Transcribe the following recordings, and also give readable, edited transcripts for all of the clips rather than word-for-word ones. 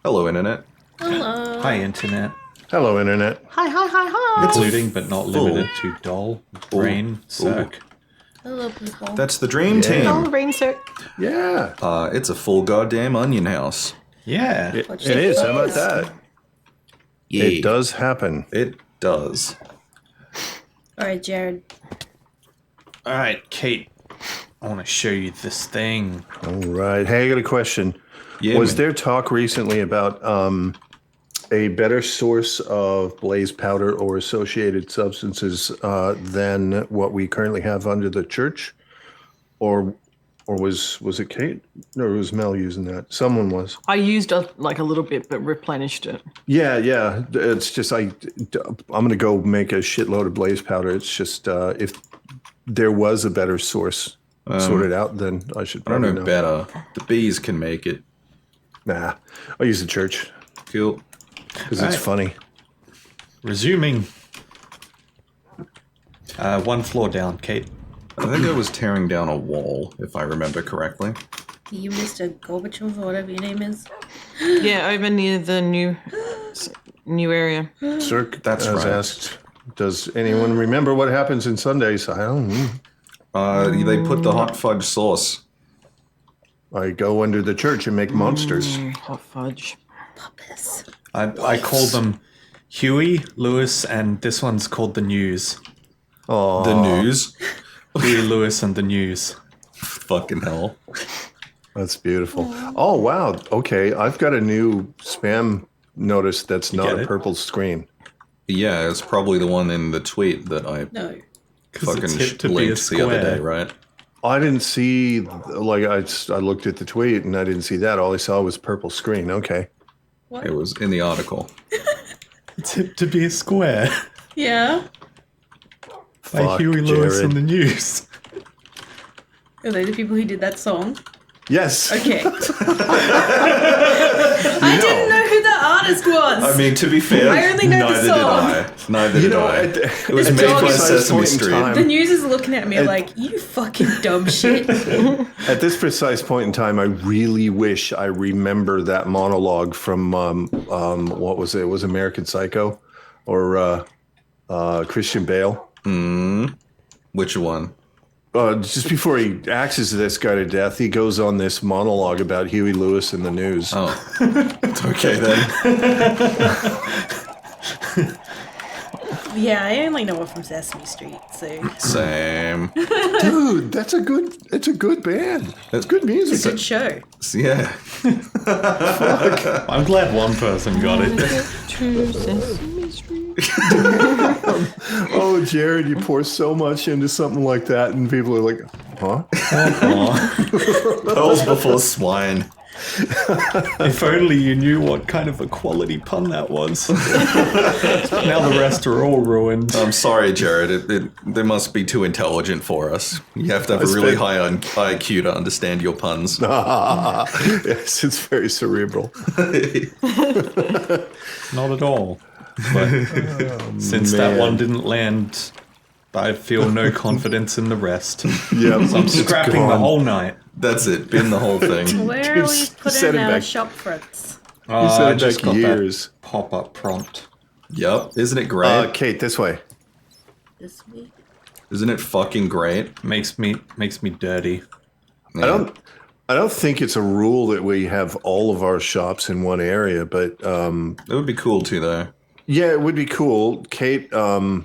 Hello, Internet. Hello. Hi, Internet. Hello, Internet. Hi. Including but not limited to Doll, Brain, Cirque. Hello, people. That's the Dream Yeah. All Team. rain, sir. Yeah, It's a full goddamn onion house. Yeah. it is. How about that? Yeah. It does happen. It does. All right, Jared. All right, Kate. I want to show you this thing. All right. Hey, I got a question. Yeah, Was man. there talk recently about a better source of blaze powder or associated substances than what we currently have under the church? Or was it Kate? No, it was Mel using that. Someone was. I used a little bit, but replenished it. Yeah. It's just I'm gonna go make a shitload of blaze powder. It's just if there was a better source sorted out, then I should I don't probably know better. The bees can make it. Nah, I'll use the church Cool. because it's funny. Resuming. One floor down, Kate. I think I was tearing down a wall, if I remember correctly. You Mr. Gorbachev or whatever your name is. Yeah, over near the new area. Cirque That's has right. asked, does anyone remember what happens in Sundays? I don't know. They put the hot fudge sauce. I go under the church and make monsters. Hot fudge. Puppets. I called them Huey, Lewis, and this one's called the News. Oh, The news. Huey, Lewis, and the News. Fucking hell. that's beautiful. Oh, wow. Okay, I've got a new spam notice that's not get a it? purple screen. Yeah, it's probably the one in the tweet that I No. Because it's fucking hip to be a linked the other day, square. right? I didn't see, I looked at the tweet and I didn't see that. All I saw was purple screen. Okay. What? It was in the article. It's hip to be a square. Yeah. By Fuck, Huey Lewis Jared. and the News. Are they the people who did that song? Yes. Okay. I didn't know who the artist was. I mean, to be fair, I only know the neither did song. I. Neither did I. It was at made this by precise Sesame point in Street. time- The news is looking at me like, you fucking dumb shit. At this precise point in time, I really wish I remember that monologue from what was it? It was American Psycho, or Christian Bale. Which one? Just before he axes this guy to death, he goes on this monologue about Huey Lewis and the News. Oh. Okay, then. Yeah, I only know it from Sesame Street, so Same. Dude, it's a good band. It's good music. it's a good show. Yeah. I'm glad one person got it. To Sesame Street. Oh, Jared, you pour so much into something like that, and people are like, huh? Pearls before swine. If only you knew what kind of a quality pun that was. Now the rest are all ruined. I'm sorry, Jared. They must be too intelligent for us. You have to have a really high IQ to understand your puns. Yes, it's very cerebral. Not at all. But since that man. one didn't land I feel no confidence in the rest. Yeah, I'm scrapping the whole night. That's it. Bin the whole thing. Where are we Just putting set it our back. shop fronts? You said I it just back got years. that pop-up prompt. Yup. Isn't it great? Kate, this way. This week? Isn't it fucking great? Makes me dirty. Yeah. I don't think it's a rule that we have all of our shops in one area, but It would be cool too, though. yeah, it would be cool. Kate, Mel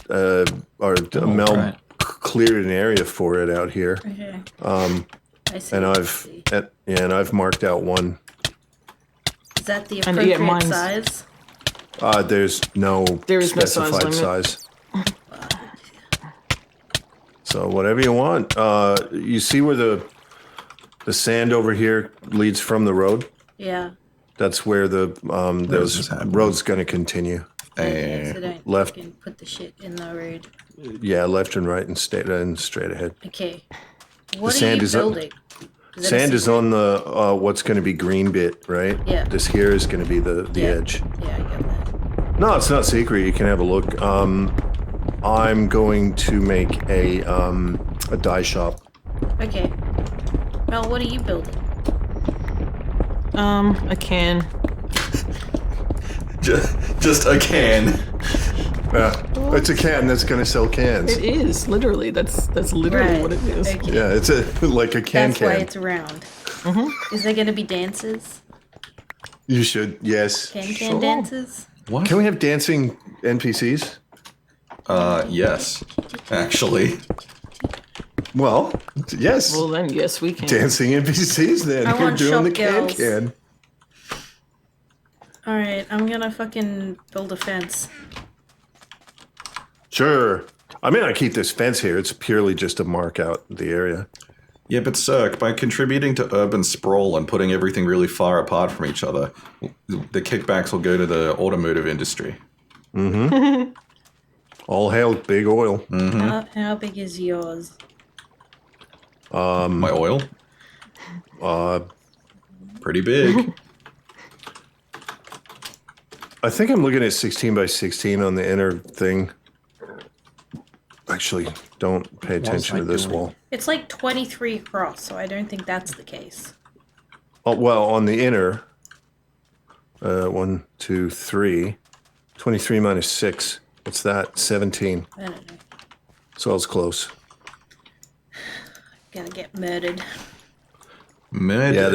right. cleared an area for it out here, Okay. I see. and I I've see. I've marked out one. Is that the And yeah, appropriate mine's- size? There's no There is no size specified limit. size. So whatever you want. You see where the sand over here leads from the road? Yeah. That's where the this those happening? road's going to continue. Okay, so don't left. fucking put the shit in the road. Yeah, left and right and straight ahead. Okay. What are sand you is up- building? Is that a Sand is secret? on the what's going to be green bit, right? Yeah. This here is going to be the Yeah. edge. Yeah, I get that. No, it's not secret. You can have a look. I'm going to make a dye shop. Okay. Well, what are you building? A can. Just a can. It's a can that's going to sell cans. It is literally. That's literally Right. what it is. Okay. Yeah, it's like a can. That's why it's round. Is there going to be dances? You should, yes. Can dances? What? Can we have dancing NPCs? Yes. Actually. Well, yes. Well then, yes, we can. Dancing NPCs then. I We're want doing shop the girls. can. All right, I'm gonna fucking build a fence. Sure. I mean, I keep this fence here. It's purely just to mark out the area. Yeah, but Cirque, by contributing to urban sprawl and putting everything really far apart from each other, the kickbacks will go to the automotive industry. All hail big oil. How big is yours? My oil? Pretty big. I think I'm looking at 16 by 16 on the inner thing. Actually, don't pay attention I to this doing? wall. It's like 23 across, so I don't think that's the case. Oh, well, on the inner, 1, 2, 3. 23 minus 6. What's that? 17. I don't know. So it's close. Gonna get murdered. Murder. Yeah,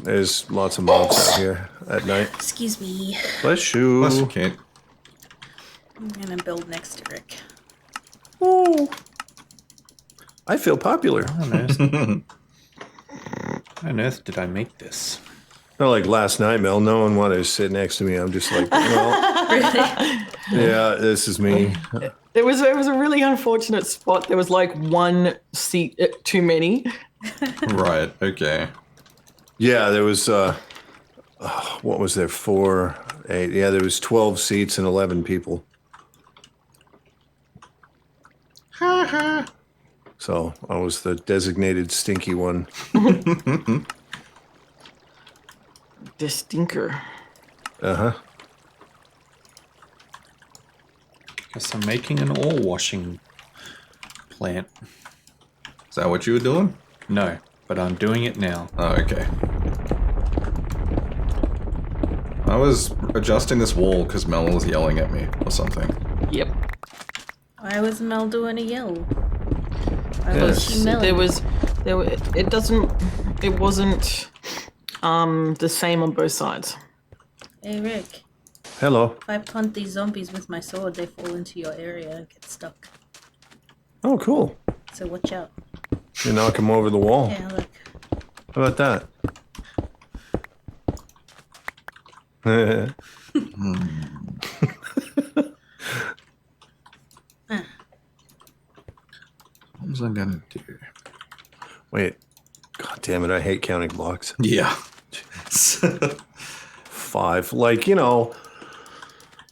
there's lots of mobs out here at night. Excuse me. Bless you. Bless you, Kate. I'm gonna build next to Rick. Ooh. I feel popular. How on earth did I make this? Not like last night, Mel. No one wanted to sit next to me. I'm just like, well, yeah, this is me. It was a really unfortunate spot. There was like one seat too many. Right, okay. Yeah, there was, what was there? 4, 8. Yeah, there was 12 seats and 11 people. So I was the designated stinky one. The stinker. Uh-huh. Guess I'm making an ore washing plant. Is that what you were doing? No, but I'm doing it now. Oh, okay. I was adjusting this wall because Mel was yelling at me or something. Yep. Why was Mel doing a yell? Why was she melling? It wasn't the same on both sides. Hey Rick, Hello. if I punt these zombies with my sword, they fall into your area and get stuck. Oh, cool. So watch out. You knock him over the wall. Yeah, look. How about that? What was I gonna do? Wait. God damn it, I hate counting blocks. Yeah. 5. Like, you know,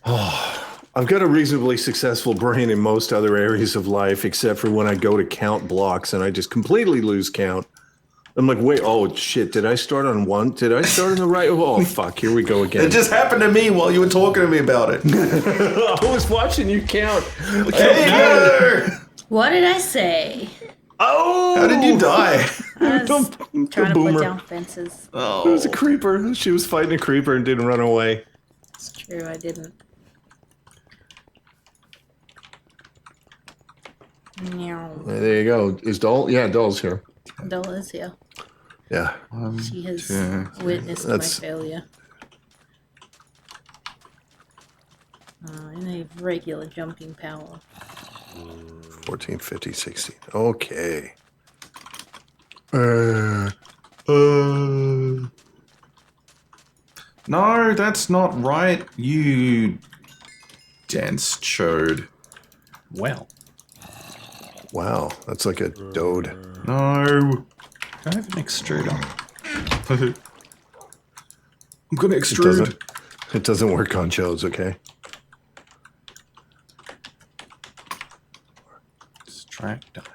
I've got a reasonably successful brain in most other areas of life, except for when I go to count blocks and I just completely lose count. I'm like, wait, oh shit, did I start on one? Did I start on the right? Oh fuck, here we go again. It just happened to me while you were talking to me about it. I was watching you count. Hey, What did I say? Oh! how did you die? I was trying to boomer. put down fences. Oh, It was a creeper. She was fighting a creeper and didn't run away. It's true, I didn't. Meow. There you go. Is Doll? Yeah, Doll's here. Doll is here. Yeah. She has two. witnessed That's- my failure. In a regular jumping power. 14, 15, 16. Okay. No, that's not right. You dense chode. Well, Wow. That's like a dode. No. I have an extruder. I'm gonna It extrude. doesn't work on Joe's, okay? Extract dying.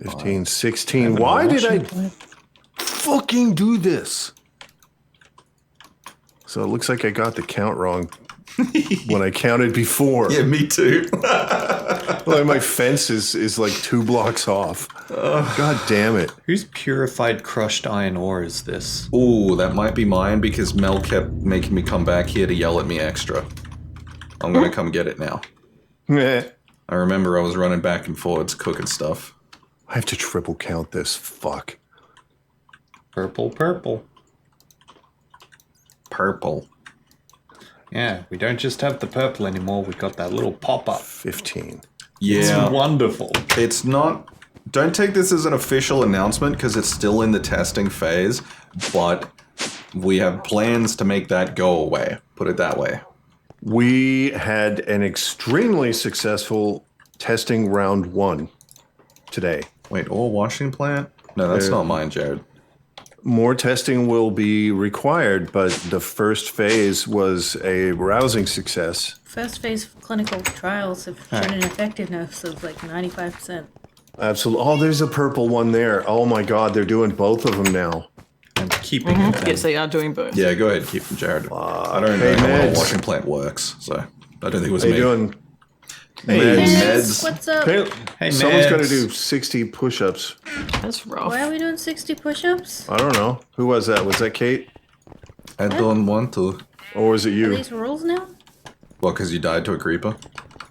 15, 16. Why did I fucking do this? So it looks like I got the count wrong when I counted before. Yeah, me too. Like my fence is like 2 blocks off. God damn it. Whose purified crushed iron ore is this? Ooh, that might be mine because Mel kept making me come back here to yell at me extra. I'm gonna come get it now. Meh. I remember I was running back and forwards cooking stuff. I have to triple count this. Fuck. Purple, purple. Purple. Yeah, we don't just have the purple anymore. We've got that little pop-up. 15. Yeah, It's wonderful. it's not. Don't take this as an official announcement because it's still in the testing phase, but we have plans to make that go away. Put it that way. We had an extremely successful testing round 1 today. Wait, ore washing plant? No, that's not mine, Jared. More testing will be required, but the first phase was a rousing success. First phase clinical trials have shown an effectiveness of like 95%. Absolutely. Oh, there's a purple one there. Oh my God, they're doing both of them now. And keeping it then. Yes, they are doing both. Yeah, go ahead, keep them, Jared. I don't Hey, know how a Meds. washing plant works, so I don't think it was How you me. doing? Hey, Meds, meds. what's up? Hey, Someone's got to Meds. do 60 push-ups. That's rough. Why are we doing 60 push-ups? I don't know. Who was that? Was that Kate? I don't want to. Or was it Are you? these rules now? Well, because you died to a creeper?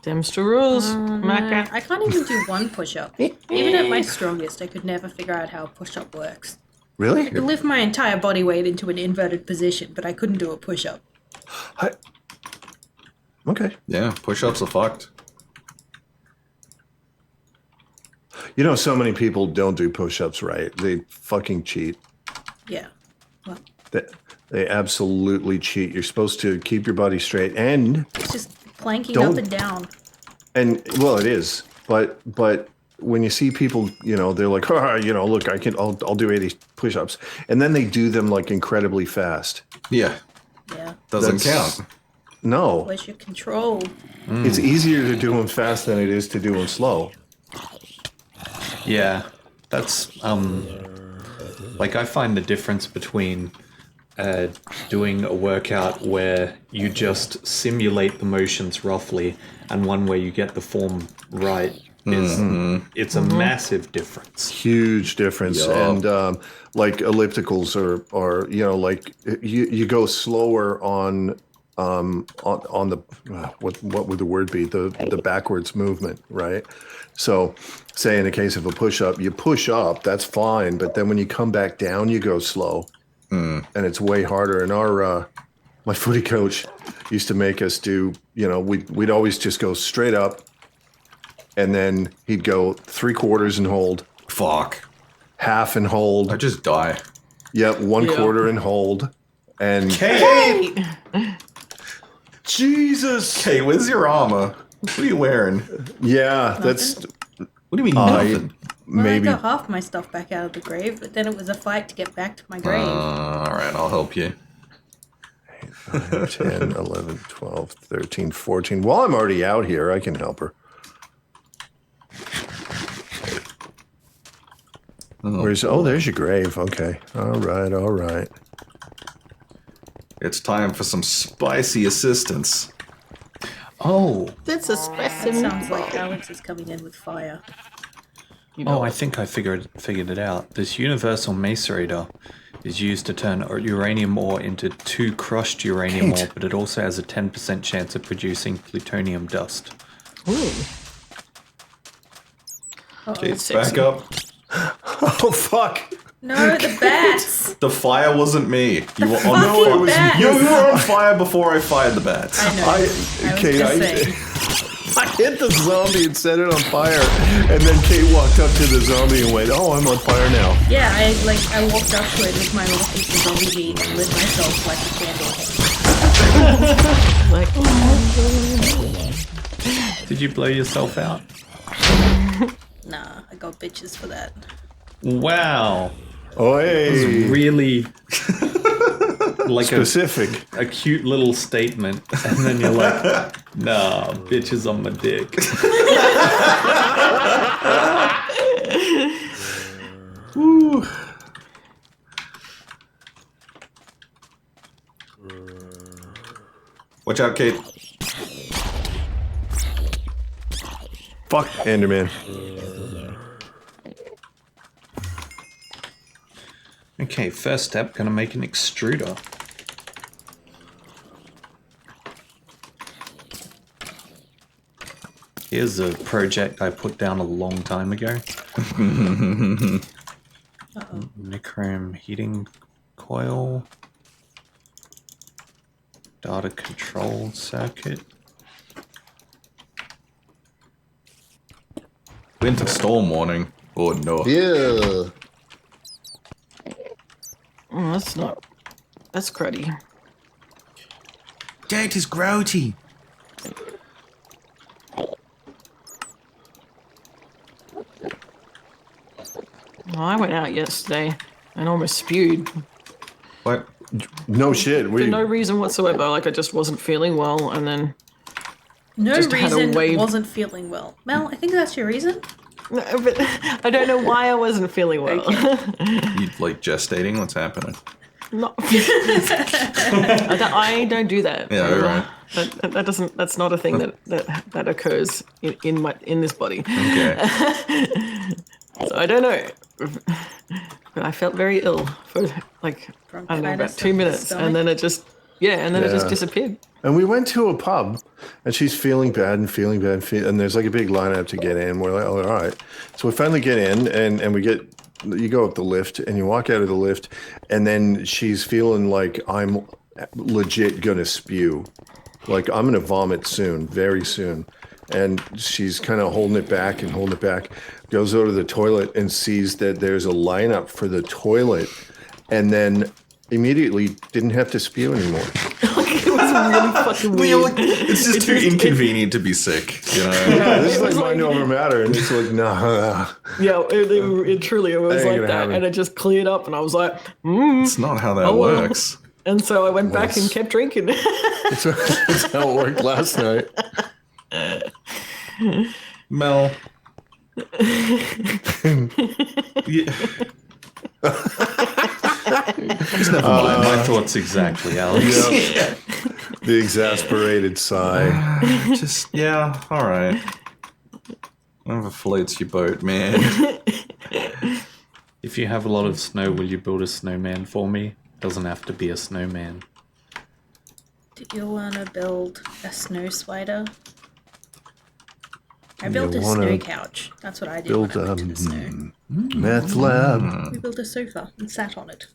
Dempster rules. No, I can't even do one push-up. Even at my strongest, I could never figure out how a push-up works. Really? I could lift my entire body weight into an inverted position, but I couldn't do a push-up. Okay. Yeah, push-ups are fucked. You know, so many people don't do push-ups right. They fucking cheat. Yeah. Well, They absolutely cheat. You're supposed to keep your body straight and it's just planking Don't- up and down. well, it is. But when you see people, you know, they're like, look, I'll do 80 push-ups, and then they do them like incredibly fast. Yeah, Yeah. doesn't That's- count. No, Where's your control? it's easier to do them fast than it is to do them slow. Yeah, that's like I find the difference between doing a workout where you just simulate the motions roughly and one where you get the form right is it's a massive difference. Huge difference. Yeah. And like ellipticals are like you go slower on the what would the word be, the backwards movement, right? So say in the case of a push-up, you push up, that's fine, but then when you come back down, you go slow, and it's way harder. And our my footy coach used to make us do, we'd always just go straight up, and then he'd go 3/4 and hold, Fuck. half and hold, I just die. yep, 1/4 and hold, and Hey! Jesus, Hey, where's your armor? What are you wearing? yeah, that's What do you mean nothing? Well, maybe. I got half my stuff back out of the grave, but then it was a fight to get back to my grave. All right, I'll help you. 10, 11, 12, 13, 14. Well, I'm already out here. I can help her. Where's? Oh, there's your grave. Okay. All right. All right. It's time for some spicy assistance. Oh, That's a It specimen. sounds like Alex is coming in with fire. You know, oh! I think I figured it out. This universal macerator is used to turn uranium ore into 2 crushed uranium ore, but it also has a 10% chance of producing plutonium dust. Ooh. Kate's sexy. back up. Oh fuck! No, the bats! The fire wasn't me. You were on fucking fire. bats! You were on fire before I fired the bats. I know. I was Kate, just saying. I hit the zombie and set it on fire, and then Kate walked up to the zombie and went, "Oh, I'm on fire now." Yeah, I walked up to it with my little piece of zombie meat and lit myself like a candle. Like, Did you blow yourself out? Nah, I got bitches for that. Wow, Oh, hey, really like specific. a cute little statement, and then you're like, nah, bitches on my dick. Woo. Watch out, Kate. Fuck, Enderman. Okay, first step, gonna make an extruder. Here's a project I put down a long time ago. Nichrome heating coil. Data control circuit. Winter storm warning. Oh no. Yeah. that's not. That's cruddy. That is grody. Well, I went out yesterday and almost spewed What? No shit. for no reason whatsoever. Like, I just wasn't feeling well, and then. No Just had a reason wave. wasn't feeling well. Mel, I think that's your reason. No, but I don't know why I wasn't feeling well. You like gestating? What's happening? Not, I don't do that. Yeah, right. That doesn't. That's not a thing that occurs in this body. Okay. So I don't know. But I felt very ill for like I don't know, about Bronchitis 2 of the minutes, stomach? and then it just it just Yeah. disappeared. And we went to a pub, and she's feeling bad, and there's like a big lineup to get in. We're like, oh, all right. So we finally get in, and we get, you go up the lift, and you walk out of the lift, and then she's feeling like I'm legit gonna spew. Like I'm gonna vomit soon, very soon. And she's kind of holding it back, goes over to the toilet and sees that there's a lineup for the toilet, and then immediately didn't have to spew anymore. It was really fucking weird. It's just too inconvenient to be sick, you know? This is like mind over matter, and it's like, nah. Yeah, it truly was Ain't like gonna that, happen. and it just cleared up, and I was like, It's not how that well. works. and so I went back and kept drinking. That's how it worked last night. Mel. Yeah. Never mind, my thoughts exactly, Alex. The exasperated sigh. Just, yeah, alright. Whatever floats your boat, man. If you have a lot of snow, will you build a snowman for me? Doesn't have to be a snowman. Do you want to build a snow spider? I built a wanna snow couch. That's what I did build, when I went to the snow. Meth lab. We built a sofa and sat on it.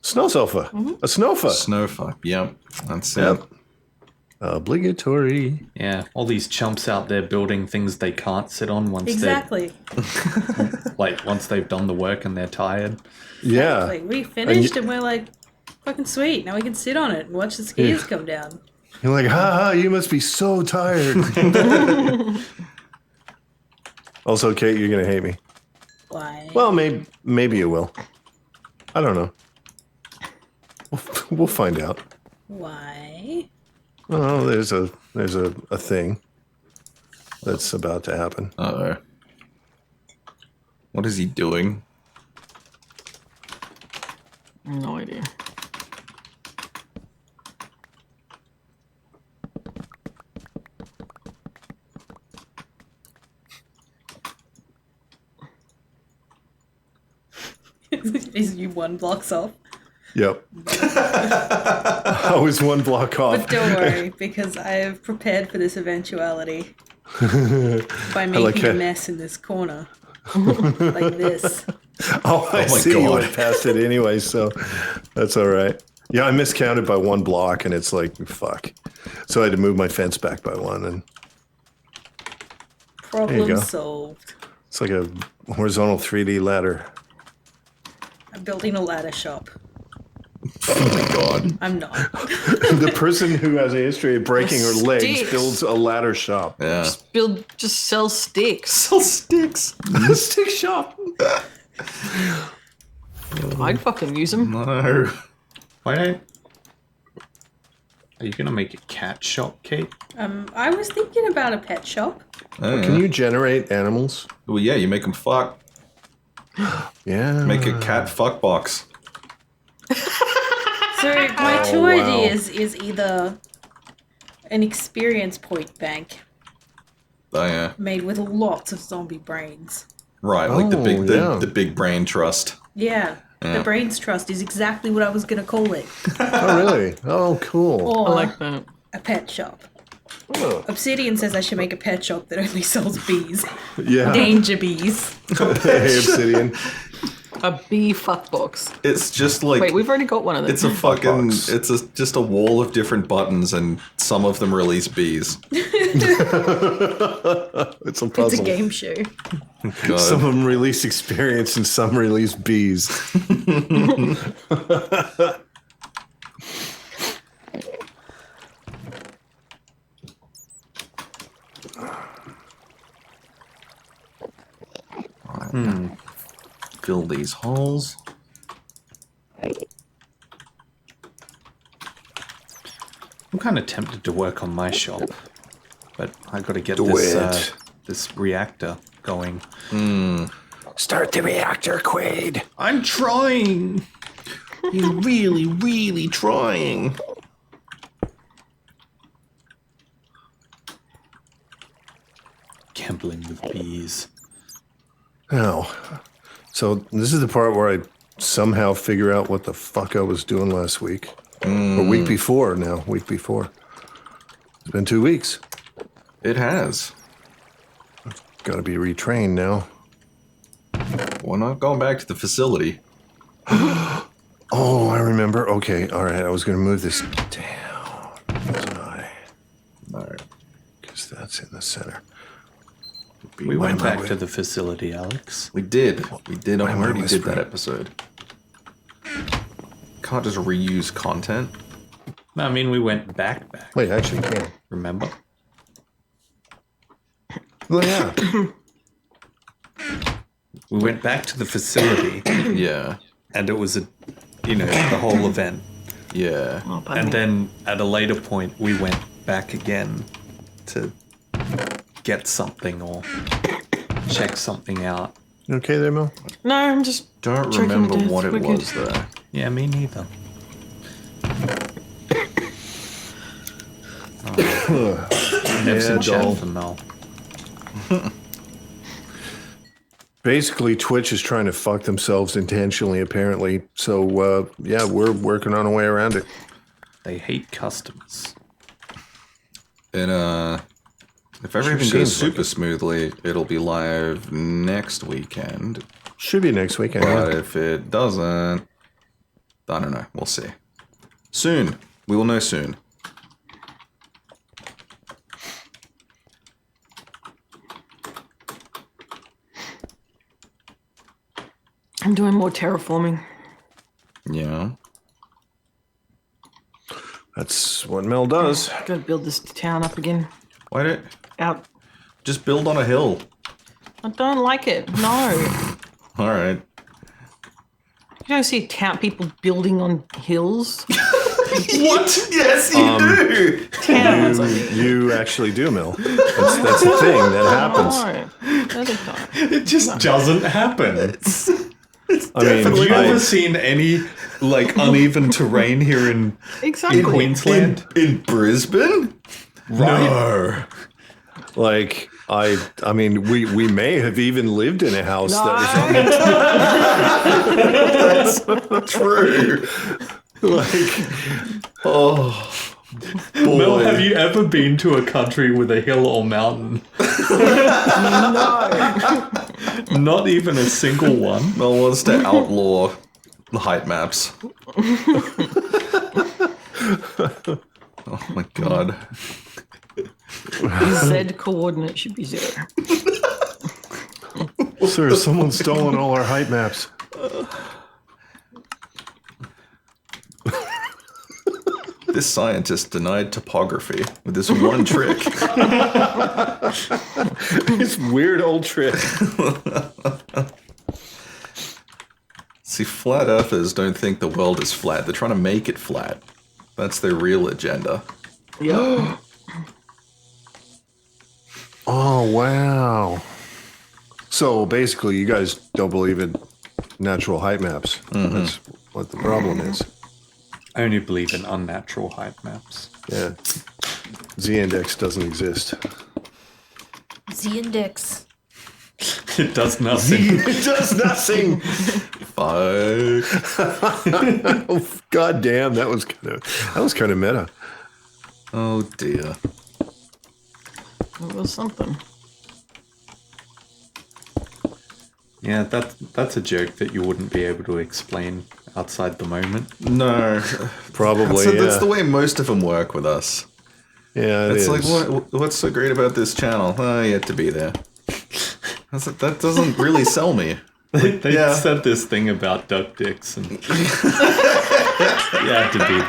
Snow sofa. A snowfa. Snowfuck, yep. That's it. Yep. Obligatory. Yeah, all these chumps out there building things they can't sit on once Exactly. once they've done the work and they're tired. Yeah. Like, we finished and we're like, fucking sweet. Now we can sit on it and watch the skiers come down. You're like, ha, you must be so tired. Also, Kate, you're going to hate me. Why? Well, maybe you will. I don't know. We'll find out. Why? Oh, there's a thing that's about to happen. Uh-oh. What is he doing? No idea. Is you 1 blocks off? Yep. I was 1 block off. But don't worry, because I have prepared for this eventuality by like making a it. mess in this corner. Like this. Oh, I my see. You God. went past it anyway, so that's all right. Yeah, I miscounted by 1 block, and it's like, fuck. So I had to move my fence back by 1, and Problem go. solved. it's like a horizontal 3D ladder. I'm building a ladder shop. Oh my god. I'm not. The person who has a history of breaking her legs Sticks. builds a ladder shop. Yeah. Just sell sticks. Sell sticks. Stick shop. I'd fucking use them. No. Why don't... Are you going to make a cat shop, Kate? I was thinking about a pet shop. Oh, Can yeah. you generate animals? Well, yeah, you make them fuck. Yeah. Make a cat fuck box. So my two wow. ideas is either an experience point bank Oh yeah. made with lots of zombie brains. Right, like the Oh, big yeah. the big brain trust. Yeah, Yeah. the Brains Trust is exactly what I was gonna call it. Oh, really? Oh, cool. Or I like that. a pet shop. Oh, Obsidian says I should make a pet shop that only sells bees. yeah. Danger bees. Hey, Obsidian. A bee fuck box. It's just like Wait, we've already got one of them. it's a fucking box. it's just a wall of different buttons and some of them release bees. It's a puzzle. It's a game show. God. Some of them release experience and some release bees. Fill these holes. I'm kind of tempted to work on my shop, but I got to get Do this it. this reactor going. Start the reactor, Quaid. I'm trying. You're really, really trying. Gambling with bees. Oh. So this is the part where I somehow figure out what the fuck I was doing last week. Or week before now. Week before. It's been 2 weeks. It has. Gotta be retrained now. We're not going back to the facility. Oh, I remember. Okay, all right. I was gonna move this down. Wasn't I? Alright. Because that's in the center. We went Why am I back with- to the facility, Alex. We did. We did. I am I already did whispering? that episode. Can't just reuse content. No, I mean, we went back. Wait, actually, you can. Remember? Well, yeah. We went back to the facility, Yeah. and it was the whole event. Yeah. Oh, pardon And me. then at a later point, we went back again to get something or check something out. You okay there, Mel? No, I'm just Don't choking to remember death. what it We're good. was though. Yeah, me neither. Have some chat dull. for Mel. Basically, Twitch is trying to fuck themselves intentionally, apparently. So, yeah, we're working on a way around it. They hate customers. And if everything seems goes like super smoothly, it'll be live next weekend. Should be next weekend. But Yeah. if it doesn't, I don't know. We'll see. Soon. We will know soon. I'm doing more terraforming. Yeah. That's what Mel does. Gotta build this town up again. Why don't Out. just build on a hill? I don't like it. No. All right. You don't see town people building on hills. What? Yes, you do. Towns. I mean. You actually do, Mel. That's the thing that happens. No, they don't. It just doesn't happen. I mean, Have you I- ever seen any like uneven terrain here in Exactly. Queensland? In Brisbane? No. Like, I mean, we may have even lived in a house that True. was like, Oh, Mel, boy. have you ever been to a country with a hill or mountain? No. Not even a single one. Mel wants to outlaw the height maps. Oh my god. Z coordinate should be 0. sir, someone's stolen all our height maps. This scientist denied topography with this one trick. This weird old trick. See, flat earthers don't think the world is flat. They're trying to make it flat. That's their real agenda. Yep. Oh, wow. So basically, you guys don't believe in natural height maps. That's what the problem is. I only believe in unnatural height maps. Yeah. Z-index doesn't exist. Z-index. It does nothing. It does nothing. Fuck. God damn, that was kind of meta. Oh dear. It was something. Yeah, that's a joke that you wouldn't be able to explain outside the moment. No. Probably. That's yeah. the way most of them work with us. Yeah, It's is. like, what's so great about this channel? Oh, yet to be there. That doesn't really sell me. They Yeah. said this thing about duck dicks, and you had to be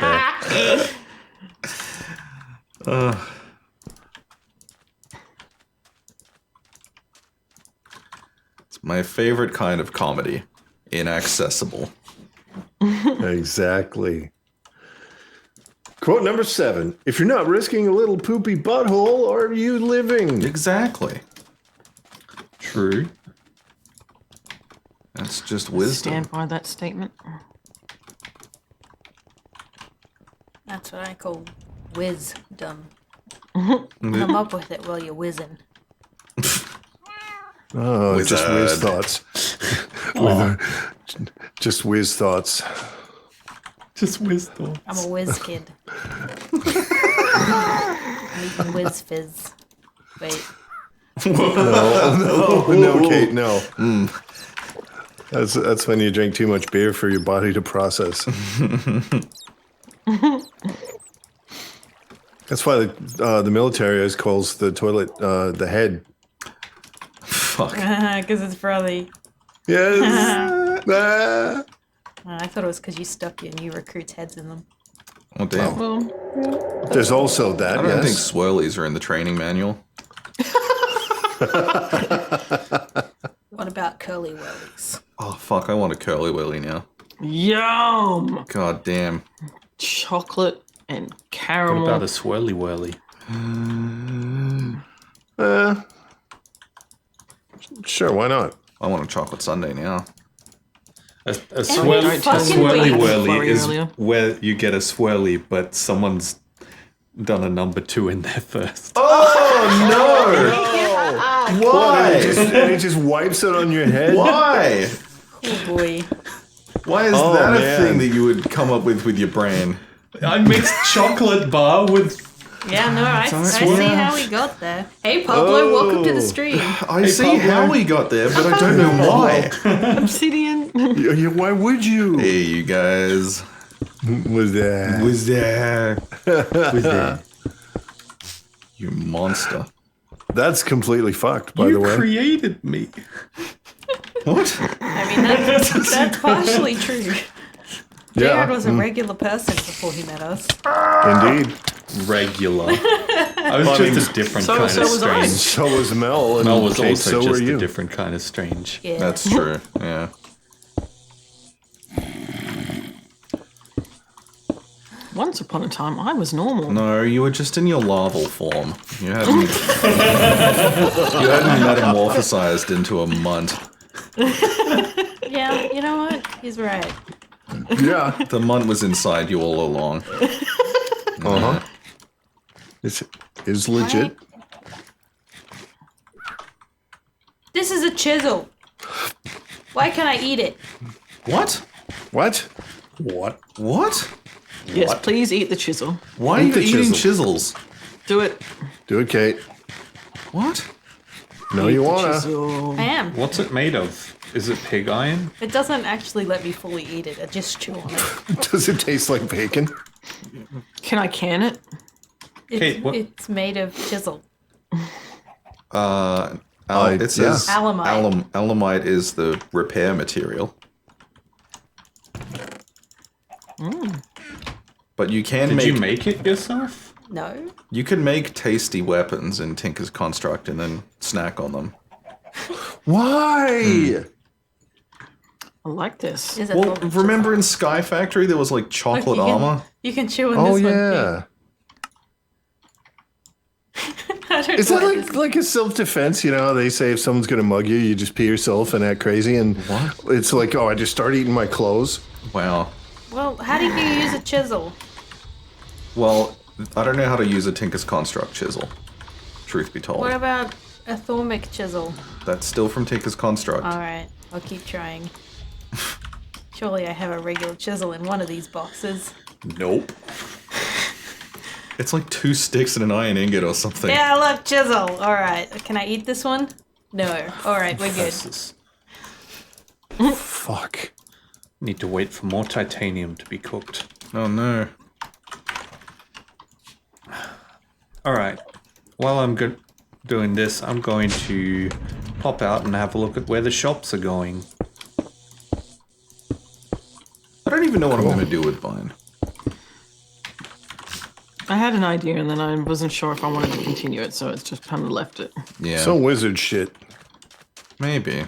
there. It's my favorite kind of comedy. Inaccessible. Exactly. Quote number 7. If you're not risking a little poopy butthole, are you living? Exactly. True. That's just wisdom. Stand by that statement. That's what I call wisdom. Come up with it while you're whizzing. Oh, just whiz Wizard. thoughts. Just whiz thoughts. Just wisdom. I'm a whiz kid. I'm eating whiz fizz. Wait. No, Kate, no. That's when you drink too much beer for your body to process. That's why the military always calls the toilet the head. Fuck. Because it's probably. Yes. Ah. I thought it was because you stuck your new recruits' heads in them. Oh, damn. Well, There's also that. I don't think Yes. swirlies are in the training manual. What about curly whirlies? Oh, fuck. I want a curly willy now. yum! God damn. Chocolate and What caramel. about a swirly whirly? Sure, why not? I want a chocolate sundae now. A fucking swirly week. whirly Worry is earlier. where you get a swirly, but someone's done a number 2 in there first. Oh, no! Why? And it just wipes it on your head. Why? Oh boy. Why is Oh, that a man. thing that you would come up with your brain? I mixed chocolate bar with. Yeah, no, I see Yeah. how we got there. Hey, Pablo, welcome to the stream. I see Pablo. how we got there, but I don't know why. Obsidian. Why would you? Hey, you guys. Was that? Was there? You monster. That's completely fucked, by You the way. created me. What? I mean, that's partially true. Jared was a mm, regular person before he met us. indeed. Regular. I was just a different so- kind so of was I. strange. So was Mel, and Mel was Kate, also so were just you. a different kind of strange. Yeah. That's true. Yeah. Once upon a time, I was normal. No, you were just in your larval form. You hadn't. You hadn't metamorphosized into a munt. Yeah, you know what? He's right. Yeah. The munt was inside you all along. Uh huh. It is legit. This is a chisel. Why can't I eat it? What? What? What? What? Yes, please eat the chisel. Why are Eat you the eating chisel. chisels? Do it. Do it, Kate. What? No, Eat you the wanna. chisel. I am. What's it made of? Is it pig iron? It doesn't actually let me fully eat it. I just chew on it. Does it taste like bacon? Can I can it? Kate, what- It's made of chisel. It says Alamite. Alamite is the repair material. But you can Did make you make it yourself? No. you can make tasty weapons in Tinker's Construct and then snack on them. Why? I like this. Is it Well, full of remember in Sky Factory there was like chisel? chocolate Look, armor? You can chew on Oh this yeah. one. I don't Is know that why like this- like a self-defense? You know, how they say if someone's gonna mug you, you just pee yourself and act crazy, and What? it's like, oh, I just start eating my clothes. Wow. Well, how do you use a chisel? Well, I don't know how to use a Tinker's Construct chisel. Truth be told. What about a Thormic chisel? That's still from Tinker's Construct. Alright, I'll keep trying. Surely I have a regular chisel in one of these boxes. Nope. It's like 2 sticks and an iron ingot or something. Yeah, look, chisel! Alright, can I eat this one? No. Alright, we're good. This Fuck. Need to wait for more titanium to be cooked. Oh no. Alright. While I'm doing this, I'm going to pop out and have a look at where the shops are going. I don't even know what I'm going to do with Vine. I had an idea and then I wasn't sure if I wanted to continue it, so it's just kind of left it. Yeah. Some wizard shit. maybe.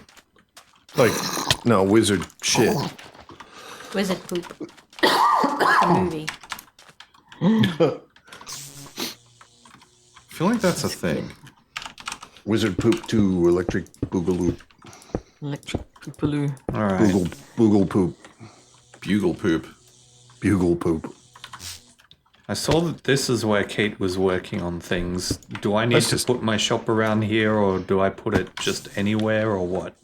Like, no, wizard shit. Wizard poop. The movie. I feel like that's a thing. Wizard poop to electric boogaloo. Electric boogaloo. Alright. Boogle poop. Bugle poop. Bugle poop. I saw that this is where Kate was working on things. Do I need Let's to just- put my shop around here, or do I put it just anywhere, or what?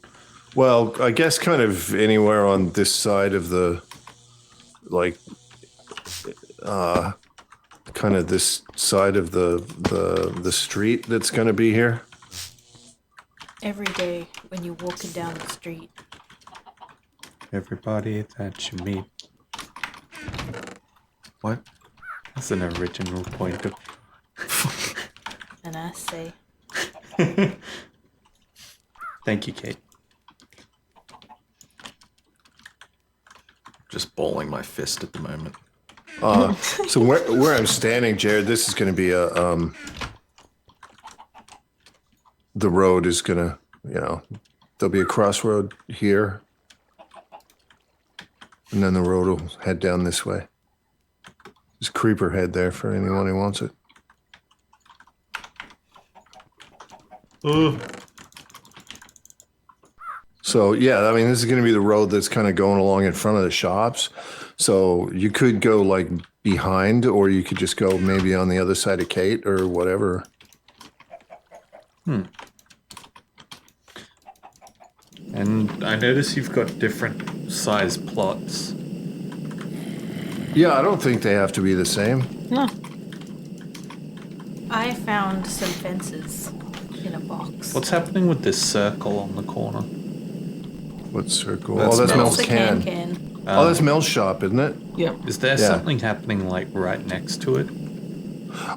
Well, I guess kind of anywhere on this side of the, like, kind of this side of the street that's going to be here. Every day when you're walking down the street. Everybody that you meet. What? That's an original point of... And I say, Thank you, Kate. Just balling my fist at the moment. So where I'm standing, Jared, this is going to be a the road is going to, you know, there'll be a crossroad here, and then the road will head down this way. There's a creeper head there for anyone who wants it. So yeah, I mean, this is going to be the road that's kind of going along in front of the shops. So you could go like behind, or you could just go maybe on the other side of Kate or whatever. And I notice you've got different size plots. Yeah, I don't think they have to be the same. No. I found some fences in a box. What's happening with this circle on the corner? What circle? That's Oh, that's Mel's. Mel's It's a can. can. Oh, that's Mel's shop, isn't it? Yep. Is there Yeah. something happening like right next to it?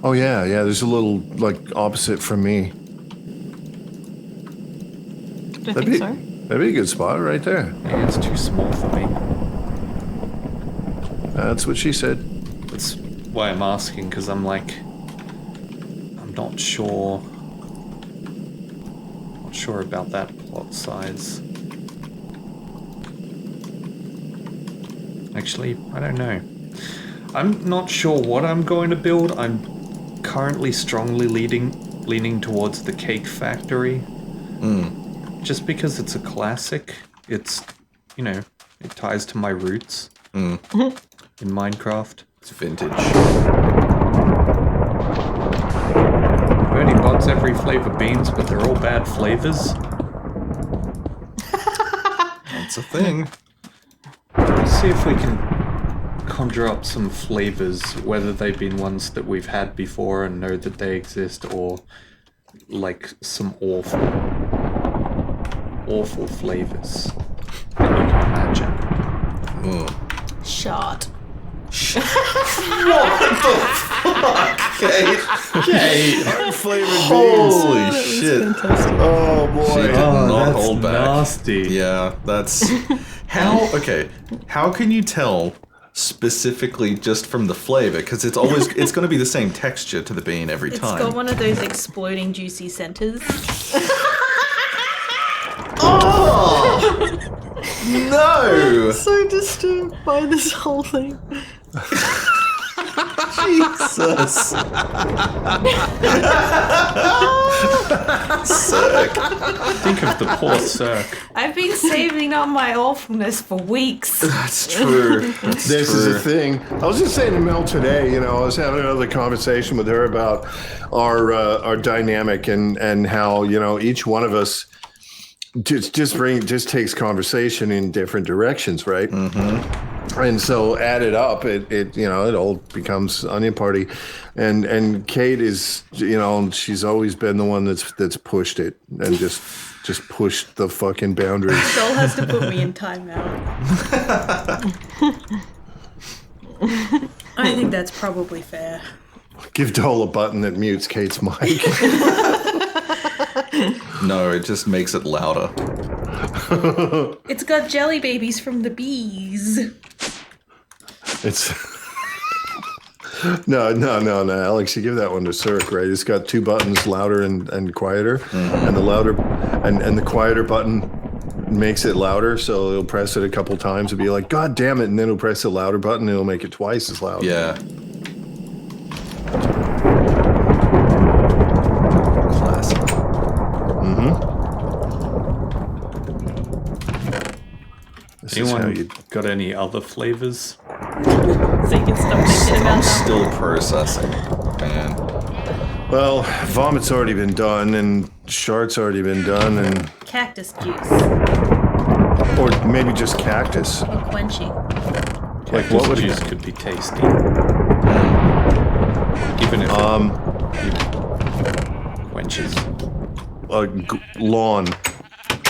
Oh yeah, yeah. There's a little like opposite from me. I That'd think be so. that'd be a good spot right there. Maybe it's too small for me. That's what she said. That's why I'm asking, because I'm like, I'm not sure. Not sure about that plot size. Actually, I don't know. I'm not sure what I'm going to build. I'm currently strongly leaning towards the cake factory. Just because it's a classic. It's, you know, it ties to my roots. in Minecraft. It's vintage. Bernie bots every flavor beans, but they're all bad flavors. That's a thing. Let's see if we can conjure up some flavors, whether they've been ones that we've had before and know that they exist, or like some awful flavors that you can imagine. Shot. Flavored beans. Holy shit. Oh boy. She did not that's hold back. nasty. Yeah, that's how. Okay, how can you tell specifically just from the flavor? Because it's always it's going to be the same texture to the bean every It's time. got one of those exploding juicy centers. No, So disturbed by this whole thing. Jesus. Sick. Think of the poor Cirque. I've been saving up my awfulness for weeks. That's true. That's This true. is a thing. I was just saying to Mel today, you know, I was having another conversation with her about our dynamic and how, you know, each one of us just takes conversation in different directions, right? Mm-hmm. And so added up, it you know, it all becomes onion party. And Kate is, you know, she's always been the one that's pushed it and just pushed the fucking boundaries. Joel has to put me in timeout. I think that's probably fair. Give Dole a button that mutes Kate's mic. No, it just makes it louder. It's got jelly babies from the bees. It's no, Alex, you give that one to Cirque, right? It's got two buttons, louder and quieter, and the louder and the quieter button makes it louder, so he'll press it a couple times and be like, God damn it, and then he'll press the louder button and he'll make it twice as loud. Yeah. Classic. This is how Anyone you got any other flavors? So you can stop thinking about I'm that. still processing, man. well, vomit's already been done and shart's already been done, and Cactus juice. or maybe just cactus. Or quenching. Like what would juice could be tasty. Even if it quenches. lawn,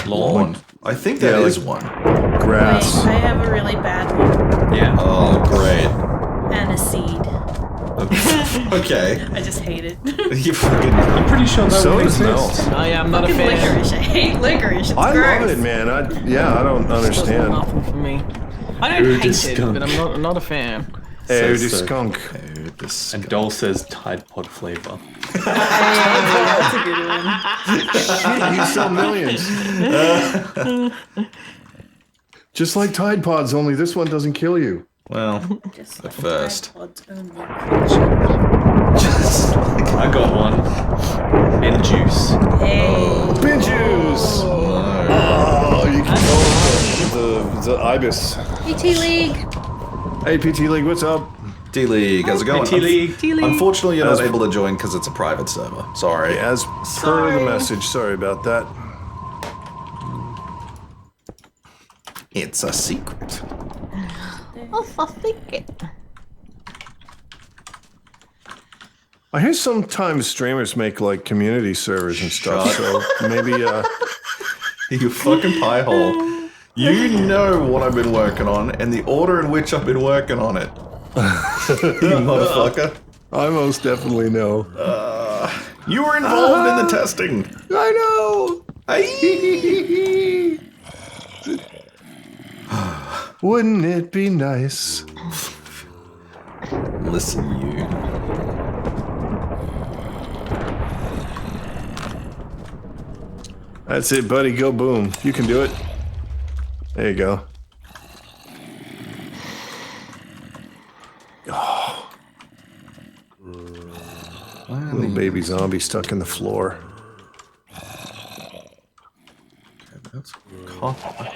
Lawn. I think that is like- one. grass. Wait, I have a really bad one. Yeah. Oh, great. Aniseed. Okay. I just hate it. You fucking. I'm pretty sure that So would does exist. Mel. I am not a Fucking fan. licorice. I hate licorice. It's I gross. love it, man. I don't Doesn't understand. nothing for me. I don't Ooh, hate it, skunk. but I'm not a fan. Hey, Says the so. skunk. Oh, this And Dole says Tide Pod flavor. That's a good one. You sell millions. Just like Tide Pods, only this one doesn't kill you. Well, Just at like first. iPods only. Just like. I got one. In juice. Hey. Bin juice. Oh, you can go the ibis. PT League. Hey, PT League, what's up? D-League, how's it going? T-League. Unfortunately, you're not able to join because it's a private server. Sorry. As per the message, sorry about that. It's a secret. I hear sometimes streamers make like community servers and stuff, so maybe You fucking pie hole. You know what I've been working on and the order in which I've been working on it. You motherfucker. I most definitely know. You were involved in the testing. I know. Aye. Wouldn't it be nice? Listen, you. That's it, buddy. Go boom. You can do it. There you go. Oh. Little baby zombie stuck in the floor. That's copper.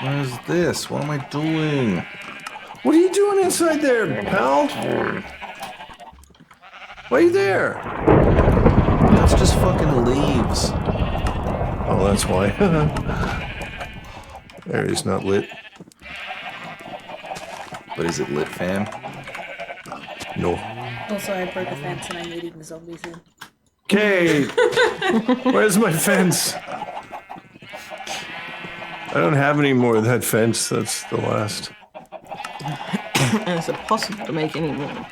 Where's this? What am I doing? What are you doing inside there, pal? Why are you there? That's just fucking leaves. Oh, that's why. Area's not lit. But is it lit, fam? No. Also, I broke a fence and I'm leading the zombies in. Kate! Where's my fence? I don't have any more of that fence. That's the last. And is it possible to make any more?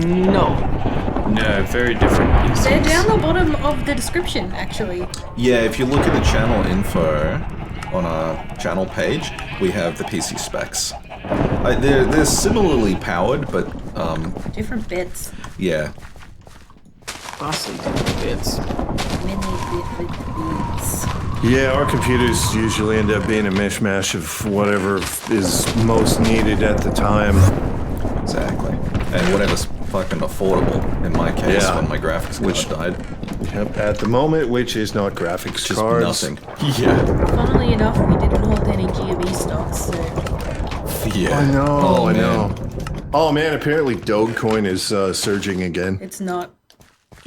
No. No, very different pieces. They're down the bottom of the description, actually. Yeah, if you look at the channel info on our channel page, we have the PC specs. They're similarly powered, but Different bits. yeah. Vastly different bits. Many different bits. Yeah, our computers usually end up being a mishmash of whatever is most needed at the time. Exactly. And whatever's fucking affordable, in my case, Yeah. when my graphics card died. Yep, at the moment, which is not graphics Just cards. nothing. Yeah. Funnily enough, we didn't hold any GME stocks, so Yeah. I know, Oh, I man. know. Oh man, apparently Dogecoin is surging again. it's not.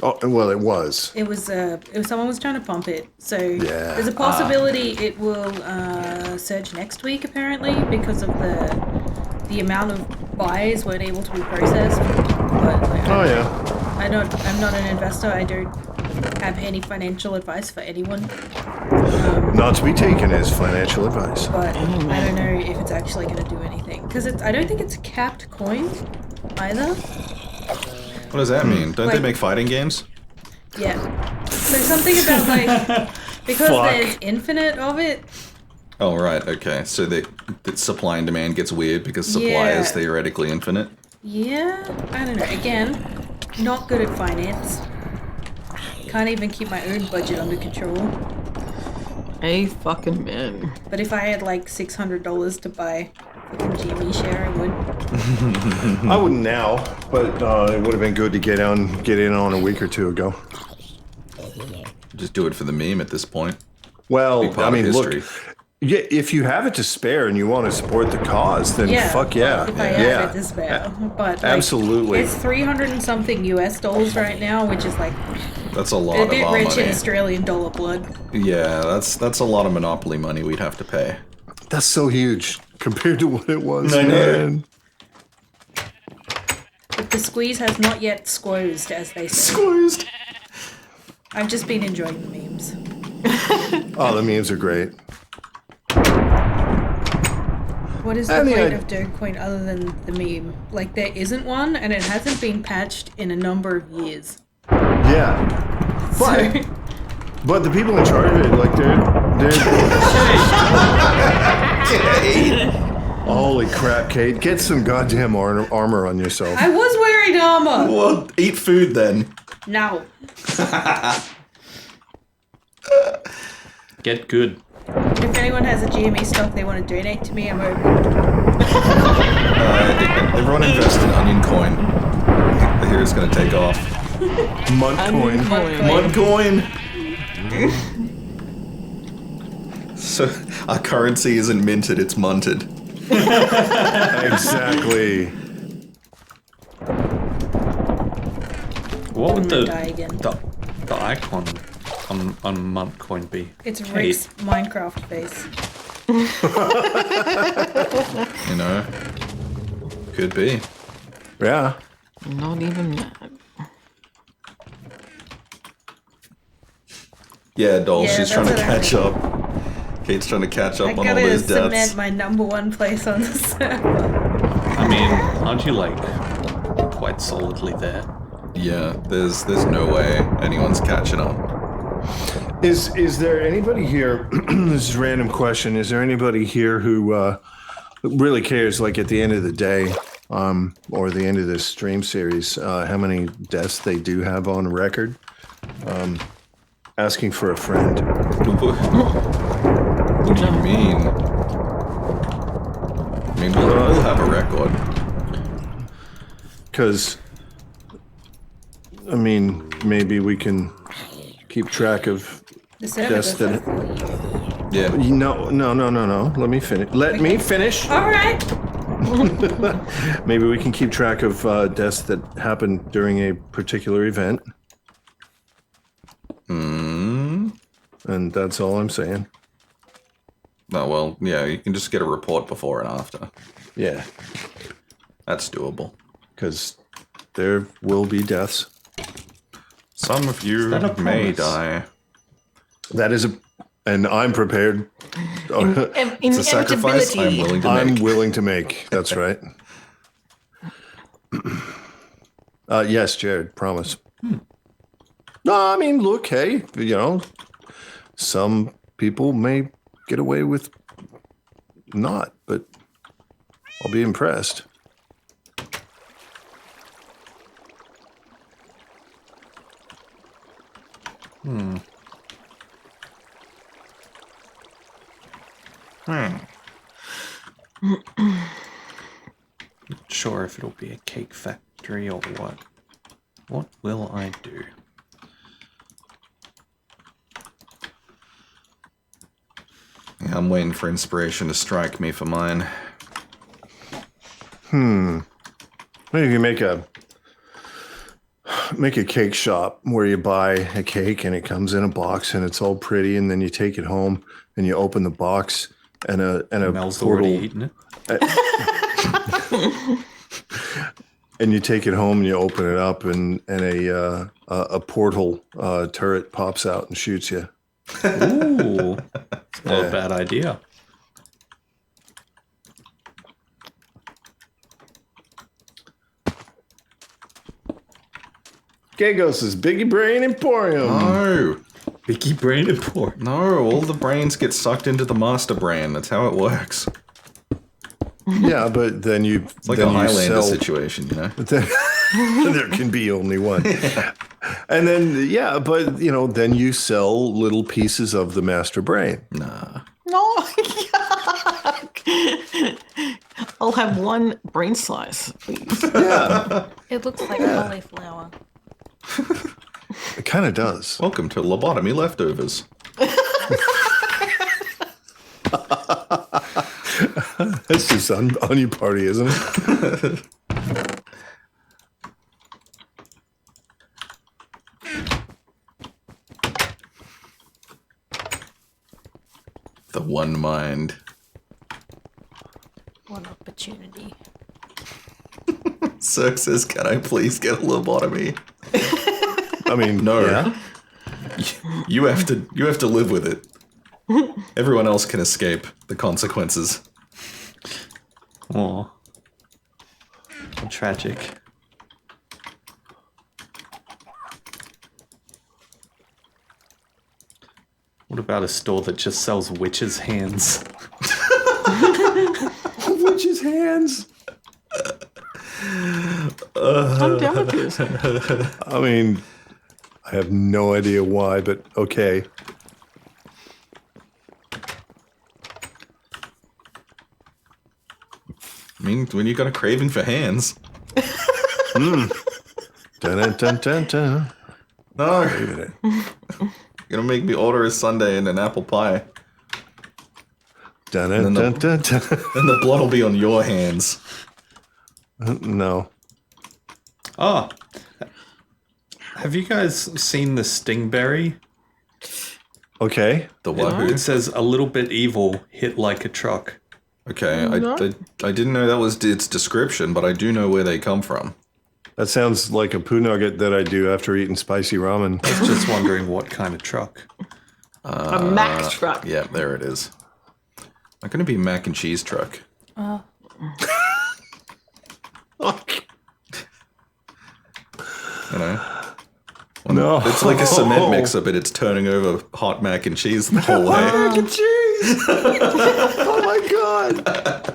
Oh, well, it was. It was someone was trying to pump it, so Yeah. there's a possibility it will surge next week apparently because of the amount of buys weren't able to be processed. But like, Oh yeah. I'm not an investor. I don't have any financial advice for anyone. Not to be taken as financial advice. But I don't know if it's actually going to do anything because I don't think it's a capped coin either. What does that mean? Don't they Like- make fighting games? Yeah. So something about like because Fuck. there's infinite of it. Oh, right, okay. So the supply and demand gets weird because supply Yeah. is theoretically infinite. Yeah, I don't know. Again, not good at finance. Can't even keep my own budget under control. A fucking man. But if I had like $600 to buy a GME share, I would. I wouldn't now, but it would have been good to get in on a week or two ago. Just do it for the meme at this point. Well, Big part I of mean, history. look, yeah, if you have it to spare and you want to support the cause, then Yeah. fuck yeah, If I yeah, have it to spare. But like, absolutely. it's 300 and something US dollars right now, which is like That's a lot a of bit our rich in money. Australian dollar blood. Yeah, that's a lot of Monopoly money we'd have to pay. That's so huge compared to what it was. I know. Man. But the squeeze has not yet squozed, as they say. Squeezed. I've just been enjoying the memes. Oh, the memes are great. What is the And the point id- of Dogecoin other than the meme? Like, there isn't one, and it hasn't been patched in a number of years. Yeah, So, but the people in charge of it, like they're holy crap, Kate, get some goddamn armor on yourself. I was wearing armor! Well, eat food then. No. Get good. If anyone has a GME stock they want to donate to me, I'm open. Everyone invest in Onion Coin. Here it's gonna take off. Mudcoin. Mudcoin. So our currency isn't minted; it's munted. Exactly. What would I'm gonna die again. the icon on Montcoin be? It's Rick's Minecraft face. You know, could be. Yeah. Not even that. Yeah, doll. Yeah, she's trying to that's what I catch up. Kate's trying to catch up I on all gotta those cement deaths. my #1 place on the server. I mean, aren't you like quite solidly there? Yeah, there's no way anyone's catching up. Is there anybody here? This is a random question. Is there anybody here who really cares? Like at the end of the day, or the end of this stream series, how many deaths they do have on record? Asking for a friend. What do you mean? I mean, we'll have a record. Because I mean, maybe we can keep track of The server deaths does that. that for you. Yeah. No. Let me finish. Let me finish. All right. Maybe we can keep track of deaths that happened during a particular event. And that's all I'm saying. Oh, well, yeah, you can just get a report before and after. Yeah, That's doable. because there will be deaths. Some of you that a may promise? die. That is and I'm prepared. It's a sacrifice I'm willing to I'm make. willing to make. That's right. Yes, Jared, promise. No, I mean, look, hey, some people may get away with not, but I'll be impressed. Not sure if it'll be a cake factory or what. What will I do? Yeah, I'm waiting for inspiration to strike me for mine. Maybe you make a cake shop where you buy a cake and it comes in a box and it's all pretty, and then you take it home and you open the box and a Mel's portal, already eaten it. and you take it home and you open it up and a portal turret pops out and shoots you. Ooh, it's not a bad idea. Gagos' Biggie Brain Emporium. No! Vicky Brain and Poor. No, all the brains get sucked into the master brain. That's how it works. Yeah, but then you It's like then a you Highlander sell, situation, you know? there can be only one. And then then you sell little pieces of the master brain. Nah. No. I'll have one brain slice, please. Yeah, It looks like cauliflower. it kind of does. Welcome to lobotomy leftovers. That's just onion party, isn't it? The one mind. One opportunity. Cirque says, can I please get a lobotomy? I mean, No. yeah. You have to live with it. Everyone else can escape the consequences. Aw. How tragic. What about a store that just sells witches' hands? Witch's hands. I'm down with this. I mean, I have no idea why, but okay. I mean, when you got a craving for hands. Dun, dun, dun, dun, dun. No. You're gonna make me order a sundae and an apple pie. Dun, then dun, the- dun, dun, And the blood will be on your hands. dun. No. Oh. Have you guys seen the Stingberry? Okay. The wahoo? It says a little bit evil, hit like a truck. Okay, I didn't know that was its description, but I do know where they come from. That sounds like a poo nugget that I do after eating spicy ramen. Just wondering what kind of truck. A Mack truck. Yeah, there it is. Not gonna be mac and cheese truck. Oh. You know? No. It's like a cement mixer, but it's turning over hot mac and cheese the whole way. Mac and cheese! Oh my god!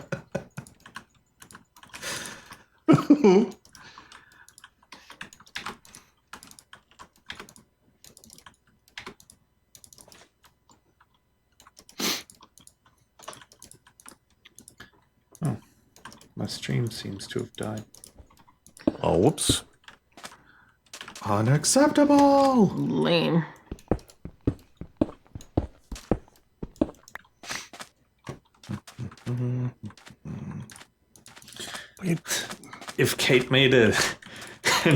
My stream seems to have died. Oh, whoops. Unacceptable! Lame. If Kate made an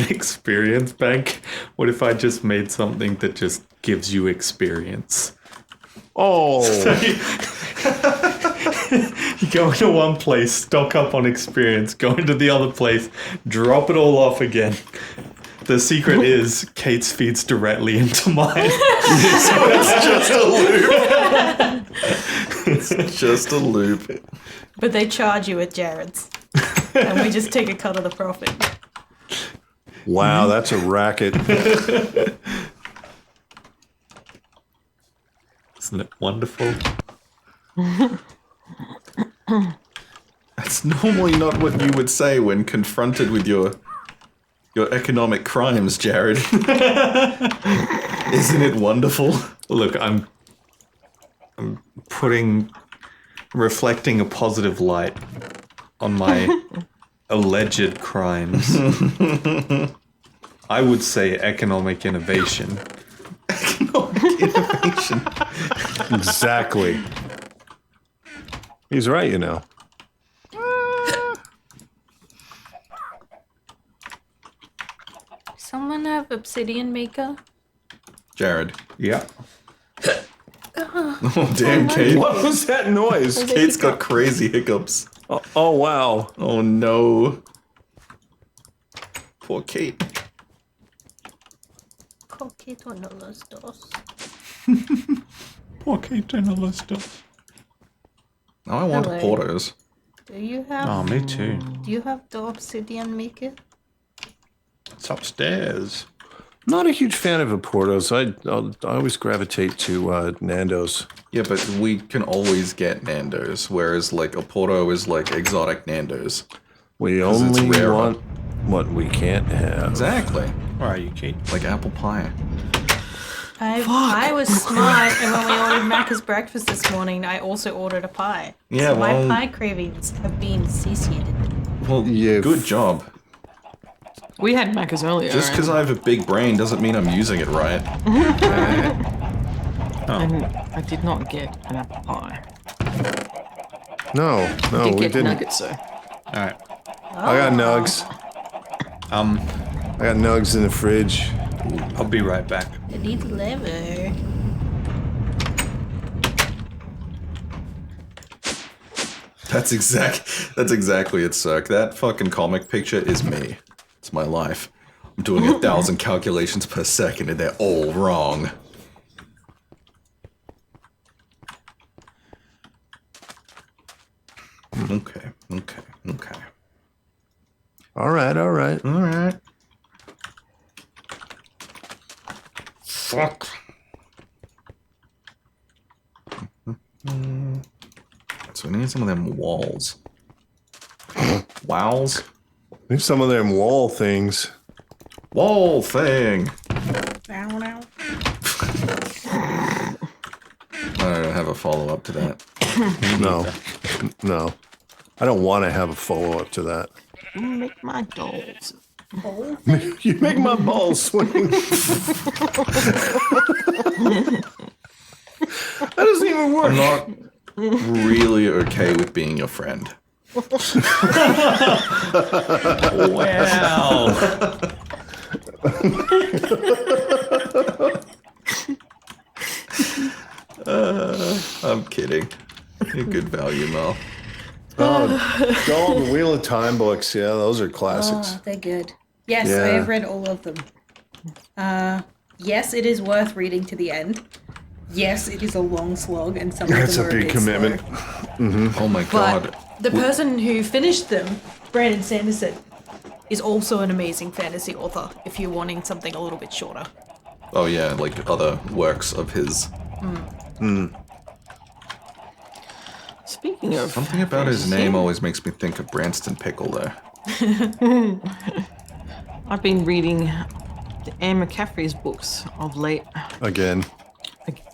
experience bank, what if I just made something that just gives you experience? Oh, You go into one place, stock up on experience, go into the other place, drop it all off again. The secret is Kate's feeds directly into mine. It's just a loop. It's just a loop. But they charge you at Jared's. And we just take a cut of the profit. wow, that's a racket. Isn't it wonderful? That's normally not what you would say when confronted with your economic crimes, Jared. Isn't it wonderful? Look, I'm reflecting a positive light on my alleged crimes. I would say economic innovation. Economic innovation. Exactly. He's right, you know. Someone have Obsidian Maker? Jared. Yeah. Oh, damn, Kate. What was that noise? Kate's got crazy hiccups. Oh, wow. Oh, no. Poor Kate. Coquito no los dos. Okay, turn all this stuff. Now I want Hello. Portos. Do you have Oh, me too. Do you have the Obsidian Maker? It's upstairs. Not a huge fan of Portos. I always gravitate to Nando's. Yeah, but we can always get Nando's, whereas like a Porto is like exotic Nando's. We 'Cause it's only rare. want what we can't have. Exactly. Where are you, Kate? Like apple pie. I was smart, and when we ordered Macca's breakfast this morning, I also ordered a pie. Yeah, so well- my pie cravings have been satiated. Well, Yeah. good job. We had Macca's earlier. Just because I have a big brain doesn't mean I'm using it right. and I did not get an apple pie. No, I did we get didn't. nuggets though. All right. I got nugs. I got nugs in the fridge. I'll be right back. I need liver. That's exactly it, Cirque. That fucking comic picture is me. It's my life. I'm doing 1,000 calculations per second and they're all wrong. Okay. All right. Alright. Fuck. So we need some of them walls. Wows? There's some of them wall things. Wall thing! Ow, ow. I don't have a follow-up to that. No. I don't want to have a follow-up to that. You make my dolls. You make my balls swing. That doesn't even work. I'm not really okay with being your friend. Wow. I'm kidding. You're good value, Mel. Oh, the Wheel of Time books. Yeah, those are classics. Oh, they're good. Yes, Yeah. I have read all of them. Yes, it is worth reading to the end. Yes, it is a long slog, and some That's of a them are big bit commitment. slow. Oh my god. But the person who finished them, Brandon Sanderson, is also an amazing fantasy author. If you're wanting something a little bit shorter. Oh yeah, like other works of his. Speaking of Something about his name always makes me think of Branston Pickle there. I've been reading Anne McCaffrey's books of late. Again.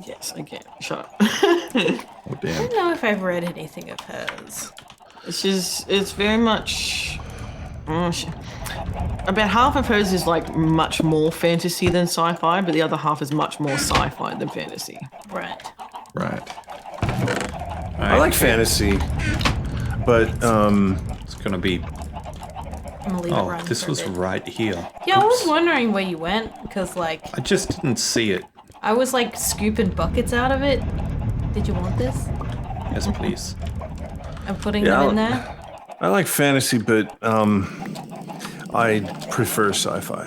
Yes, again. Shut up. Oh damn. I don't know if I've read anything of hers. It's very much. about half of hers is like much more fantasy than sci-fi, but the other half is much more sci-fi than fantasy. Right. Right. I like fantasy, but It's gonna be. I'm gonna leave it Oh, running this for a was bit. right here. Yeah, I was Oops. wondering where you went because, like, I just didn't see it. I was like scooping buckets out of it. Did you want this? Yes, please. I'm putting Yeah, them in there. I like fantasy, but I prefer sci-fi.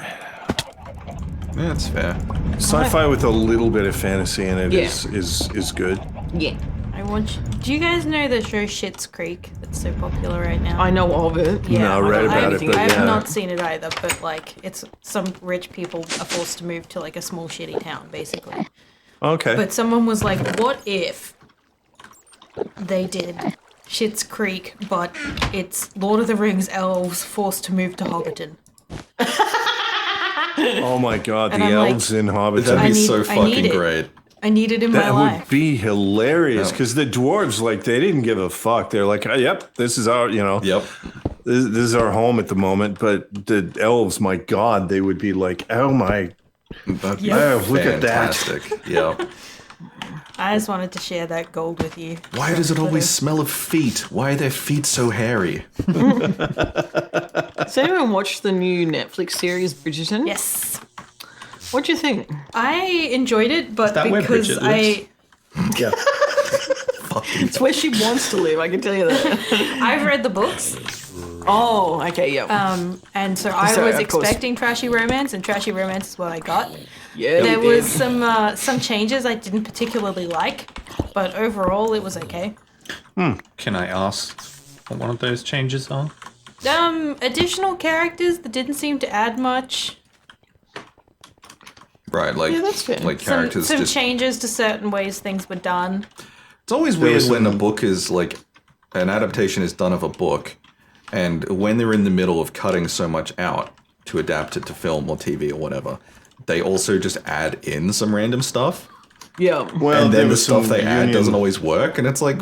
Yeah, that's fair. Sci-fi with a little bit of fantasy in it Yeah. is good. Yeah. I want you. Do you guys know the show Schitt's Creek that's so popular right now? I know of it. Yeah, No, I read about it, I but have yeah. not seen it either, but like, it's some rich people are forced to move to like a small shitty town, basically. Okay. But someone was like, "What if they did Schitt's Creek, but it's Lord of the Rings elves forced to move to Hobbiton?" Oh my god, And the I'm like, elves in Hobbiton. That'd I be need- so I need fucking it. great. I need it in my That life. would be hilarious Yeah. because the dwarves, like, they didn't give a fuck. They're like, yep, this is our, Yep. this is our home at the moment. But the elves, my god, they would be like, oh my, That'd be Oh, look at that. fantastic. Yep. I just wanted to share that gold with you. Why does it always smell of feet? Why are their feet so hairy? Has anyone watched the new Netflix series Bridgerton? Yes. What do you think? I enjoyed it, but that where because Bridget I yeah. It's where she wants to live, I can tell you that. I've read the books, Oh, okay, yeah. and so I Sorry, was of course. expecting trashy romance, and trashy romance is what I got. Yeah, There we was did. some changes I didn't particularly like, but overall it was okay. Can I ask what one of those changes are? Additional characters that didn't seem to add much. Right, like Yeah, that's fair. like Some, characters some just. changes to certain ways things were done. It's always There weird was when a some- book is like an adaptation is done of a book, and when they're in the middle of cutting so much out to adapt it to film or TV or whatever, they also just add in some random stuff, Yeah. Well, and there then the was stuff some they add union- doesn't always work, and it's like,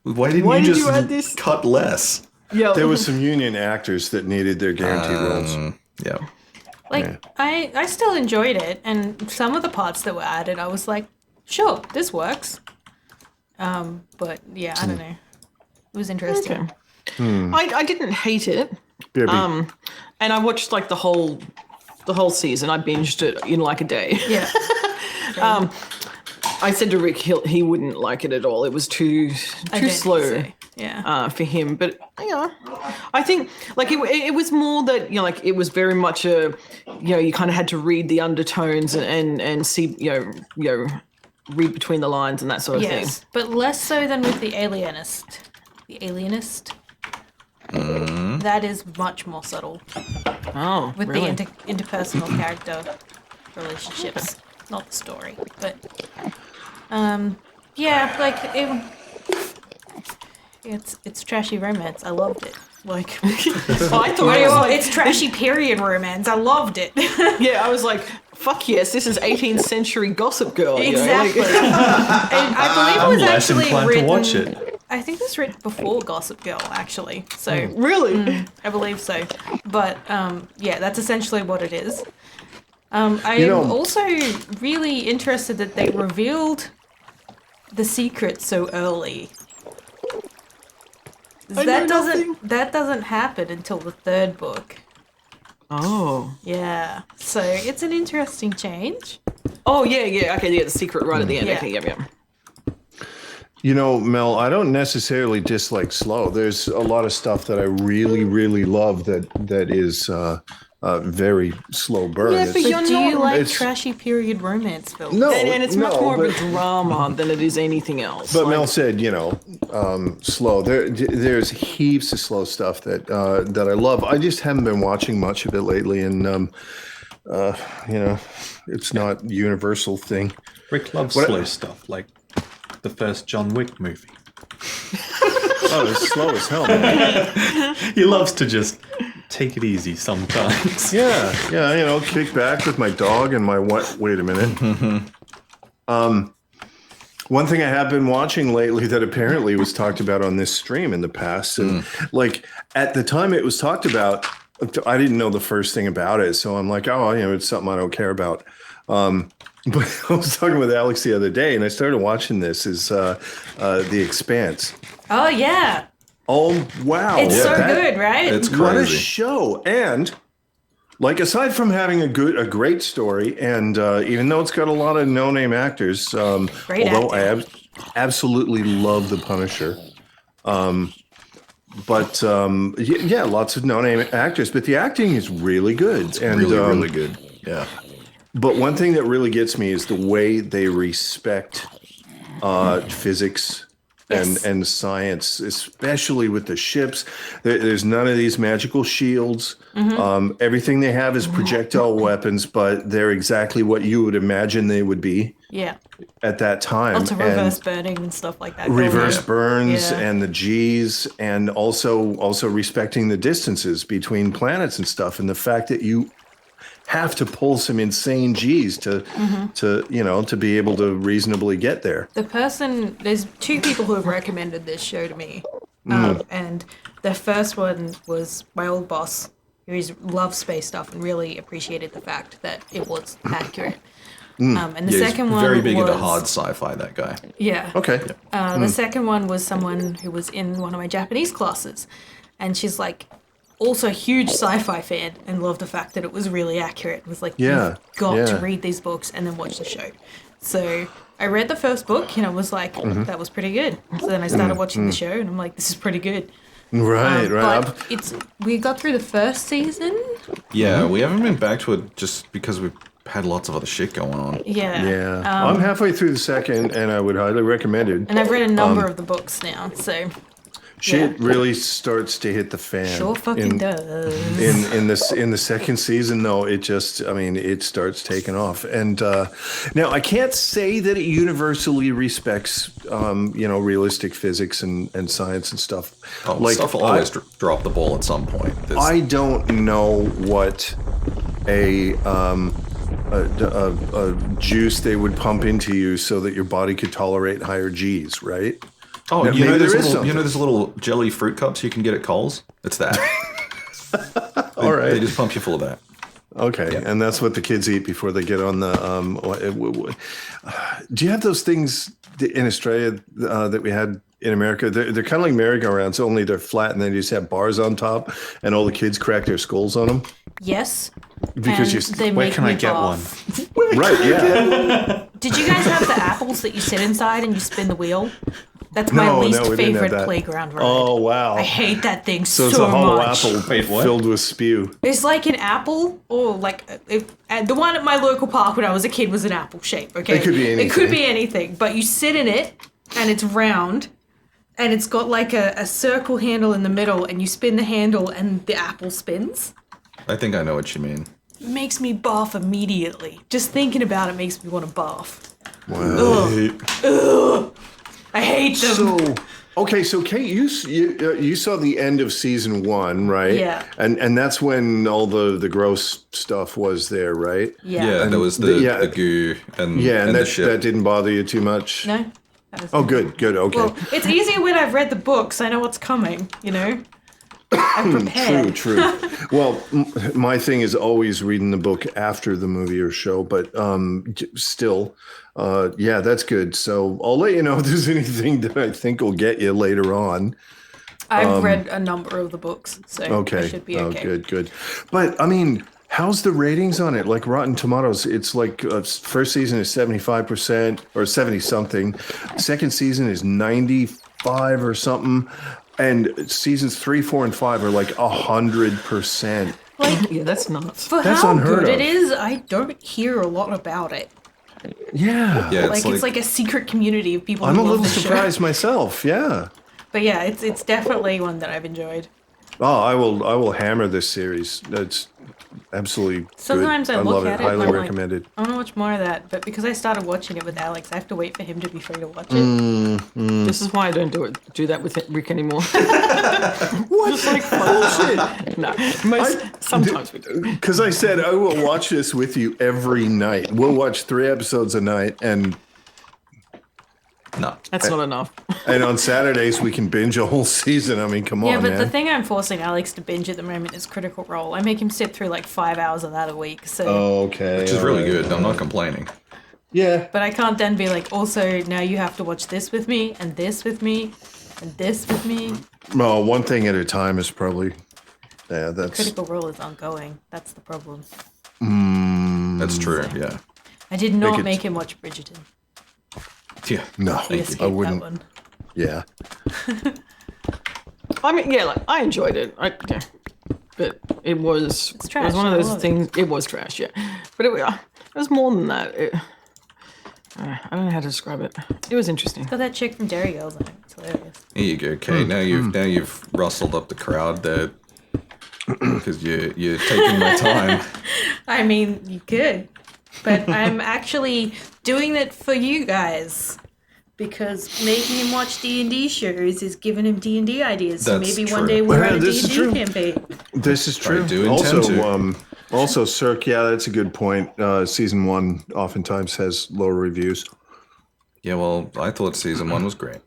why didn't Why you did just you add this? cut less? Yeah. There was some union actors that needed their guaranteed roles. Yeah. Like, I still enjoyed it, and some of the parts that were added, I was like, sure, this works. But yeah, I don't know. It was interesting. Okay. I didn't hate it. Yeah, And I watched like the whole season. I binged it in like a day. Yeah. I said to Rick he wouldn't like it at all. It was too I don't slow think so. Yeah. for him. But I think like it was more that like it was very much a you kind of had to read the undertones and see read between the lines and that sort of Yes, thing. but less so than with The Alienist. The Alienist. That is much more subtle Oh, with really? the interpersonal character relationships, not the story. But yeah, like it's trashy romance. I loved it. Like, I thought it was like, it's trashy period romance. I loved it. yeah, I was like, fuck yes, this is 18th century Gossip Girl. you know, Exactly. like- And I believe it I'm was less actually inclined written. to watch it. I think it was written before Gossip Girl, actually. So really? I believe so. But yeah, that's essentially what it is. I You am know- also really interested that they revealed the secret so early. I know nothing. That doesn't happen until the third book. Oh. Yeah. So it's an interesting change. Oh yeah. Okay, yeah, the secret right at the end. Yeah. Okay, yeah. You know, Mel, I don't necessarily dislike slow. There's a lot of stuff that I really, really love that is very slow burn. Yeah, but It's- you're Do you not- like it's- trashy period romance films? no, And it's much no, more of but- a drama than it is anything else. But Like, Mel said, slow. There's heaps of slow stuff that I love. I just haven't been watching much of it lately, and it's not a universal thing. Rick loves slow stuff, like the first John Wick movie. Oh, it's slow as hell, man. He loves to just take it easy sometimes. Yeah, kick back with my dog and my what? Wait a minute. One thing I have been watching lately that apparently was talked about on this stream in the past, and like at the time it was talked about, I didn't know the first thing about it, so I'm like, oh, it's something I don't care about. But I was talking with Alex the other day, and I started watching this. Is The Expanse? Oh yeah, Oh wow, it's so that- good, right? It's What a crazy. show! And like, aside from having a great story, and even though it's got a lot of no-name actors, Great although acting. I absolutely love The Punisher. But yeah, lots of no-name actors, but the acting is really good. And Really, really good. Yeah. But one thing that really gets me is the way they respect physics Yes. and science, especially with the ships. There's none of these magical shields. Everything they have is projectile weapons, but they're exactly what you would imagine they would be Yeah, at that time. lots of And reverse burning and stuff like that. going reverse on. burns Yeah. and the G's, and also respecting the distances between planets and stuff, and the fact that you have to pull some insane G's to be able to reasonably get there. There's two people who have recommended this show to me, and the first one was my old boss, who loves space stuff and really appreciated the fact that it was accurate. And the Yeah, second he's one very big was, into hard sci-fi, that guy. Yeah. Okay. The second one was someone who was in one of my Japanese classes, and she's like also a huge sci-fi fan and loved the fact that it was really accurate. It was like, Yeah, you've got to yeah. read these books and then watch the show. So I read the first book and I was like, that was pretty good. So then I started watching the show and I'm like, this is pretty good. Right. But we got through the first season. Yeah, we haven't been back to it just because we've had lots of other shit going on. Yeah. Yeah. I'm halfway through the second, and I would highly recommend it. And I've read a number of the books now, so Shit really starts to hit the fan. sure fucking does. In the second season, though, it starts taking off. And now I can't say that it universally respects realistic physics and science and stuff. Oh, stuff will always drop the ball at some point. I don't know what a juice they would pump into you so that your body could tolerate higher G's, right? Oh, Maybe there is something. there's little jelly fruit cups you can get at Coles? It's that. All right. They just pump you full of that. Okay, and that's what the kids eat before they get on the. Do you have those things in Australia that we had in America? They're kind of like merry-go-rounds, only they're flat, and then you just have bars on top, and all the kids crack their skulls on them. Yes. Because and they Where make can me I get laugh. one? Right? Yeah. Did you guys have the apples that you sit inside and you spin the wheel? That's my least we didn't have favorite that. playground ride. Oh wow! I hate that thing So so, it's a hollow much. apple Wait, what? filled with spew. It's like an apple, or like the one at my local park when I was a kid was an apple shape. Okay, It could be It could anything. be anything, but you sit in it, and it's round, and it's got like a circle handle in the middle, and you spin the handle, and the apple spins. I think I know what you mean. It makes me barf immediately. Just thinking about it makes me want to barf. I hate them. So, okay, so Kate, you saw the end of season 1, right? Yeah. And that's when all the gross stuff was there, right? yeah. There was yeah. the goo and, Yeah, and the that shit. didn't bother you too much. No. That was Oh, good, okay. Well, it's easier when I've read the books. I know what's coming. You know. I'm prepared. True. Well, my thing is always reading the book after the movie or show, but still, yeah, that's good. So I'll let you know if there's anything that I think will get you later on. I've read a number of the books, so Okay. I should be okay. Oh, good. But I mean, how's the ratings on it? Like Rotten Tomatoes, it's like first season is 75% or 70 something. Second season is 95 or something. And seasons 3, 4, and 5 are like 100%. Like Yeah, that's nuts. for That's how unheard good of. it is, I don't hear a lot about it. Yeah. Yeah, Like it's like a secret community of people I'm who a love little the show. surprised myself. Yeah. But yeah, it's definitely one that I've enjoyed. Oh, I will hammer this series. That's absolutely Sometimes good. I look love at it. it and Highly I'm like, recommended. I want to watch more of that, but because I started watching it with Alex, I have to wait for him to be free to watch it. This is why I don't do that with Rick anymore. What? Just like bullshit. No, sometimes we do. Because I said I will watch this with you every night. We'll watch 3 episodes a night, and No. That's not enough. And on Saturdays we can binge a whole season. I mean, come Yeah, on, but man. the thing I'm forcing Alex to binge at the moment is Critical Role. I make him sit through like 5 hours of that a week. So, Okay. Which is really good. I'm not complaining. Yeah. but I can't then be like, also now you have to watch this with me and this with me and this with me. Well, one thing at a time is probably. Yeah, that's. Critical Role is ongoing. That's the problem. That's true. Yeah. I did not it- make him watch Bridgerton. Yeah. No, He escaped I wouldn't. that one. Yeah. I mean, yeah, like I enjoyed it. Yeah. But it was trash, one of I those love it. things. It was trash, yeah. But it was more than that. I don't know how to describe it. It was interesting. Got that chick from Dairy Girls in it. It's hilarious. Here you go, Kay. Now you've rustled up the crowd there because you're taking my time. I mean, you could, but I'm actually doing it for you guys because making him watch D&D shows is giving him D&D ideas. So That's maybe one true. day we'll Yeah, run a this is D&D true. campaign. This is true. do intend to. Also, Cirque, yeah, that's a good point. Season 1 oftentimes has lower reviews. Yeah, well, I thought season 1 was great.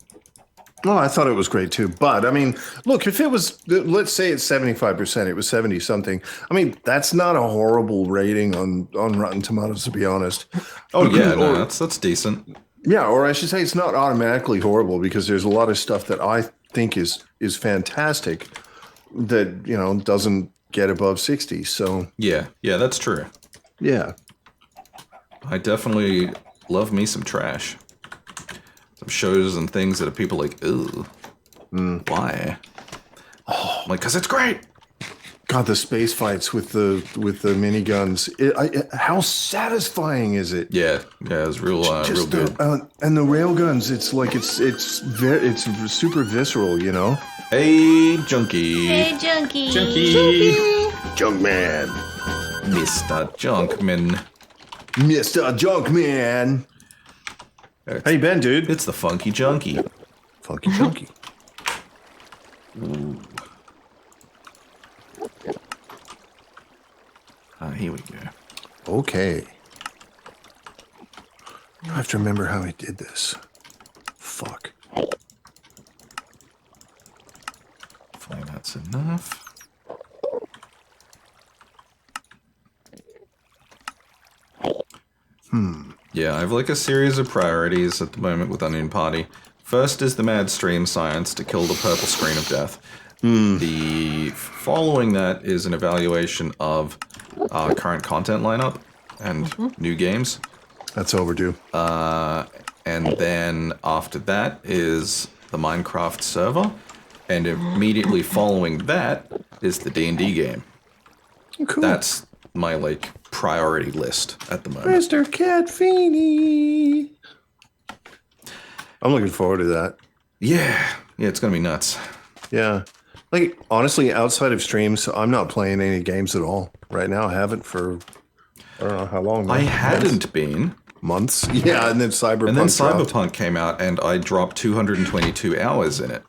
Well, I thought it was great too. But I mean, look, if it was, let's say it's 75%, it was 70 something. I mean, that's not a horrible rating on Rotten Tomatoes, to be honest. Oh yeah, or- no, that's decent. Yeah, or I should say it's not automatically horrible because there's a lot of stuff that I think is fantastic that, doesn't get above 60. So, Yeah, that's true. yeah. I definitely love me some trash. Some shows and things that are people like, ooh, why? Oh, I'm like, because it's great. God, the space fights with the miniguns. How satisfying is it? Yeah, it's real Just good. And the railguns, it's like it's super visceral, Hey, junkie, junkie. Junkman, Mr. Junkman. Mr. Junkman. How you been, dude? It's the funky junkie. Funky junkie. Here we go. Okay. I have to remember how I did this. Fuck. Hopefully that's enough. Yeah, I have like a series of priorities at the moment with Onion Party. First is the mad stream science to kill the purple screen of death. The following that is an evaluation of our current content lineup and new games. That's overdue. And then after that is the Minecraft server. And immediately following that is the D&D game. Cool. That's my like priority list at the moment. Mr. Catfeeny. I'm looking forward to that. Yeah, it's gonna be nuts. Yeah. Like, honestly, outside of streams, I'm not playing any games at all right now. I haven't for, I don't know how long. I now. hadn't been, Months. Yeah, and then Cyberpunk. and then dropped. Cyberpunk came out, and I dropped 222 hours in it.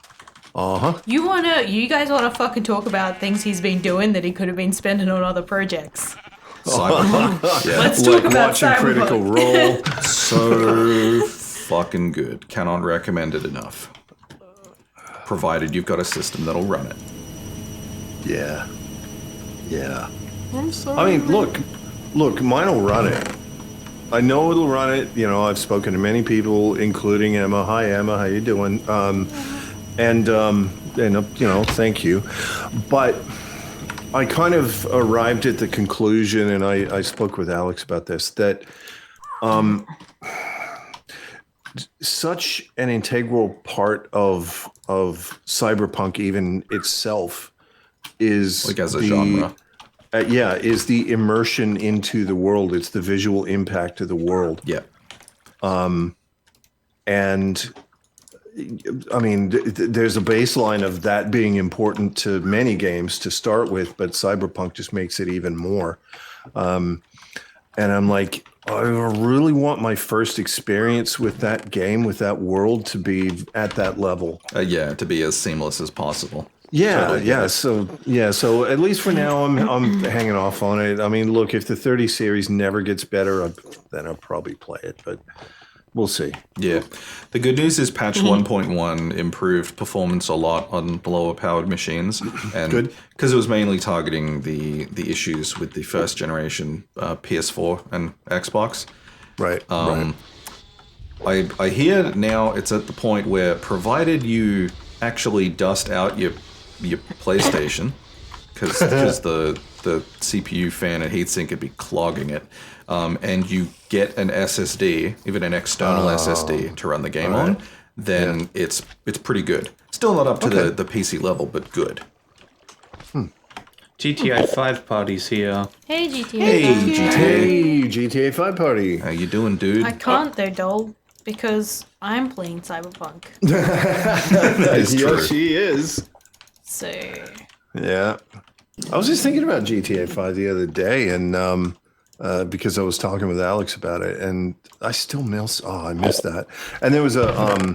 Uh-huh. You guys wanna fucking talk about things he's been doing that he could have been spending on other projects? Cyberpunk, yeah, Let's talk Like about watching Cyberpunk. Critical Role. so fucking good. Cannot recommend it enough. Provided you've got a system that'll run it. Yeah. Yeah. I'm sorry. I mean, look, mine will run it. I know it'll run it. I've spoken to many people, including Emma. Hi, Emma. How you doing? And thank you. But I kind of arrived at the conclusion, and I spoke with Alex about this, that such an integral part of Cyberpunk, even itself, is Like as a genre. is the immersion into the world. It's the visual impact of the world. Yeah. And I mean, there's a baseline of that being important to many games to start with, but Cyberpunk just makes it even more. And I'm like, I really want my first experience with that game, with that world, to be at that level. To be as seamless as possible. Yeah, Totally get yeah. it. So at least for now, I'm hanging off on it. I mean, look, if the 30 series never gets better, then I'll probably play it. But we'll see. Yeah. The good news is patch 1.1 improved performance a lot on the lower powered machines. And Good. because it was mainly targeting the issues with the first generation PS4 and Xbox. Right. I hear now it's at the point where provided you actually dust out your PlayStation, because the CPU fan and heatsink could be clogging it, and you get an SSD, even an external SSD to run the game on, then it's pretty good. Still not up to the PC level, but good. GTA 5 parties here. Hey, GTA. Hey, GTA. Hey, GTA 5 party. How you doing, dude? I can't though, doll, because I'm playing Cyberpunk. That is true. Yes, she is. So Yeah. I was just thinking about GTA 5 the other day, and because I was talking with Alex about it, and I still miss. Oh, I missed that. And there was a.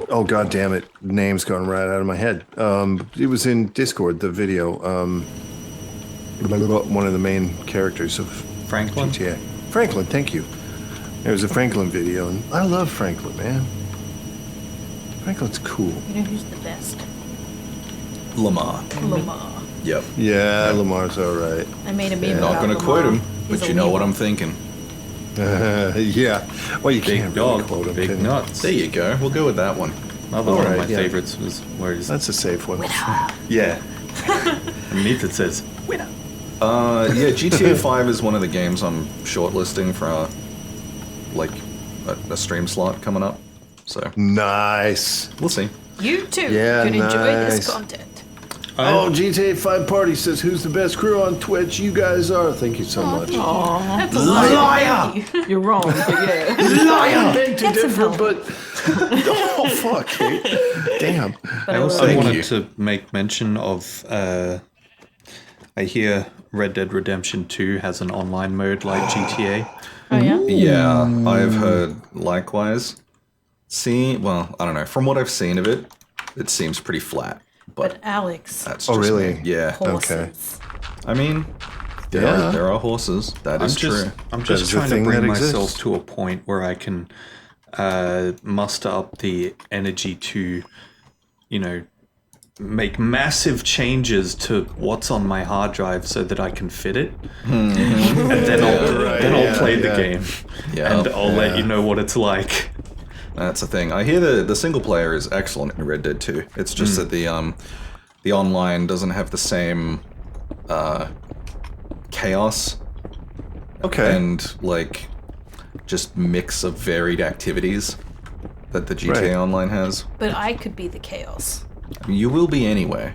Oh god damn it! Name's gone right out of my head. It was in Discord. The video. One of the main characters of Franklin? GTA. Franklin, thank you. There was a Franklin video, and I love Franklin, man. Franklin's cool. you know who's the best? Lamar. Lamar. Yep. Yeah, Lamar's all right. I made a meme. Not about going to Lamar. quote him, He's but a you know what Leo. I'm thinking. Yeah. Well, you Big can't dog, really quote him, big can you? nuts. There you go. We'll go with that one. Another one of Alright, my yeah. favorites was where he's... That's a safe one. Yeah. Underneath it says, winner. Yeah, GTA 5 is one of the games I'm shortlisting for a stream slot coming up. So Nice. we'll see. You too Yeah, can enjoy this nice. content. Oh, GTA 5 Party says, who's the best crew on Twitch? You guys are. Thank you so much. That's a Liar! Thank you. You're wrong, but yeah. I beg to Get some differ, help. but... oh, fuck. Damn. I also Thank wanted you. to make mention of. I hear Red Dead Redemption 2 has an online mode like GTA. Oh yeah. Yeah, I've heard likewise. Well, I don't know. From what I've seen of it, it seems pretty flat. But But Alex, that's Oh, just really? me. Yeah. horses. I mean, Yeah. there are horses. That is true. I'm That just is a trying to thing bring that myself exists. to a point where I can muster up the energy to, make massive changes to what's on my hard drive so that I can fit it, and then I'll play the game, Yeah. and I'll let you know what it's like. That's the thing. I hear the single player is excellent in Red Dead 2. It's just that the online doesn't have the same chaos Okay. and just mix of varied activities that the GTA Right. Online has. But I could be the chaos. You will be anyway.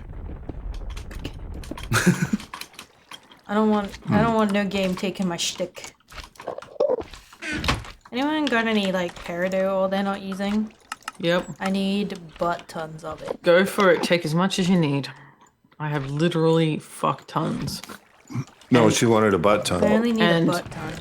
I don't want no game taking my shtick. Anyone got any Peridot they're not using? Yep. I need butt tons of it. Go for it. Take as much as you need. I have literally fuck tons. No, she wanted a butt ton. I only need And- a butt ton.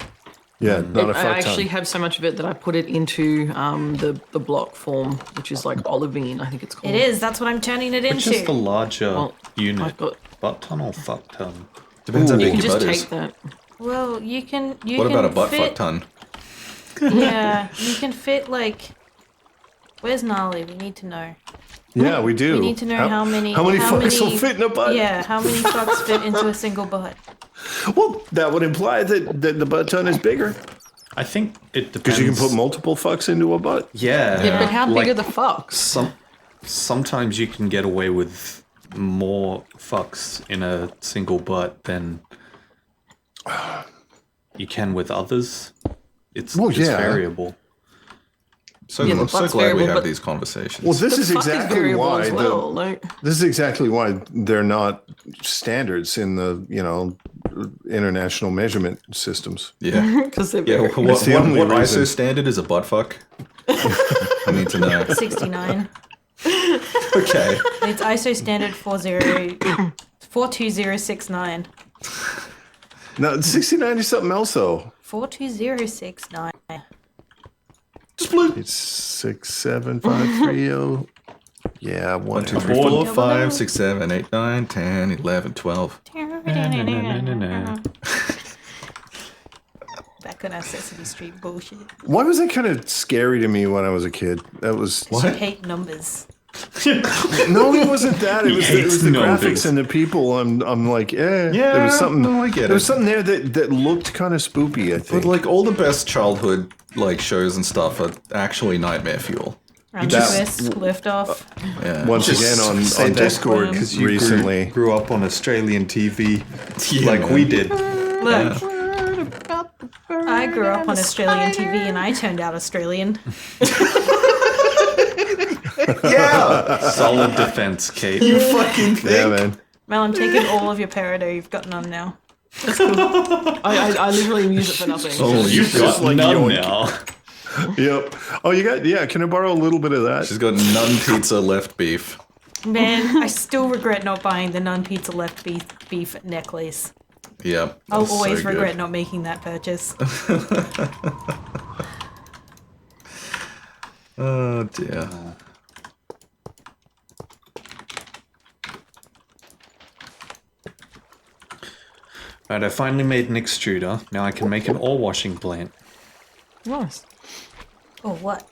Yeah, not a I fuck actually ton. have so much of it that I put it into the block form, which is like olivine, I think it's called. It is. That's what I'm turning it Which is the into. larger Well, unit? I've got- Butt ton or fuck ton? Depends how You big can your just butt is. take that. Well, you can. What about a butt fuck ton? Yeah, you can fit Where's Gnarly? We need to know. Yeah, we do. We need to know how many fucks will fit in a butt. Yeah, how many fucks fit into a single butt. Well, that would imply that the butt ton is bigger. I think it depends. Because you can put multiple fucks into a butt. Yeah. Yeah, but how big like, are the fucks? Sometimes you can get away with more fucks in a single butt than you can with others. It's Well, just yeah. variable. So, Yeah, the I'm so butt's glad we variable, have but- these conversations. Well, this The is fuck exactly variable why as well. Like, this is exactly why they're not standards in the international measurement systems. yeah. because they're Yeah, very, what That's the only ISO reason. standard is a butt fuck? I need to know. 69. Okay. It's ISO standard 42069. No, 69 is something else though. 42069. Split. It's 67530. Yeah, 1, 2, 3, 4, 5, 6, 7, 8, 9, 10, 11, 12. back on our Sesame Street bullshit. Why was that kind of scary to me when I was a kid? That was You hate numbers. no, it wasn't that. It was hates the numbers. graphics and the people. I'm like, Yeah, There was something. no, I get there was it. something there that looked kind of spoopy. I But think. like all the best childhood like shows and stuff are actually nightmare fuel. Round just- twist, lift off. Yeah. Once Just again say on that Discord because you recently. grew up on Australian TV Yeah, like man. we did. Look, I grew up on Australian TV and I turned out Australian. Yeah. Solid defense, Kate. You fucking think? Yeah, man. Mel, I'm taking all of your peridot you've got none now. I literally use it for nothing. Oh, You've Just got like none yoink. now. Yep. Oh, you got. Yeah. Can I borrow a little bit of that? She's got none pizza left beef. Man, I still regret not buying the non-pizza left beef necklace. Yep. I'll that's so always good. regret not making that purchase. Oh dear. Right, I finally made an extruder. Now I can make an ore washing plant. Nice. Or what?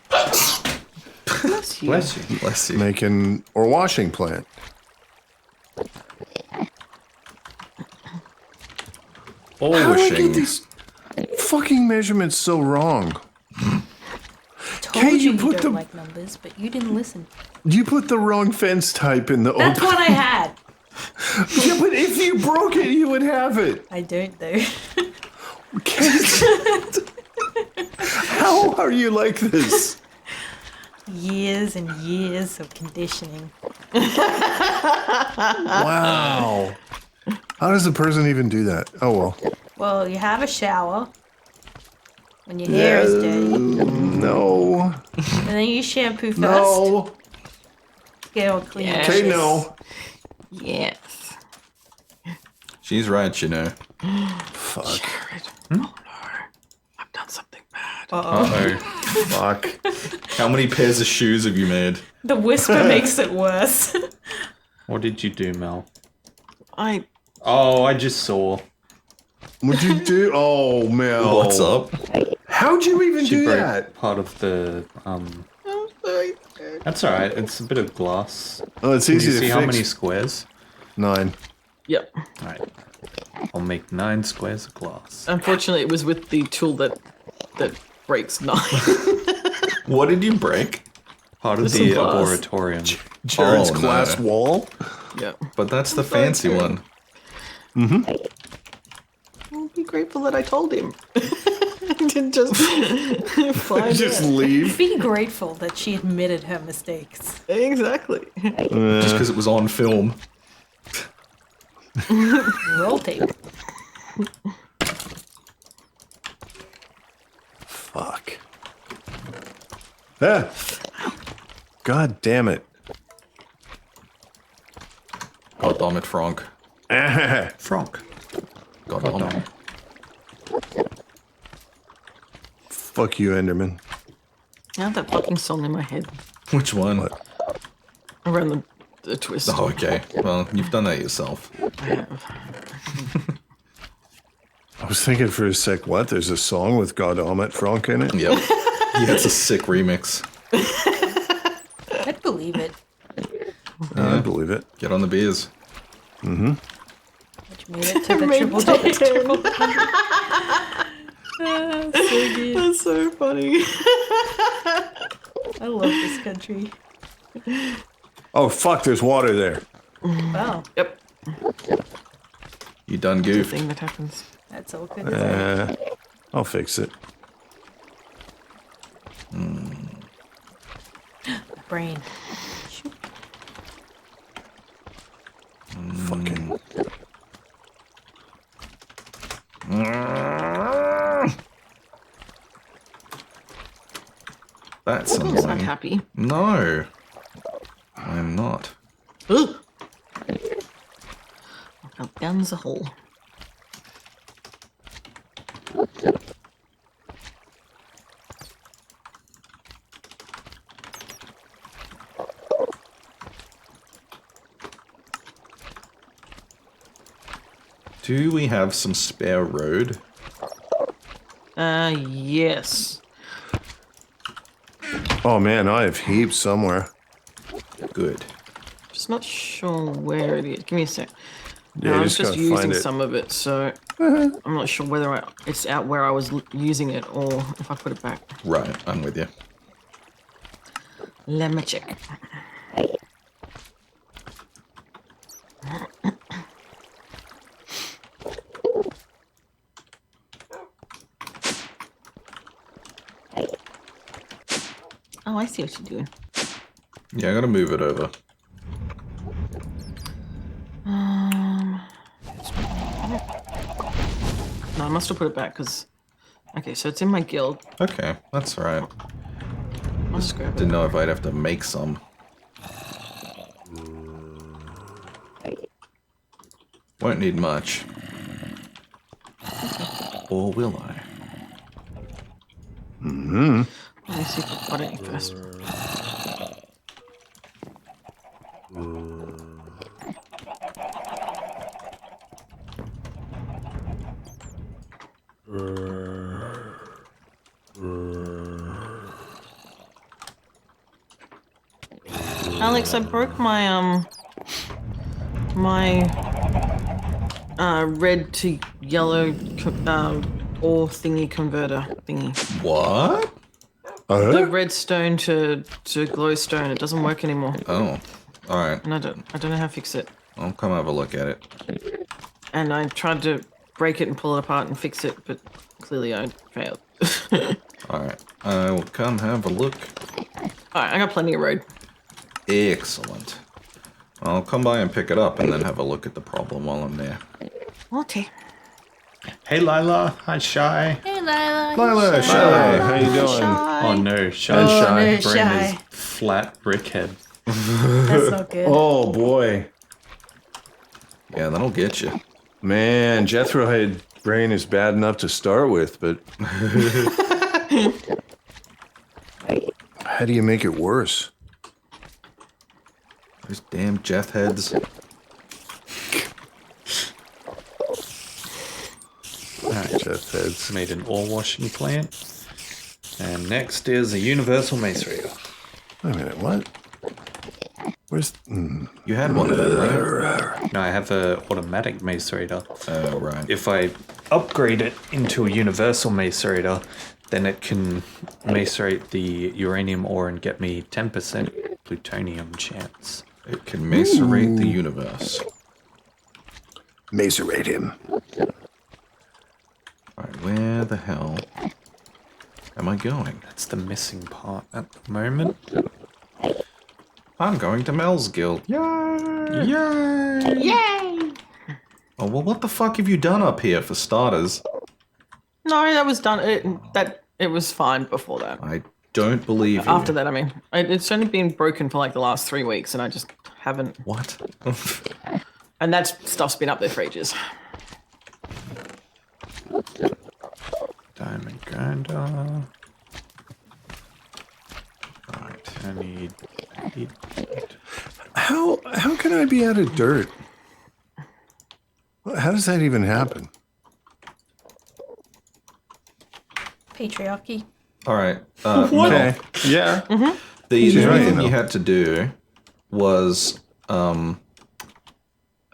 Bless you. Bless you. Bless you. Making or washing plant. Or How do I get wishing. these fucking measurements so wrong? Told Can't you you put don't the- like numbers, but you didn't listen. You put the wrong fence type in the That's open. what I had. Yeah, but if you broke it, you would have it. I don't though. Kate. How are you like this? Years and years of conditioning. Wow. How does a person even do that? Oh well. Well, you have a shower when your hair is dirty, No. and then you shampoo first. No. Get all clean. Yeah. Okay, no. Yes. She's right, you know. Fuck. Jared. Oh no. I've done something bad. Uh-oh. Fuck. How many pairs of shoes have you made? The whisper makes it worse. What did you do, Mel? I Oh, I just saw. What'd you do? Oh, Mel. What's up? How'd you even She do broke that? part of the That's alright, it's a bit of glass. Oh, it's Can easy you to see fix. how many squares? 9. Yep. Alright. I'll make 9 squares of glass. Unfortunately, it was with the tool that breaks 9. What did you break? Part of There's the some glass. laboratorium. Jared's Oh, no. glass wall. Yep. But that's the fancy one. Well, be grateful that I told him. I didn't just find Just it. leave. Be grateful that she admitted her mistakes. Exactly. Just because it was on film. Roll tape. Fuck. Ah. God damn it. God damn it, Frank. Ah. Frank. God God damn damn. it. Fuck you, Enderman. I have that fucking song in my head Which one? around the twist. Oh, okay. Well, you've done that yourself. I have. I was thinking for a sec, what? There's a song with God damn it, Frank in it? Yep. Yeah, it's a sick remix. I'd believe it. I believe it. Get on the beers. Which made it to the triple J. So good. That's so funny. I love this country. Oh, fuck, there's water there. Wow, Yep. You done The goofed. thing that happens. that's all good. Isn't it? I'll fix it. Brain. Fucking. That's I'm not annoying. happy. No. I'm not. Ugh. I felt guns a hole. Do we have some spare road? Yes. Oh man, I have heaps somewhere. Good. Just not sure where it is. Give me a sec. Yeah, No, I you was just just gotta find using it. some of it, so I'm not sure whether it's out where I was using it or if I put it back. Right, I'm with you. Let me check. Oh, I see what you're doing. Yeah, I gotta move it over. No, I must have put it back because. Okay, so it's in my guild. Okay, that's all right. I'll just grab Didn't it. know if I'd have to make some. Won't need much. Or will I? Let me see if I've got any first. Alex, I broke my red to yellow ore thingy converter thingy. What? The redstone to glowstone. It doesn't work anymore, Oh, all right. and I don't know how to fix it. I'll come have a look at it. And I tried to break it and pull it apart and fix it, but clearly I failed. All right, I will come have a look. All right, I got plenty of road. Excellent. I'll come by and pick it up and then have a look at the problem while I'm there. Okay. Hey, Lila. Hi, Shy. Hey, Lila. Lila, Shy. Shy. How you doing? Oh no, Shy. Oh, Shy. no, Brain Shy. is flat brickhead. That's not good. Oh boy, Yeah, that'll get you. man, Jethro head brain is bad enough to start with, but how do you make it worse? Those damn Jeff heads. Jeff heads. Made an ore washing plant. And next is a universal macerator. Wait a minute, what? Where's? You had one of them, right? No, I have a automatic macerator. Oh, right. If I upgrade it into a universal macerator, then it can macerate the uranium ore and get me 10% plutonium chance. It can macerate the universe. Macerate him. Alright, where the hell am I going? That's the missing part at the moment. I'm going to Mel's Guild. Yay! Yay! Oh, well, what the fuck have you done up here, for starters? No, that was done. It was fine before that. I don't believe you. After that, I mean, it's only been broken for like the last 3 weeks, and I just haven't. What? And that stuff's been up there for ages. Diamond grinder. Right. I need. How can I be out of dirt? How does that even happen? Patriarchy. Alright. Okay. Yeah. The She's only right, thing you you know. had to do was,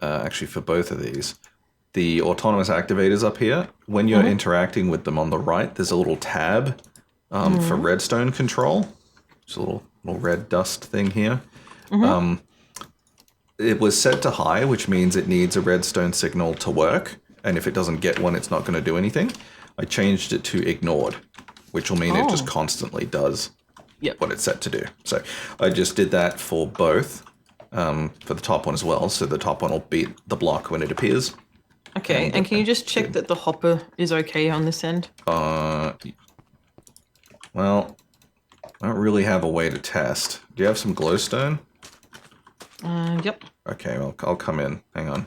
actually for both of these, the autonomous activators up here, when you're interacting with them on the right, there's a little tab for redstone control. It's a little red dust thing here. It was set to high, which means it needs a redstone signal to work. And if it doesn't get one, it's not going to do anything. I changed it to ignored, which will mean it just constantly does Yep. what it's set to do. So I just did that for both, for the top one as well. So the top one will beat the block when it appears. Okay, and can you just check that the hopper is okay on this end? Well, I don't really have a way to test. Do you have some glowstone? Yep. Okay, well, I'll come in. Hang on.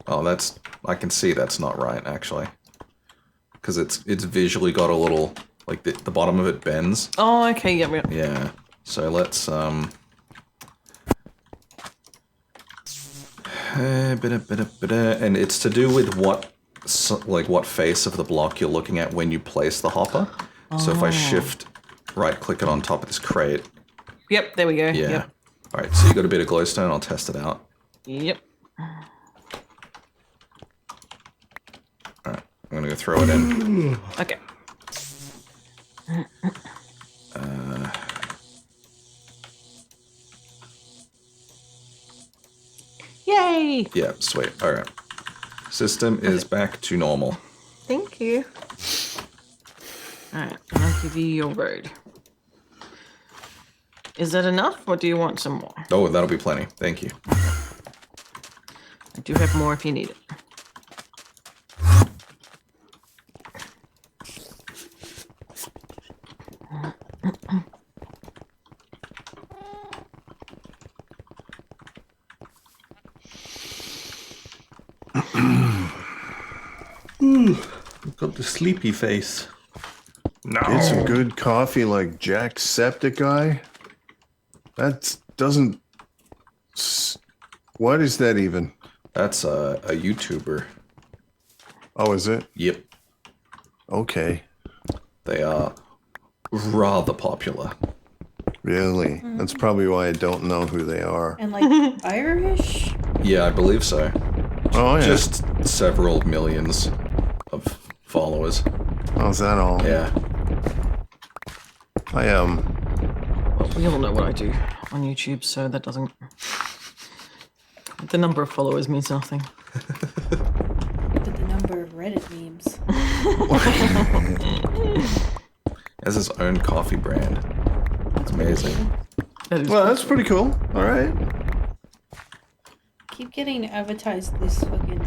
Oh, that's... I can see that's not right, actually. Because it's visually got a little... Like, the bottom of it bends. Oh, okay, yep. Yeah. So let's, And it's to do with what face of the block you're looking at when you place the hopper. So if I shift right click it on top of this crate. Yep, there we go. Yeah. Yep. All right, so you got a bit of glowstone. I'll test it out. Yep. All right, I'm going to go throw it in. Okay. Yay! Yeah, sweet. All right. System is back to normal. Thank you. Alright, I'll give you your road. Is that enough, or do you want some more? Oh, that'll be plenty. Thank you. I do have more if you need it. Got the sleepy face. Get some good coffee like Jacksepticeye. That doesn't. What is that even? That's a YouTuber. Oh, is it? Yep. Okay. They are rather popular. Really? That's probably why I don't know who they are. And like Irish? Yeah, I believe so. Oh, yeah. Just several millions of followers. Oh, is that all? Yeah. I am. Well, we all know what I do on YouTube, so that doesn't. The number of followers means nothing. The number of Reddit memes. Has his own coffee brand. That's amazing. That is Well, that's pretty cool. All right. Keep getting advertised this fucking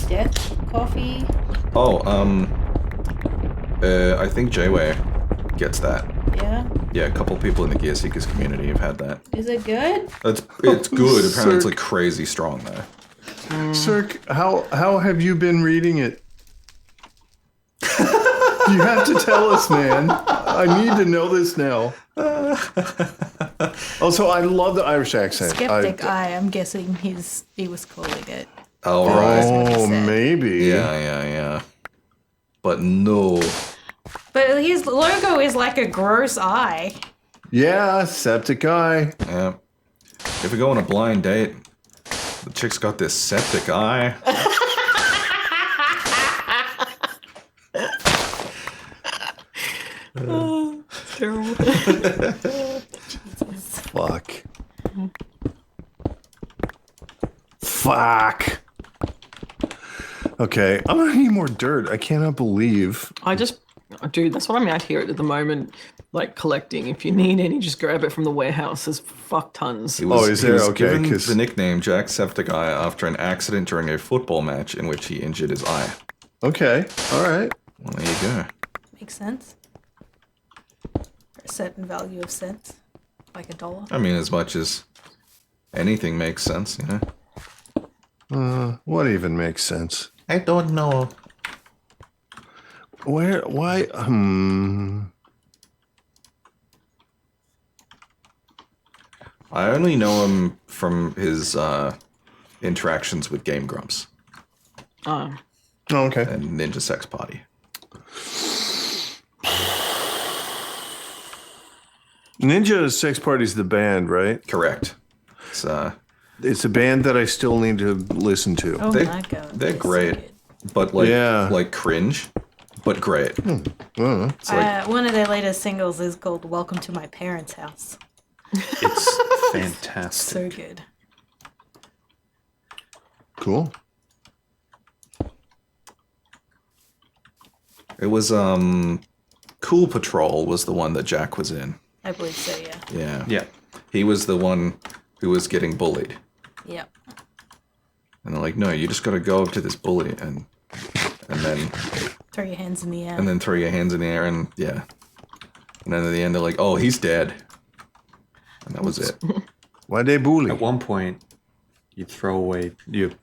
death coffee. Oh, I think Jayway gets that. Yeah. Yeah, a couple people in the Gear Seekers community have had that. Is it good? It's good. Apparently, it's Sir- like crazy strong though. Cirque, how have you been reading it? You have to tell us, man. I need to know this now. Also, I love the Irish accent. Skeptic Eye. I'm guessing he was calling it. All right. what he Oh, said. maybe. Yeah. But no. But his logo is like a gross eye. Yeah, septic eye. Yeah. If we go on a blind date, the chick's got this septic eye. terrible. Fuck. Fuck. Okay, I'm gonna need more dirt. I cannot believe. Dude, that's what I'm out here at the moment, like collecting. If you need any, just grab it from the warehouse. There's fuck tons. He was, is he there? was Okay, given 'cause- the nickname Jacksepticeye after an accident during a football match in which he injured his eye. Okay, all right. Well, there you go. Makes sense. For a certain value of cents. Like $1. I mean, as much as anything makes sense, you know? What even makes sense? I don't know. Where? Why? I only know him from his interactions with Game Grumps Oh, okay. and Ninja Sex Party. Ninja Sex Party's the band, right? Correct. It's, It's a band that I still need to listen to. Oh They- my god. they're so great. good. but like, Yeah. like cringe, but great. Uh, It's like, One of their latest singles is called Welcome to My Parents' House. It's fantastic. So good. cool. it was, Cool Patrol was the one that Jack was in. I believe so, yeah. Yeah. Yeah. He was the one who was getting bullied. Yep. And they're like, no, you just gotta go up to this bully and then Throw your hands in the air. and then throw your hands in the air and yeah. And then at the end they're like, oh, he's dead. And that was it. Why they bully? At one point, you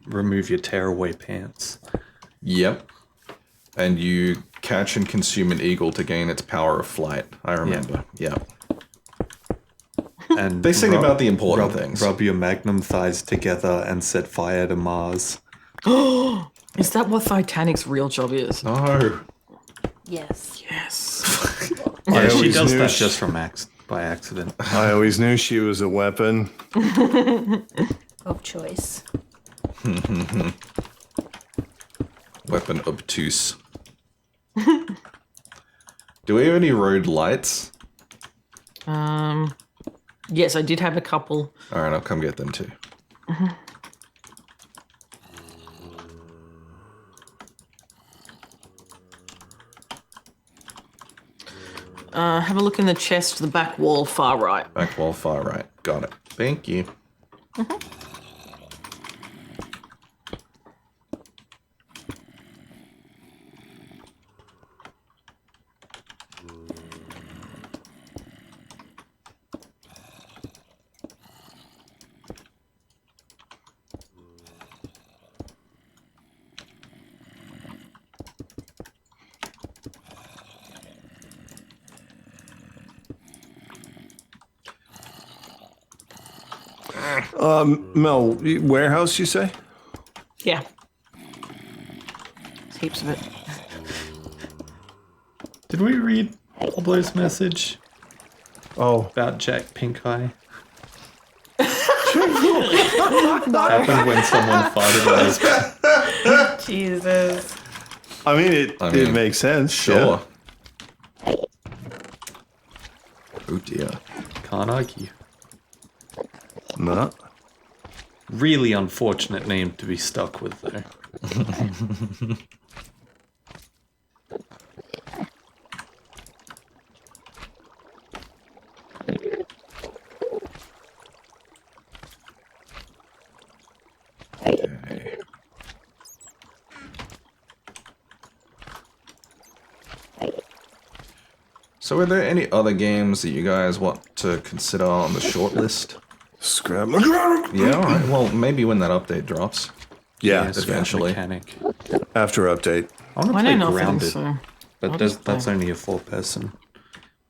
remove your tearaway pants. Yep. And you catch and consume an eagle to gain its power of flight. I remember. Yep. And They sing about the important things. Rub your magnum thighs together and set fire to Mars. Is that what Titanic's real job is? No. Yes. Yes. Yeah, she always does knew that she- just by accident. I always knew she was a weapon. Of choice. Weapon obtuse. Do we have any road lights? Yes, I did have a couple. All right, I'll come get them too. Have a look in the chest, the back wall, far right. Back wall, far right. Got it. Thank you. Mel, warehouse, you say? Yeah. There's heaps of it. Did we read Pablo's message Oh, about Jack Pinkeye? Happened when someone farted on his Jesus. I mean, it mean, makes sense. Sure. Oh dear. Can't argue. Yeah. No. Really unfortunate name to be stuck with, though. Okay. So are there any other games that you guys want to consider on the short list? Scrap. Yeah, alright. Well, maybe when that update drops. Yeah, Yes, eventually. Mechanic. after update. I want to I play know nothing, Grounded, so but I'll that's, just play. that's only a 4-person.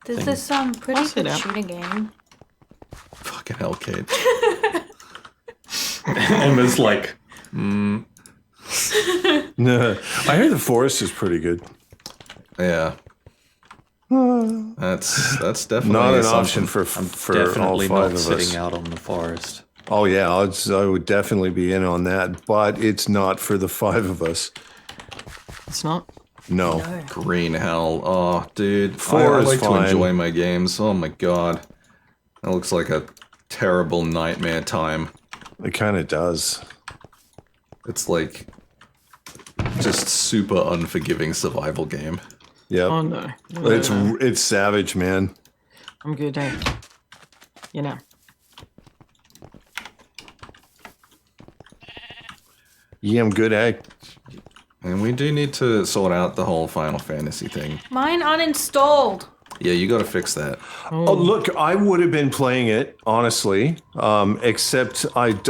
There's this pretty I'll sit good out. shooting game. Fucking hell, Kate. Emma's like, No, I hear the forest is pretty good. Yeah. That's definitely Not an something. option for all definitely five not of sitting us. out on the forest. Oh yeah, I would definitely be in on that, but it's not for the five of us. it's not. No. Green hell. Oh, dude. Four I is like fine. to enjoy my games. Oh my god. That looks like a terrible nightmare time. It kind of does. It's like just super unforgiving survival game. Yep. Oh no. No, It's savage, man. I'm good, eh? You know. Yeah, I'm good at. And we do need to sort out the whole Final Fantasy thing. Mine uninstalled. Yeah, you gotta fix that. Oh, look, I would have been playing it honestly, except I won't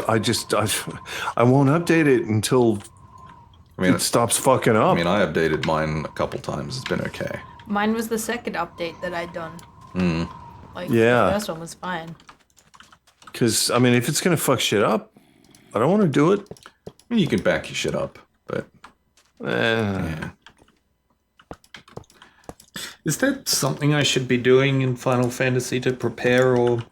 update it until I mean, it stops fucking up. I updated mine a couple times. It's been okay. Mine was the second update that I'd done. Like, Yeah. the first one was fine. Because if it's gonna fuck shit up, I don't want to do it. I mean, you can back your shit up, but yeah. Is there something I should be doing in Final Fantasy to prepare or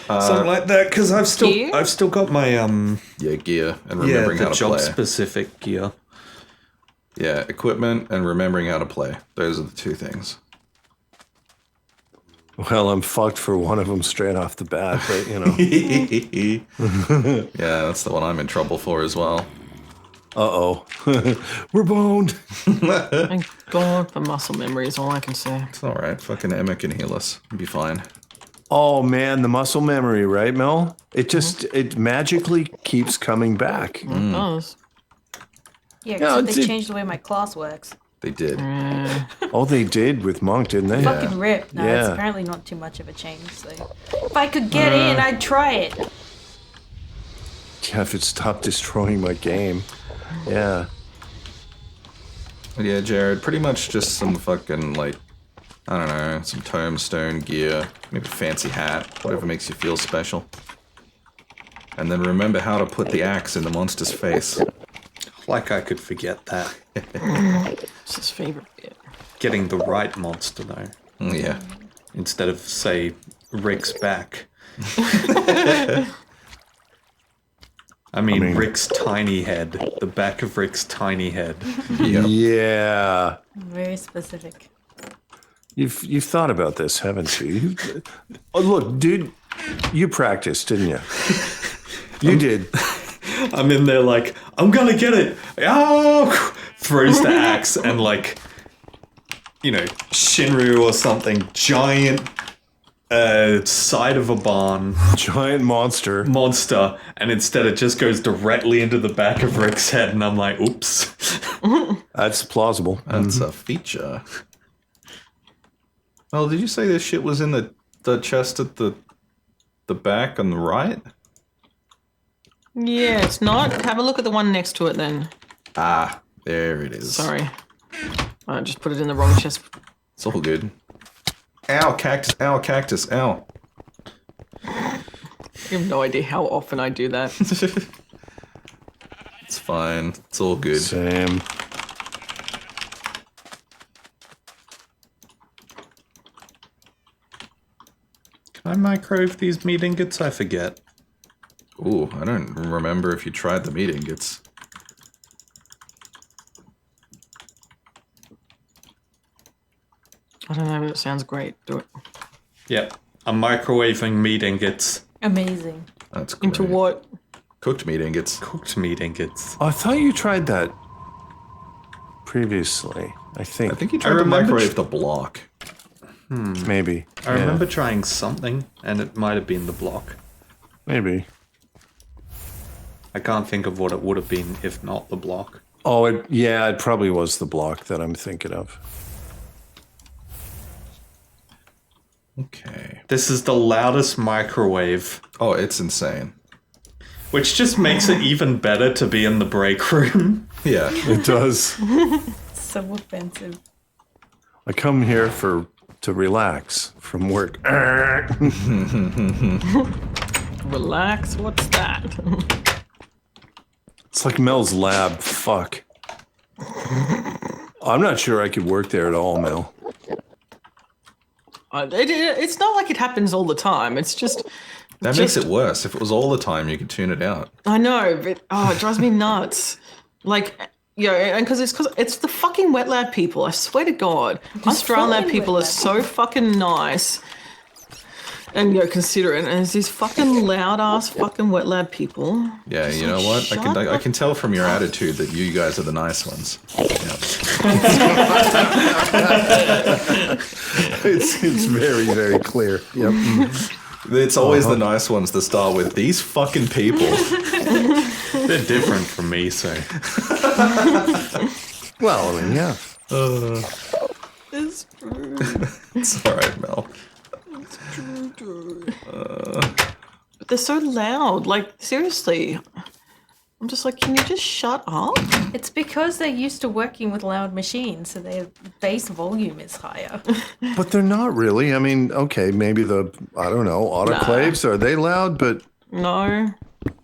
something like that? Because Gear? I've still got my Yeah, gear and remembering the how to job play. specific gear. Yeah, equipment and remembering how to play. Those are the two things. Well, I'm fucked for one of them straight off the bat, but Yeah, that's the one I'm in trouble for as well. uh-oh. We're boned. Thank God for muscle memory is all I can say. It's all right. Fucking Emma can heal us. It'll be fine. Oh man, the muscle memory, right, Mel? It just it magically keeps coming back. It does. Yeah, Yeah, except they it's- changed the way my class works. They did. Oh, they did with Monk, didn't they? Fucking rip. No, it's Yeah. apparently not too much of a change. So if I could get in, I'd try it. Yeah, if it stopped destroying my game. Yeah. Yeah, Jared, pretty much just some fucking, like, I don't know, some tombstone gear, maybe a fancy hat, whatever makes you feel special. And then remember how to put the axe in the monster's face. Like I could forget that. It's his favorite bit. Getting the right monster, though. Yeah. Instead of, say, Rick's back. I mean, Rick's tiny head. The back of Rick's tiny head. Yep. Yeah. Very specific. You've thought about this, haven't you? Oh, look, dude, you practiced, didn't you? You did. I'm in there like, I'm gonna get it. Oh! Throws the axe and like, you know, Shinryu or something, giant side of a barn Giant monster. monster, and instead it just goes directly into the back of Rick's head, and I'm like, oops. That's plausible. That's a feature. Well, did you say this shit was in the chest at the back on the right? Yeah, it's not. Have a look at the one next to it then. Ah, there it is. Sorry. I just put it in the wrong chest. It's all good. Ow, cactus, ow, cactus, ow. You have no idea how often I do that. It's fine. It's all good. Same. Can I microwave these meat ingots? I forget. Ooh, I don't remember if you tried the meat ingots. I don't know, but it sounds great. Do it. Yep. I'm microwaving meat ingots. Amazing. That's great. Into what? Cooked meat ingots. Cooked meat ingots. I thought you tried that previously. I think. I think you tried to remember microwave the block. Maybe. I remember trying something, and it might have been the block. Maybe. I can't think of what it would have been if not the block. Oh, it probably was the block that I'm thinking of. Okay. This is the loudest microwave, Oh, it's insane. which just makes it even better to be in the break room. Yeah. It does. So offensive. I come here to relax from work. Relax. What's that? It's like Mel's lab. Fuck. I'm not sure I could work there at all, Mel. It's not like it happens all the time. It's just. That makes it worse. If it was all the time, you could tune it out. I know, but it drives me nuts. Like, and because it's the fucking wet lab people. I swear to God, Australian lab fucking people wet are lab so fucking nice and considerate, and there's these fucking loud ass fucking wet lab people. Yeah, you know like, what? shut I the can tell from your attitude that you guys are the nice ones. Yeah. It's very, very clear. Yep. It's always the nice ones that start with these fucking people. They're different from me, so. Well, I mean, yeah. It's true. It's alright, Mel. But they're so loud. Like, seriously. I'm just like, can you just shut up? It's because they're used to working with loud machines, so their base volume is higher. But they're not really. I mean, okay, maybe I don't know, autoclaves, are they loud? But No.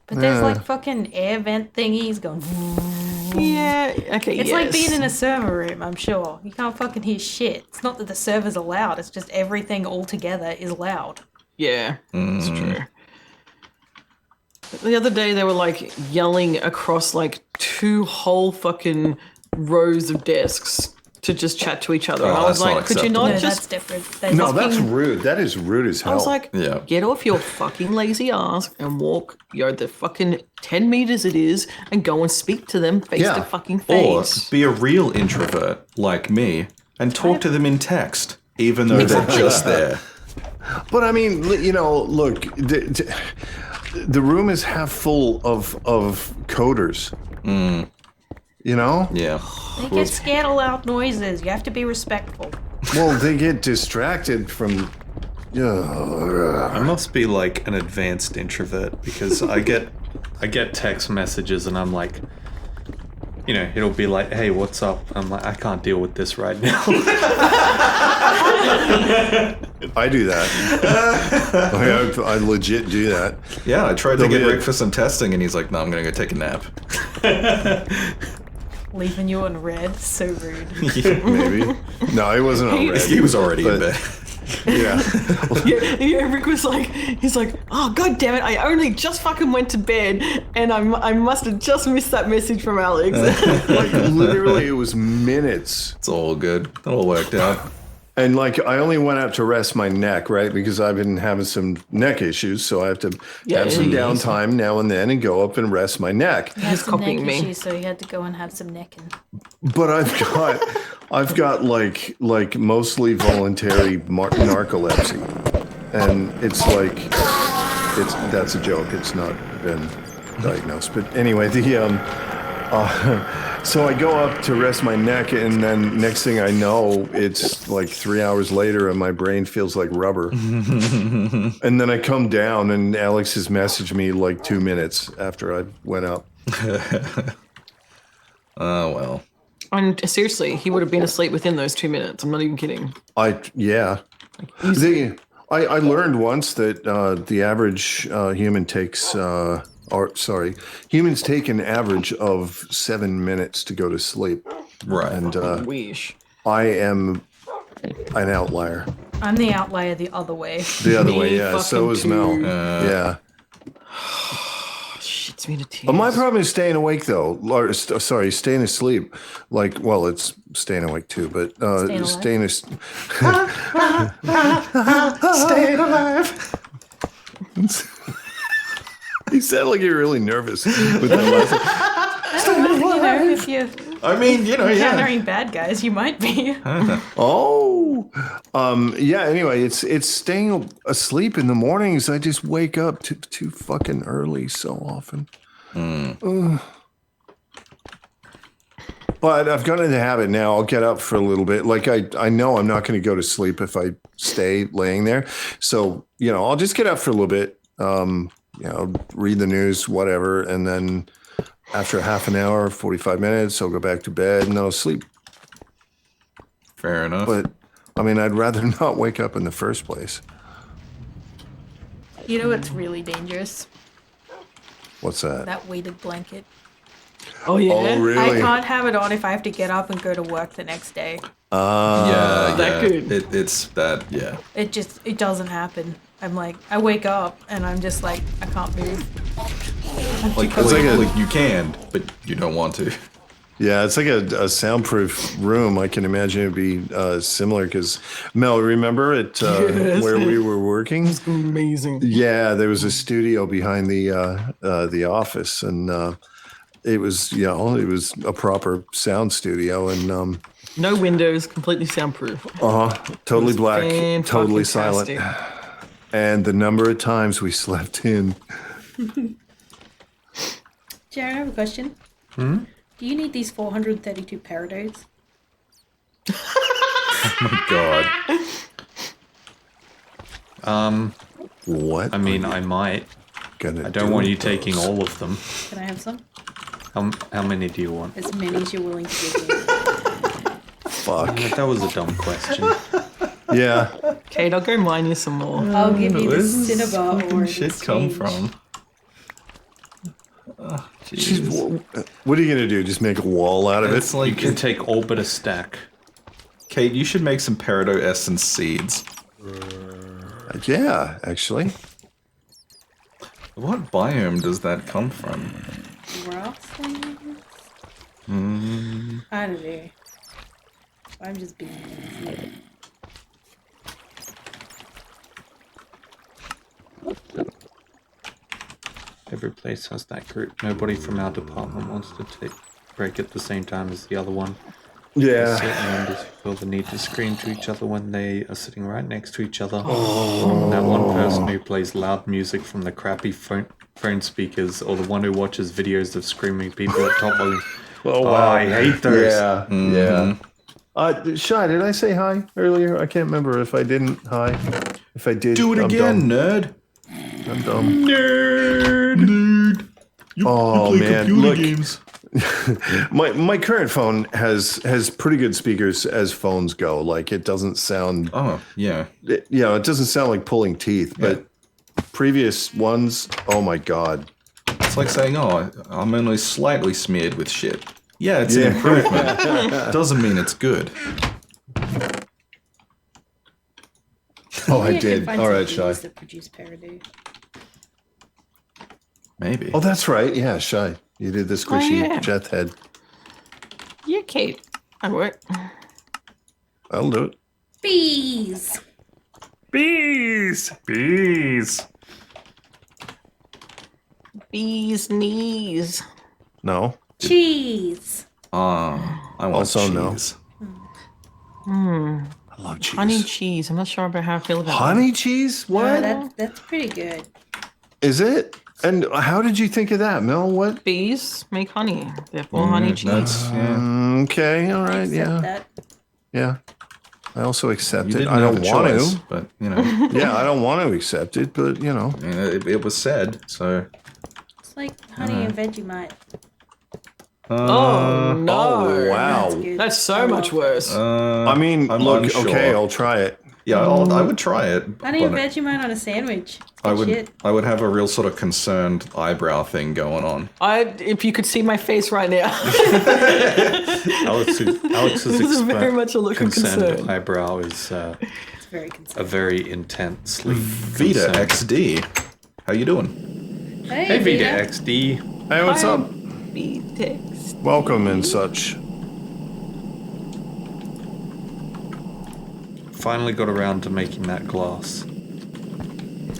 But there's like fucking air vent thingies going. Yeah. Okay. It's like being in a server room, I'm sure. You can't fucking hear shit. It's not that the servers are loud, it's just everything all together is loud. Yeah, that's true. The other day they were like yelling across like 2 whole fucking rows of desks to just chat to each other. And I was that's not like, could you not No, that's just? different. They no, fucking- that's rude. That is rude as hell. I was like, Yeah. get off your fucking lazy ass and walk, the fucking 10 meters it is, and go and speak to them face Yeah. to fucking Or face. be a real introvert like me and talk to them in text, even though they're just there. But I mean, look, the room is half full of coders. You know? Yeah. They get scared of loud noises. You have to be respectful. Well, they get distracted from. I must be like an advanced introvert because I get text messages and I'm like, it'll be like, hey, what's up? I'm like, I can't deal with this right now. I do that. I legit do that. Yeah, I tried to There'll get be a- Rick for some testing, and he's like, "No, I'm gonna go take a nap." Leaving you on red, so rude. Maybe. No, it wasn't on red. He was already in But- bed. Yeah. Yeah, Rick was like, he's like, oh god damn it! I only just fucking went to bed, and I must have just missed that message from Alex. Like literally, it was minutes. It's all good. It all worked out. And like, I only went out to rest my neck, right? Because I've been having some neck issues, so I have to have some yeah. downtime now and then and go up and rest my neck. He had He's some neck copying me. issues, so he had to go and have some necking. But I've got like mostly voluntary narcolepsy, and it's like that's a joke. It's not been diagnosed, but anyway, so I go up to rest my neck, and then next thing I know, it's like 3 hours later, and my brain feels like rubber. And then I come down, and Alex has messaged me like 2 minutes after I went up. Oh well. And seriously, he would have been asleep within those 2 minutes. I'm not even kidding. I learned once that the average human takes, humans take an average of 7 minutes to go to sleep, Right. and Wish. I am an outlier. I'm the outlier the other way. The other Me way, yeah. So fucking is Mel. too. Yeah. Shits me to tears. But my problem is staying awake, though. Or, sorry, staying asleep. Like, well, it's staying awake too, but Staying alive? staying alive. You sound like you're really nervous with that last. You know, if you're I mean, you know, yeah. countering bad guys, you might be. Oh, yeah. Anyway, it's staying asleep in the mornings. I just wake up too fucking early so often. Ugh. But I've gotten into the habit now. I'll get up for a little bit. Like I know I'm not going to go to sleep if I stay laying there. So I'll just get up for a little bit. Read the news, whatever, and then after half an hour, 45 minutes, I'll go back to bed and then I'll sleep. Fair enough. But I mean, I'd rather not wake up in the first place. You know what's really dangerous? What's that? That weighted blanket. Oh yeah. Oh, I really? can't have it on if I have to get up and go to work the next day. yeah, that yeah. good. It's that, yeah. It doesn't happen. I'm like, I wake up and I'm just like, I can't move. Like you can, but you don't want to. Yeah, it's like a soundproof room. I can imagine it'd be similar because Mel, remember it where we were working? Amazing. Yeah, there was a studio behind the office, and it was it was a proper sound studio, and No windows, completely soundproof. totally black, totally Fan-fucking-tastic. silent, and the number of times we slept in. Jared, I have a question. Do you need these 432 paradodes? God. What? I mean, I might. Gonna I don't do want you with taking those? all of them. Can I have some? How many do you want? As many as you're willing to give me. Fuck. That was a dumb question. Yeah. Kate, I'll go mine you some more. I'll give you the Where's this Cinnabar fucking or shit come from? Oh, Jeez, jeez. what are you gonna do? Just make a wall out of It's it? You like, can take all but a stack. Kate, you should make some peridot essence seeds. Yeah, actually. What biome does that come from? grasslands? I don't know. I'm just being lazy. Every place has that group. Nobody from our department wants to take break at the same time as the other one. Yeah. Certain members feel the need to scream to each other when they are sitting right next to each other. And that one person who plays loud music from the crappy phone speakers, or the one who watches videos of screaming people at top volume. Oh, Oh, I hate those. Yeah, yeah. Shy, did I say hi earlier? I can't remember if I didn't. Hi. If I did, Do it I'm again, dumb. nerd. I'm dumb. Nerd. You Oh play man, computer look. games. My current phone has pretty good speakers as phones go. Like it doesn't sound, Oh, yeah. it doesn't sound like pulling teeth. But previous ones, oh my god. It's like saying, oh, I'm only slightly smeared with shit. Yeah, it's an improvement. Doesn't mean it's good. Oh, I Maybe did. can find All some right, bees Shy. that produce Peridot. Maybe. Oh, that's right. Yeah, Shy. You did the squishy yeah. jet head. Yeah, Kate. That'll work. I'll do it. Bees. Bees! Bees! Bees knees. No. Cheese. Ah, I want Also no. cheese. I love cheese. Honey cheese. I'm not sure about how I feel about Honey cheese? What That's pretty good. is it? And how did you think of that, Mel? What? that. Bees make honey. Therefore, honey cheese. That's, Okay, all right, Accept yeah, that. yeah. I also accept you it. didn't I have don't a want choice, to. but, you know, Yeah, I don't want to accept it, but you know. I mean, it was said, so... It's like honey and Vegemite. Oh, no. Oh wow. That's good. That's so much worse. I mean, I'm look, unsure. okay, I'll try it. Yeah, I would try it. Honey and but Vegemite on a sandwich. It's I good would shit. I would have a real sort of concerned eyebrow thing going on. If you could see my face right now, Alex's this is very much a look of concerned concern. eyebrow is It's very a concerning. very intensely Vita concerned. XD. How you doing? Hey Vita XD. Hey, what's up? Bee text. Welcome and such. Finally got around to making that glass.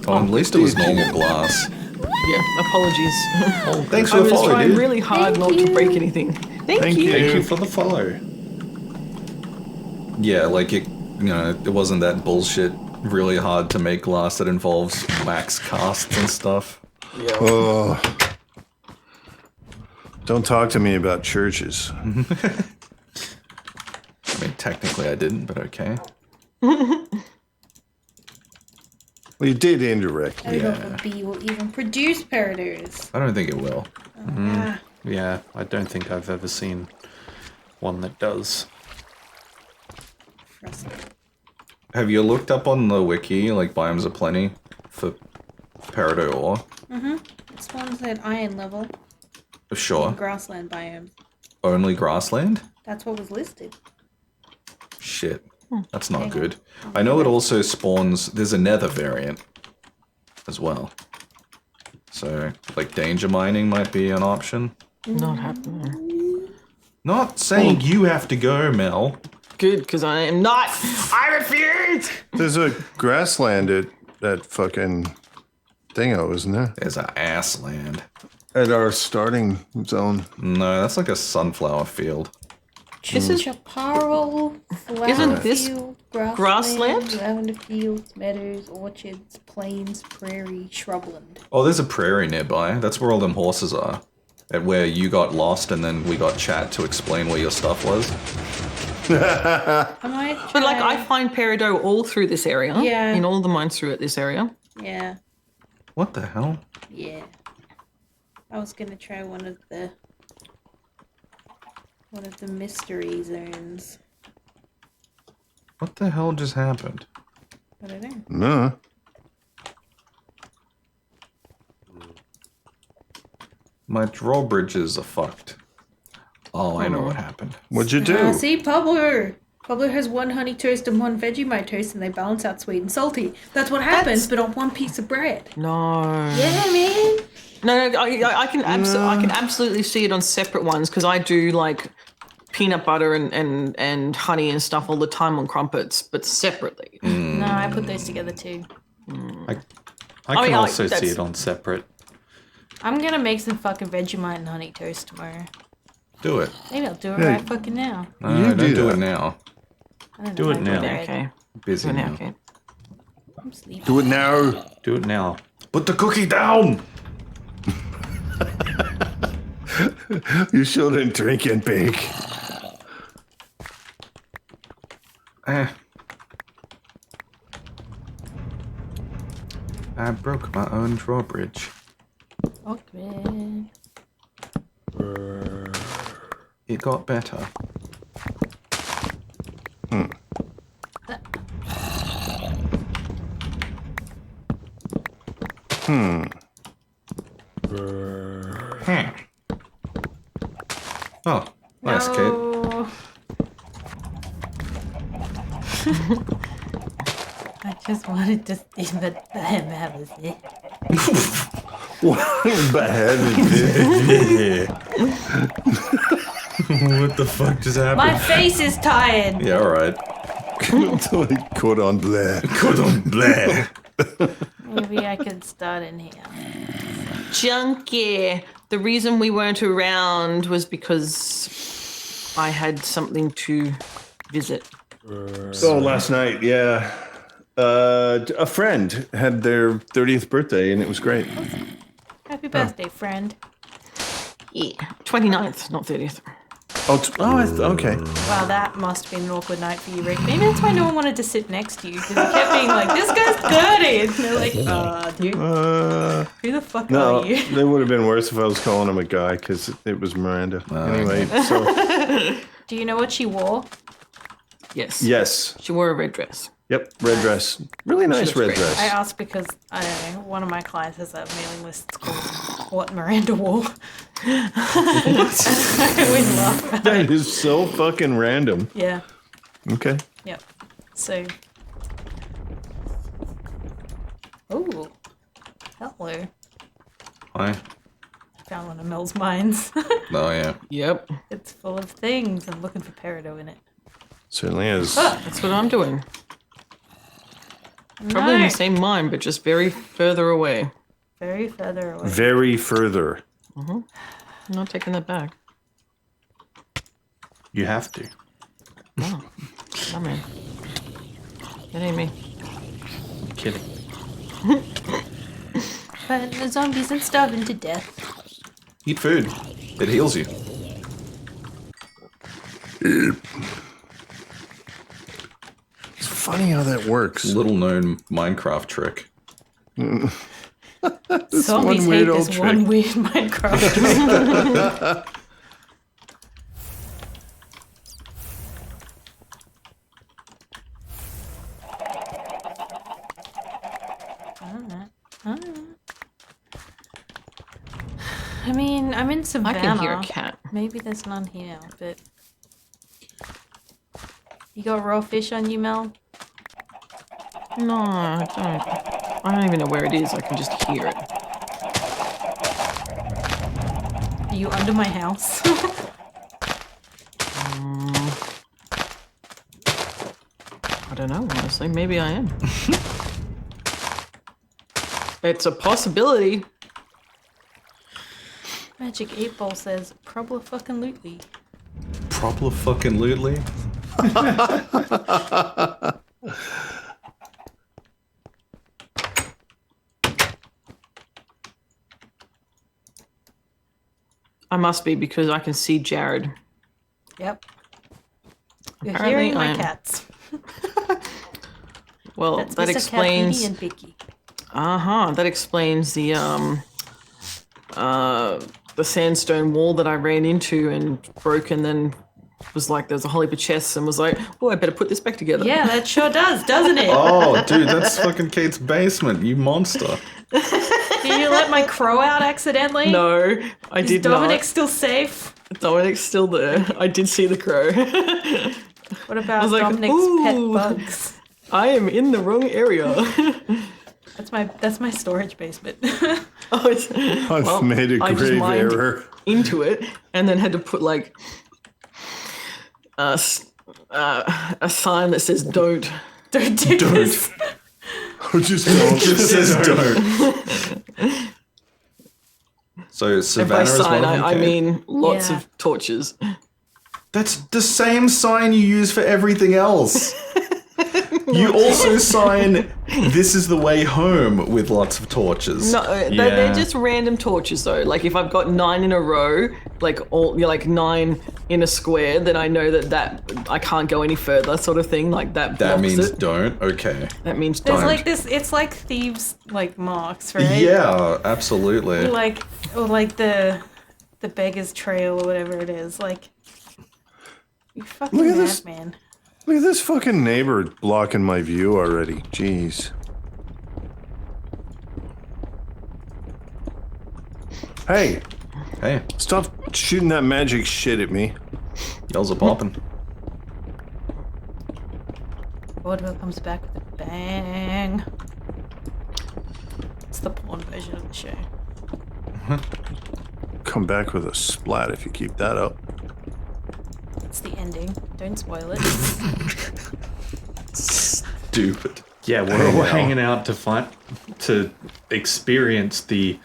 Oh, at least it was normal glass. Yeah, apologies. Thanks I for the was follow, trying dude. really hard Thank not to you. break anything. Thank Thank you. you. Thank you for the follow. Yeah, like it wasn't that bullshit really hard to make glass that involves max casts and stuff. Oh. Don't talk to me about churches. I mean, technically I didn't, but okay. Well, you did indirectly. I don't know if a bee will even produce Peridots. I don't think it will. Yeah, I don't think I've ever seen one that does. Have you looked up on the wiki, like Biomes of Plenty, for peridot ore? This one's at iron level. Sure. Grassland biomes. Only grassland? That's what was listed. Shit. That's not good. I know it also spawns... There's a nether variant as well. So, like, danger mining might be an option. Not happening. Not saying you have to go, Mel. Good, because I am not. I refuse. There's a grassland at that fucking thingo, isn't there? There's a ass land. At our starting zone. No, that's like a sunflower field. This is Chaparral, flower Isn't this field, grassland? lavender fields, meadows, orchards, plains, prairie, shrubland. Oh, there's a prairie nearby. That's where all them horses are. At where you got lost and then we got chat to explain where your stuff was. I might try. But like I find peridot all through this area. Yeah. In all the mines throughout this area. Yeah, What the hell? yeah. I was gonna try one of the mystery zones. What the hell just happened? I don't know. No. My drawbridges are fucked. Oh, I know what happened. What'd you do? See, Pablo. Pablo has one honey toast and one Vegemite toast, and they balance out sweet and salty. That's what happens, but on one piece of bread. No. Yeah, man. No, I can I can absolutely see it on separate ones because I do like peanut butter and honey and stuff all the time on crumpets, but separately. No, I put those together too. I I can mean, also that's- see it on separate. I'm gonna make some fucking Vegemite and honey toast tomorrow. Do it. Maybe I'll do it Yeah. right fucking now. No, You don't do do that. it now. I don't Do know it if I now. put Yeah, it. okay. Busy Do it now, now. okay. I'm sleeping. Do it now. Do it now. Put the cookie down! You shouldn't drink and bake. I broke my own drawbridge. Okay. it got better. Oh, nice, Kate. No. I just wanted to see what the him was it. What the fuck just happened? My face is tired. Yeah, alright. Cordon bleu. Cordon bleu. Maybe I could start in here. Junkie. The reason we weren't around was because I had something to visit. So last night, yeah. A friend had their 30th birthday, and it was great. Happy birthday, friend. Yeah. 29th, not 30th. Okay. Wow, that must have been an awkward night for you, Rick. Maybe that's why no one wanted to sit next to you, because you kept being like, this guy's 30! And they're like, dude, who the fuck No, are you? it would have been worse if I was calling him a guy, because it was Miranda. Anyway, so Do you know what she wore? Yes. yes. She wore a red dress. Yep, red dress. Really nice looks red great. dress. I asked because, I don't know, one of my clients has a mailing list it's called What Miranda Wore. I always laugh about it. That is so fucking random. Yeah, Okay. yep. So. Oh, hello. Hi. Found one of Mel's mines. Oh, yeah. Yep. It's full of things. I'm looking for peridot in it. Certainly is. That's what I'm doing. Probably in No, the same mine, but just very further away. very further away. Very further. I'm not taking that back. You have to. No. I mean, that ain't me. I'm kidding. But the zombies and starving to death. Eat food. It heals you. It's funny how that works. Little known Minecraft trick. Zombies one hate weird this old one weird Minecraft. I mean, I'm in I Savannah. can hear a cat. Maybe there's none here, but you got raw fish on you, Mel? No, I don't. I don't even know where it is. I can just hear it. Are you under my house? I don't know, honestly. Maybe I am. It's a possibility. Magic 8 Ball says, probably fucking lootly. Proper fucking lootly. I must be because I can see Jared. Yep. You're Apparently hearing my I'm- cats. Well, That's that Mr. explains. Calvini and Vicky. That explains the sandstone wall that I ran into and broke, and then was like, there's a whole heap of chests, and was like, oh, I better put this back together. Yeah, that sure does, doesn't it? Oh, dude, that's fucking Kate's basement, you monster. Did you let my crow out accidentally? No, I Is did Dominic not. still safe? Dominic's still there. I did see the crow. What about was like, Dominic's pet ooh. bugs? I am in the wrong area. That's my storage basement. Oh, it's, I've well, made a I just grave mined error. into it, and then had to put like a sign that says "Don't." Don't do this. Just don't. Just says don't. So And by Savannah is sign, one of them, I Kate? mean lots Yeah. of torches. That's the same sign you use for everything else. You also sign "This is the way home" with lots of torches. No, Yeah. they're just random torches though. Like if I've got 9 in a row, like all like 9 in a square, then I know that I can't go any further, sort of thing. Like that. That blocks means it. don't. Okay. That means There's don't. like this. It's like thieves' like marks, right? Yeah, absolutely. Or like the beggar's trail or whatever it is. Like You fucking Look at this. madman. Look at this fucking neighbor blocking my view already. Jeez. Hey, Hey, stop shooting that magic shit at me. yells are popping. Vaudeville comes back with a bang. It's the porn version of the show. Come back with a splat if you keep that up. It's the ending. Don't spoil it. Stupid. Yeah, we're all hanging out to experience the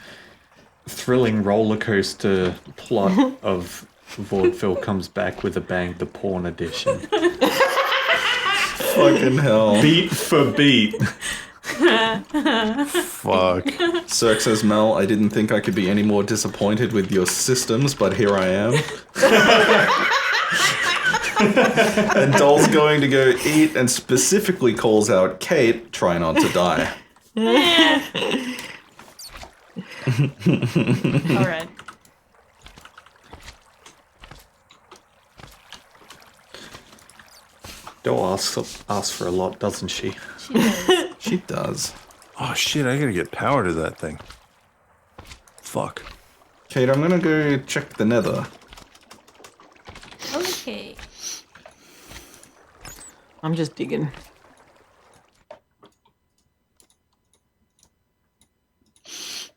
thrilling roller coaster plot of Vaudeville Comes Back with a Bang, the porn edition. Fucking hell. Beat for beat. Fuck. Cirque says, Mel, I didn't think I could be any more disappointed with your systems, but here I am. And Doll's going to go eat and specifically calls out, Kate, try not to die. All right. Doll asks for a lot, doesn't she? She does. She does. Oh shit, I gotta get power to that thing. Fuck. Kate, I'm gonna go check the nether. Okay. I'm just digging.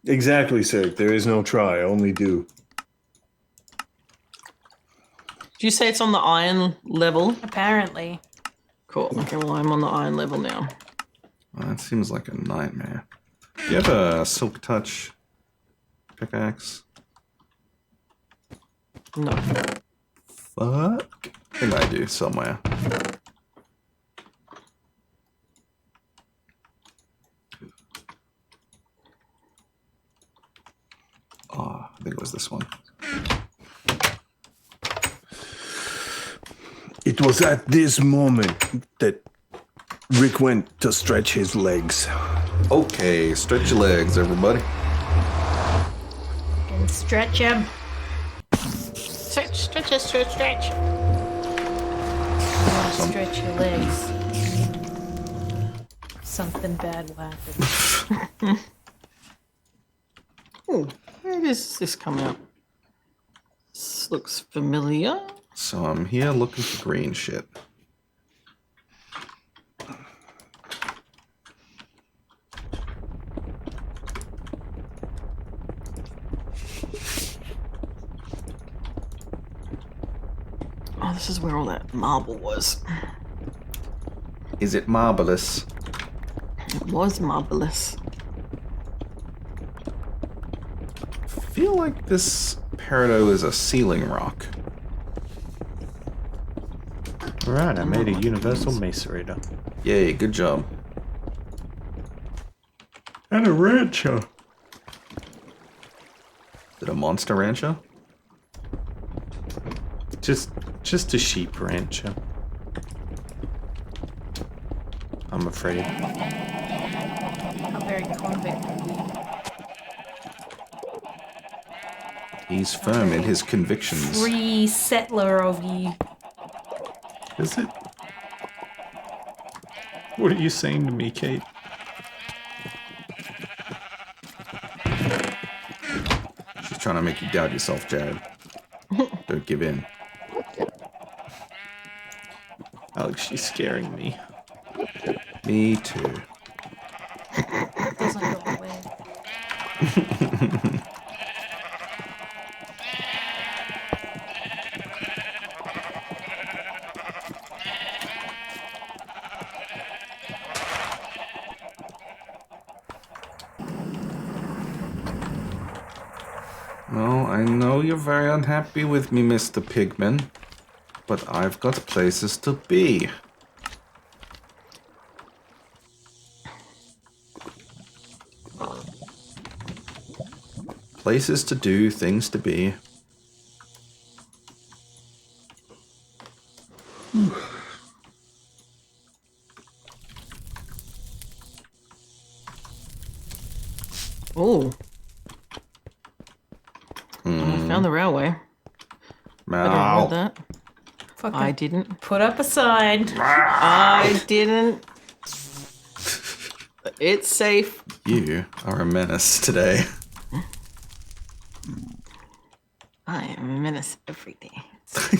Exactly, sir. There is no try, only do. Did you say it's on the iron level? Apparently. Cool. Okay, well, I'm on the iron level now. Well, that seems like a nightmare. Do you have a Silk Touch pickaxe? No. Fuck. I think I do somewhere. Oh, I think it was this one. It was at this moment that Rick went to stretch his legs. Okay, stretch your legs, everybody. And stretch him. Stretch, stretch, stretch, stretch. Stretch your legs. Something bad will happen. Oh, where is this coming up? This looks familiar. So I'm here looking for green shit. Oh, this is where all that marble was. Is it marvelous? It was marvelous. Feel like this peridot is a ceiling rock. Right, I made a universal macerator. Yay, good job. And a rancher. Is it a monster rancher? Just a sheep rancher. I'm afraid. How very convict of you. He's firm in his convictions. Free settler of you. Is it? What are you saying to me, Kate? She's trying to make you doubt yourself, Jared. Don't give in. Alex, she's scaring me. Me too. Doesn't go away. Well, I know you're very unhappy with me, Mr. Pigman, but I've got places to be. Places to do, things to be. Oh. I found the railway. I don't Mal. want that. Fucking I didn't. put up a sign. I didn't. It's safe. You are a menace today. I am a menace every day.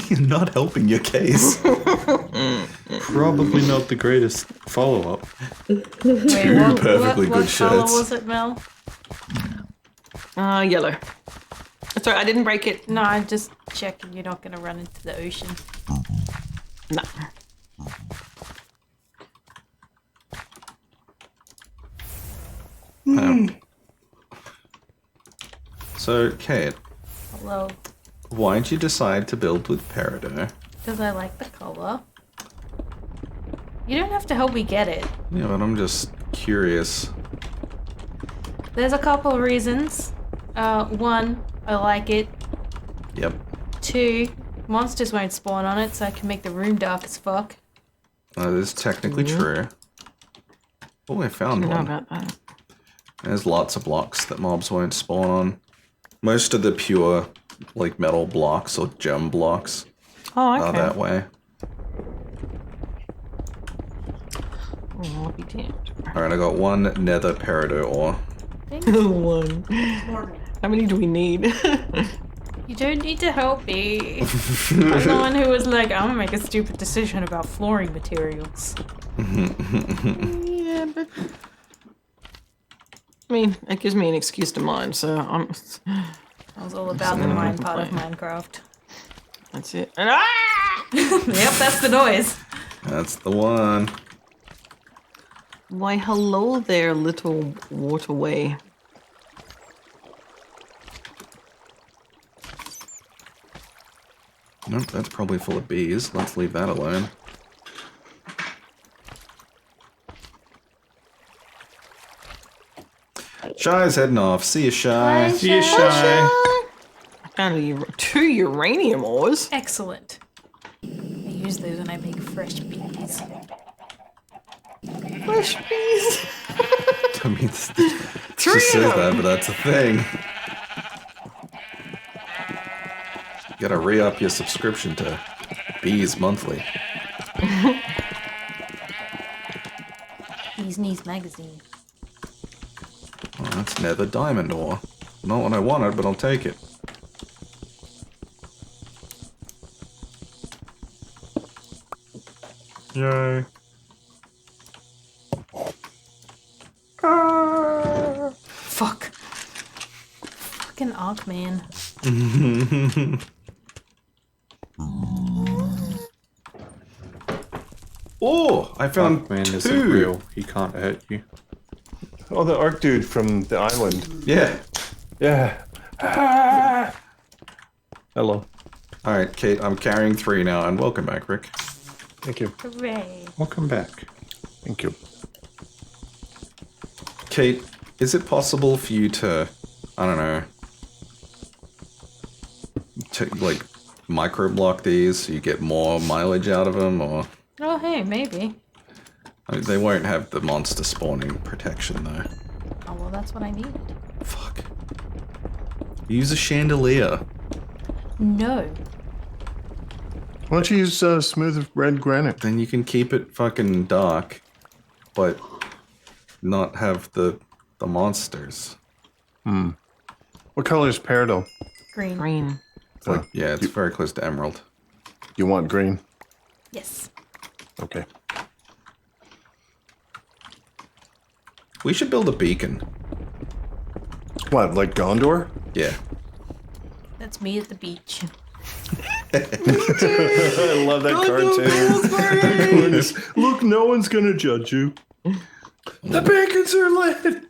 You're not helping your case. Probably not the greatest follow-up. Wait, perfectly good what color shirts. was it, Mel? Yellow. Sorry, I didn't break it. No, I'm just checking you're not going to run into the ocean. No. So, Kate, Hello. why'd you decide to build with Peridot? Because I like the color. You don't have to help me get it. Yeah, but I'm just curious. There's a couple of reasons. One, I like it. Yep. Two, monsters won't spawn on it, so I can make the room dark as fuck. That is technically true. Oh, I found You know one. about that. There's lots of blocks that mobs won't spawn on. Most of the pure, like, metal blocks or gem blocks Oh, are okay. that way. Oh, I'll be damned. Alright, I got one nether peridot ore. One. How many do we need? You don't need to help me. I'm the one who was like, I'm gonna make a stupid decision about flooring materials. Yeah, but I mean, it gives me an excuse to mine, so I'm. I was all about the mine part of Minecraft. That's it. And ah! Yep, that's the noise. That's the one. Why, hello there, little waterway. Nope, that's probably full of bees. Let's leave that alone. Shy's heading off. See you, Shy. See you, Shy. I found two uranium ores. Excellent. I use those when I make fresh bees. Fresh bees. I mean, she says that, but that's a thing. You gotta re-up your subscription to Bees Monthly. Bees Knees magazine. Oh, that's nether diamond ore. Not what I wanted, but I'll take it. Yay. Fuck. Fucking Arkman. Oh, I found Man two. isn't real. He can't hurt you. Oh, the Ark dude from the island. Yeah. Yeah. Hello. All right, Kate, I'm carrying 3 now, and welcome back, Rick. Thank you. Hooray. Welcome back. Thank you. Kate, is it possible for you to, I don't know, to like microblock these so you get more mileage out of them, or Oh, hey, maybe. I mean, they won't have the monster spawning protection though. Oh, well, that's what I needed. Fuck. Use a chandelier. No. Why don't you use smooth red granite? Then you can keep it fucking dark, but not have the monsters. What color is peridot? Green. Green. Yeah, it's very close to emerald. You want green? Yes. Okay. We should build a beacon. What, like Gondor? Yeah. That's me at the beach. I love that cartoon. Look, no one's gonna judge you. The beacons are lit.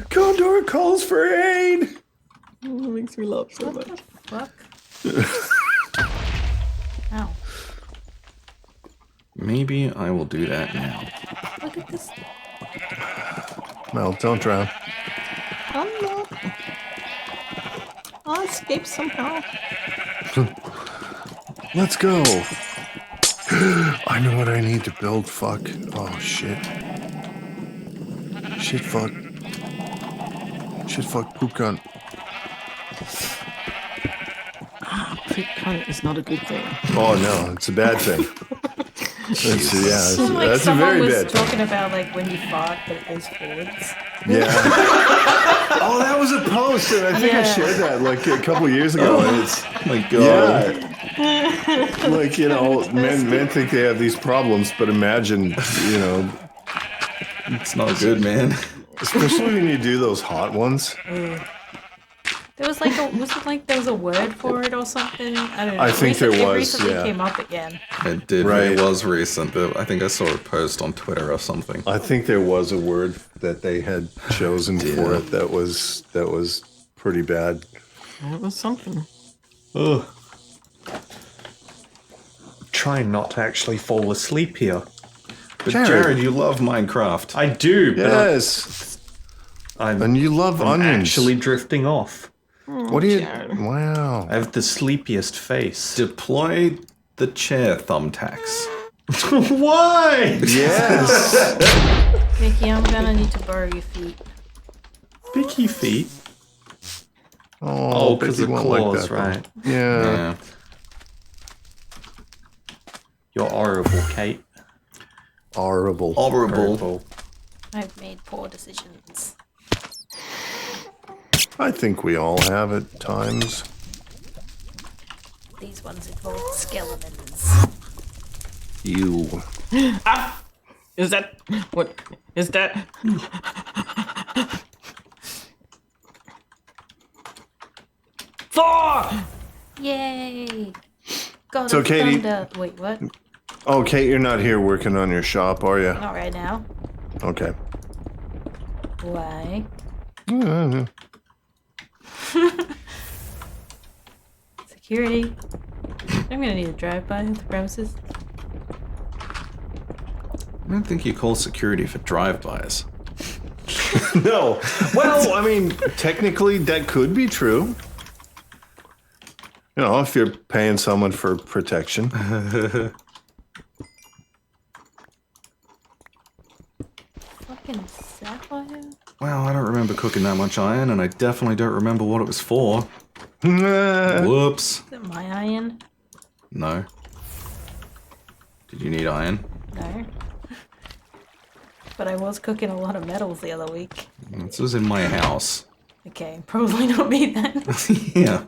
Gondor calls for aid. It makes me laugh so much. Fuck. Ow. Maybe I will do that now. Look at this. Mel, don't drown. I'm not. I'll escape somehow. Let's go. I know what I need to build. Fuck. Oh, shit. Shit, fuck. Shit, fuck, poop gun. think cunt is not a good thing. Oh no, it's a bad thing. Like That's a someone very was bad thing. talking about like when you fart, but it goes forwards. Yeah. Oh, that was a post, and I think I shared that like a couple years ago. And it's My God. yeah, like men think they have these problems, but imagine It's not good, man. especially when you do those hot ones. There was like there was a word for it or something? I don't know. I think there It was, recently yeah. came up again. It did. Right. It was recent. I think I saw a post on Twitter or something. I think there was a word that they had chosen for it that was pretty bad. It was something. Ugh. Trying not to actually fall asleep here. But Jared. Jared, you love Minecraft. I do, but Yes, I'm and you love onions. actually drifting off. What do you? Jared. Wow. I have the sleepiest face. Deploy the chair thumbtacks. Why? Yes. Mickey, I'm gonna need to borrow your feet. Bicky feet. Oh, because Becky of won't claws, like that, right? though. Yeah. Yeah. You're horrible, Kate. Horrible. Horrible. I've made poor decisions. I think we all have at times. These ones involve skeletons. You. Is that what? Is that? Four. Yay! God So, of Katie- Thunder. Wait, what? Oh, Kate, you're not here working on your shop, are you? Not right now. Okay. Why? Mm-hmm. Security. I'm gonna need a drive-by of the premises. I don't think you call security for drive-bys. No. Well, I mean, technically, that could be true. You know, if you're paying someone for protection. Fucking sapphire. Well, I don't remember cooking that much iron, and I definitely don't remember what it was for. Nah. Whoops. Is it my iron? No. Did you need iron? No. But I was cooking a lot of metals the other week. This was in my house. Okay, probably not me then. Yeah.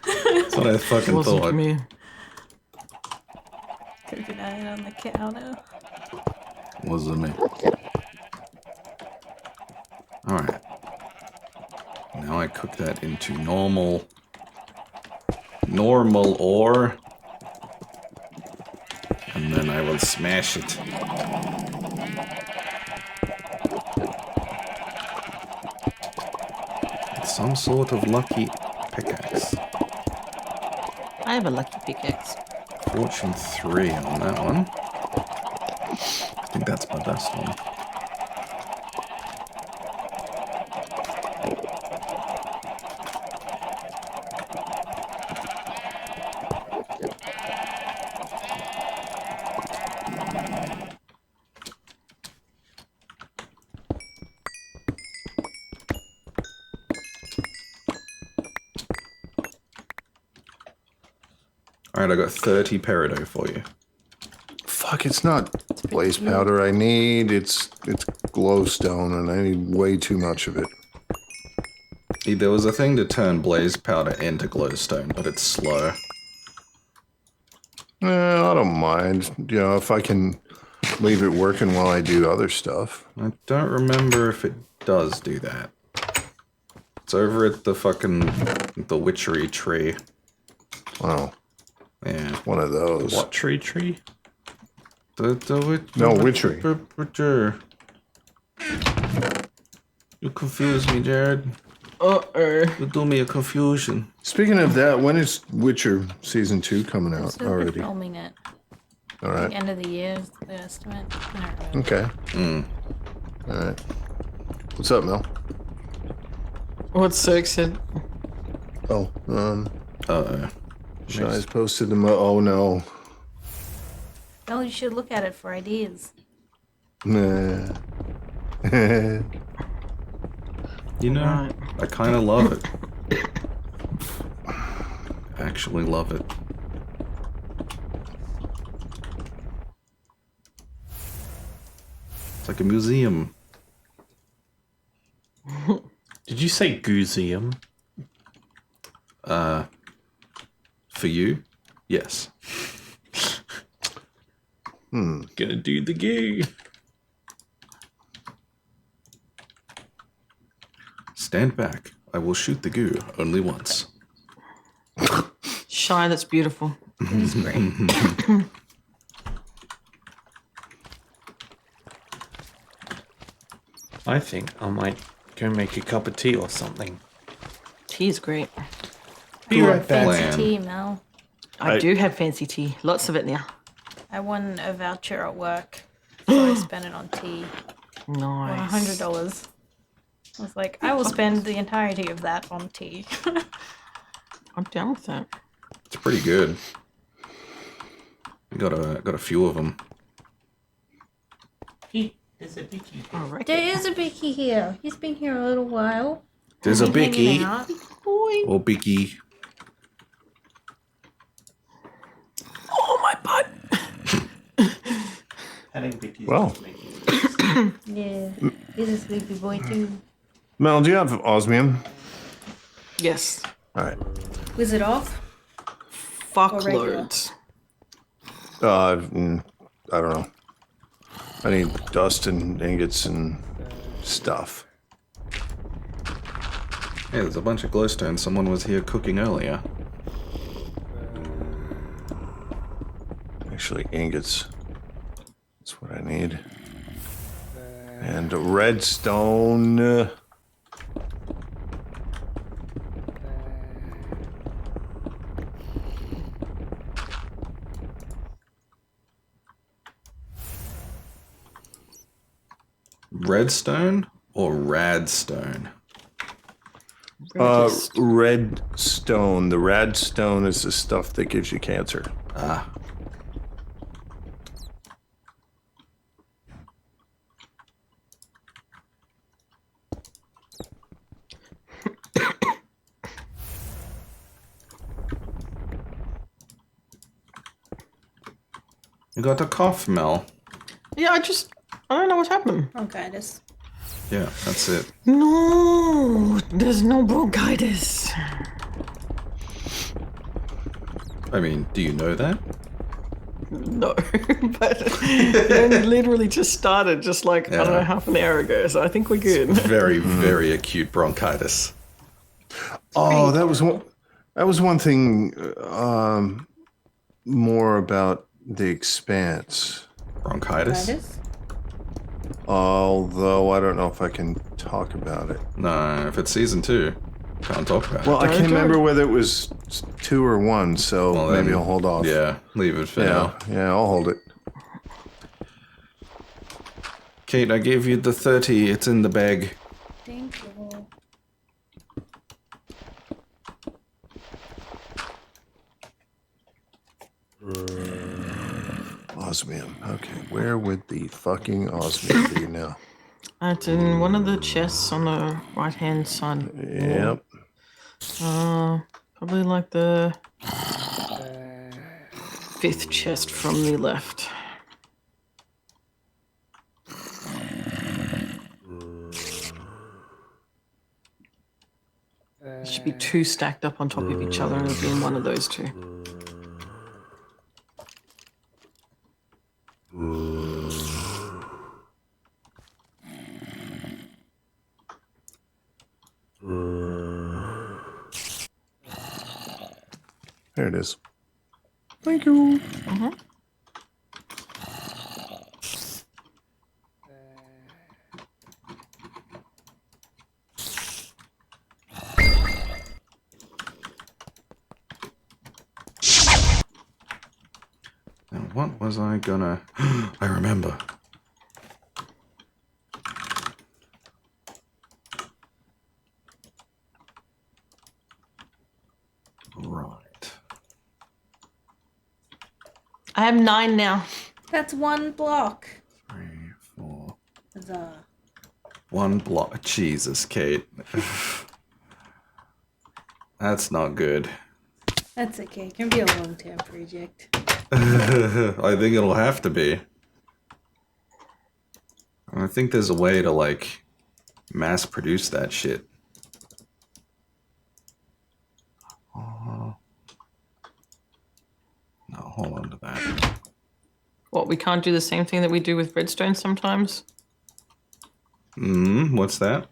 That's what I fucking Wasn't thought. me. Cooking iron on the counter. Wasn't me. Alright. Now I cook that into normal ore. And then I will smash it. Some sort of lucky pickaxe. I have a lucky pickaxe. Fortune 3 on that one. I think that's my best one. Alright, I got 30 peridot for you. Fuck, it's not blaze powder I need. It's glowstone, and I need way too much of it. There was a thing to turn blaze powder into glowstone, but it's slow. I don't mind. You know, if I can leave it working while I do other stuff. I don't remember if it does do that. It's over at the witchery tree. Wow, Yeah. one of those. What tree? No, witchery. Witcher. You confuse me, Jared. Uh-oh. You do me a confusion. Speaking of that, when is Witcher season 2 coming out So they're already? filming it. All right. End of the year is the estimate. I don't remember. Okay. All right. What's up, Mel? What Cirque said? Oh, Uh-oh. Shai's posted them. Oh no. Well, you should look at it for ideas. Nah. You know, Right. I kind of love it. actually love it. It's like a museum. Did you say gooseum? For you? Yes. Gonna do the goo. Stand back. I will shoot the goo only once. Shy, that's beautiful. It's great. I think I might go make a cup of tea or something. Tea is great. Be right back. Plan. Fancy tea, Mel. I do have fancy tea. Lots of it now. I won a voucher at work, so I spent it on tea. Nice. $100. I was like, I will spend the entirety of that on tea. I'm down with that. It's pretty good. I got a few of them. All right. There is a Bicky here. He's been here a little while. There's a Bicky. Hanging out. Or Bicky. Oh, my butt. Well, Yeah. He's a sleepy boy too. Mel, do you have osmium? Yes. All right. Wizard off? Fuckloads. I don't know. I need dust and ingots and stuff. Hey, there's a bunch of glowstone. Someone was here cooking earlier. Actually, ingots. That's what I need. And redstone. Redstone or radstone? Redstone. The radstone is the stuff that gives you cancer. Ah. You got a cough, Mel. Yeah, I don't know what's happened. Bronchitis. Yeah, that's it. No, there's no bronchitis. I mean, do you know that? No, but it only literally just started just like, I don't Yeah. know, half an hour ago, so I think we're good. Very, very acute bronchitis. Oh, that was one. That was one thing. More about the Expanse. Bronchitis? Bronchitis? Although I don't know if I can talk about it. No, if it's season 2, can't talk about Well, it. I can't remember whether it was 2 or 1, so Well, maybe then, I'll hold off. Yeah, leave it for yeah, now. yeah, I'll hold it. Kate, I gave you the 30. It's in the bag. Thank you. Osmium. Okay, where would the fucking osmium be now? It's in one of the chests on the right-hand side. Yep. Probably like the 5th chest from the left. There should be 2 stacked up on top of each other, and it'll be in one of those 2. There it is. Thank you. Now, what was I gonna... I remember. Right. I have 9 now. That's one block. 3, 4... Huzzah. 1 block. Jesus, Kate. That's not good. That's okay. It can be a long-term project. I think it'll have to be. I think there's a way to, like, mass produce that shit. No, hold on to that. What, we can't do the same thing that we do with redstone sometimes? What's that?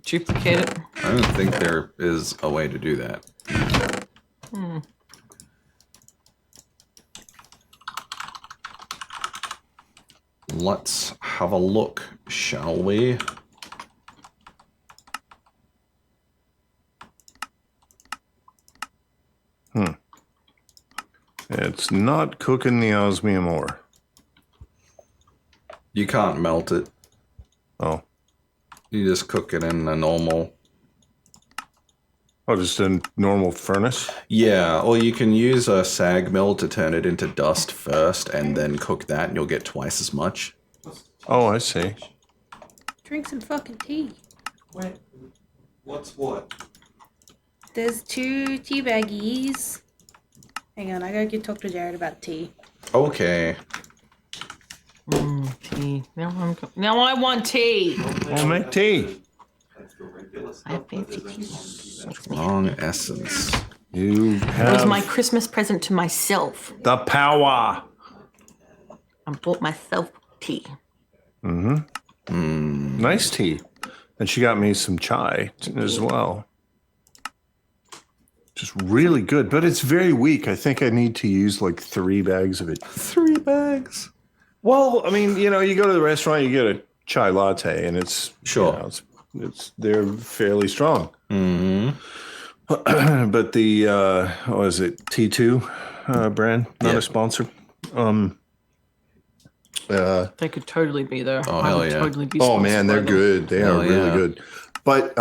Duplicate it? I don't think there is a way to do that. Let's have a look, shall we? It's not cooking the osmium ore. You can't melt it. Oh. You just cook it in a normal... Oh, just a normal furnace? Yeah, or you can use a sag mill to turn it into dust first and then cook that and you'll get twice as much. Oh, I see. Drink some fucking tea. Wait, what's what? There's 2 tea baggies. Hang on, I gotta go talk to Jared about tea. Okay. Tea. Now I want tea. We'll make tea. I have fancy tea. Wrong essence. You It was have my Christmas present to myself. the power. I bought myself tea. Nice tea. And she got me some chai as well. Just really good, but it's very weak. I think I need to use like 3 bags of it. 3 bags. Well, I mean, you know, you go to the restaurant, you get a chai latte, and it's Sure. you know, it's they're fairly strong. Mm-hmm. But the what is it, T2 brand, not Yeah. a sponsor. They could totally be there. Oh, I hell would yeah. totally be Oh man, sponsored by they're them. good. They Hell are really yeah. good. But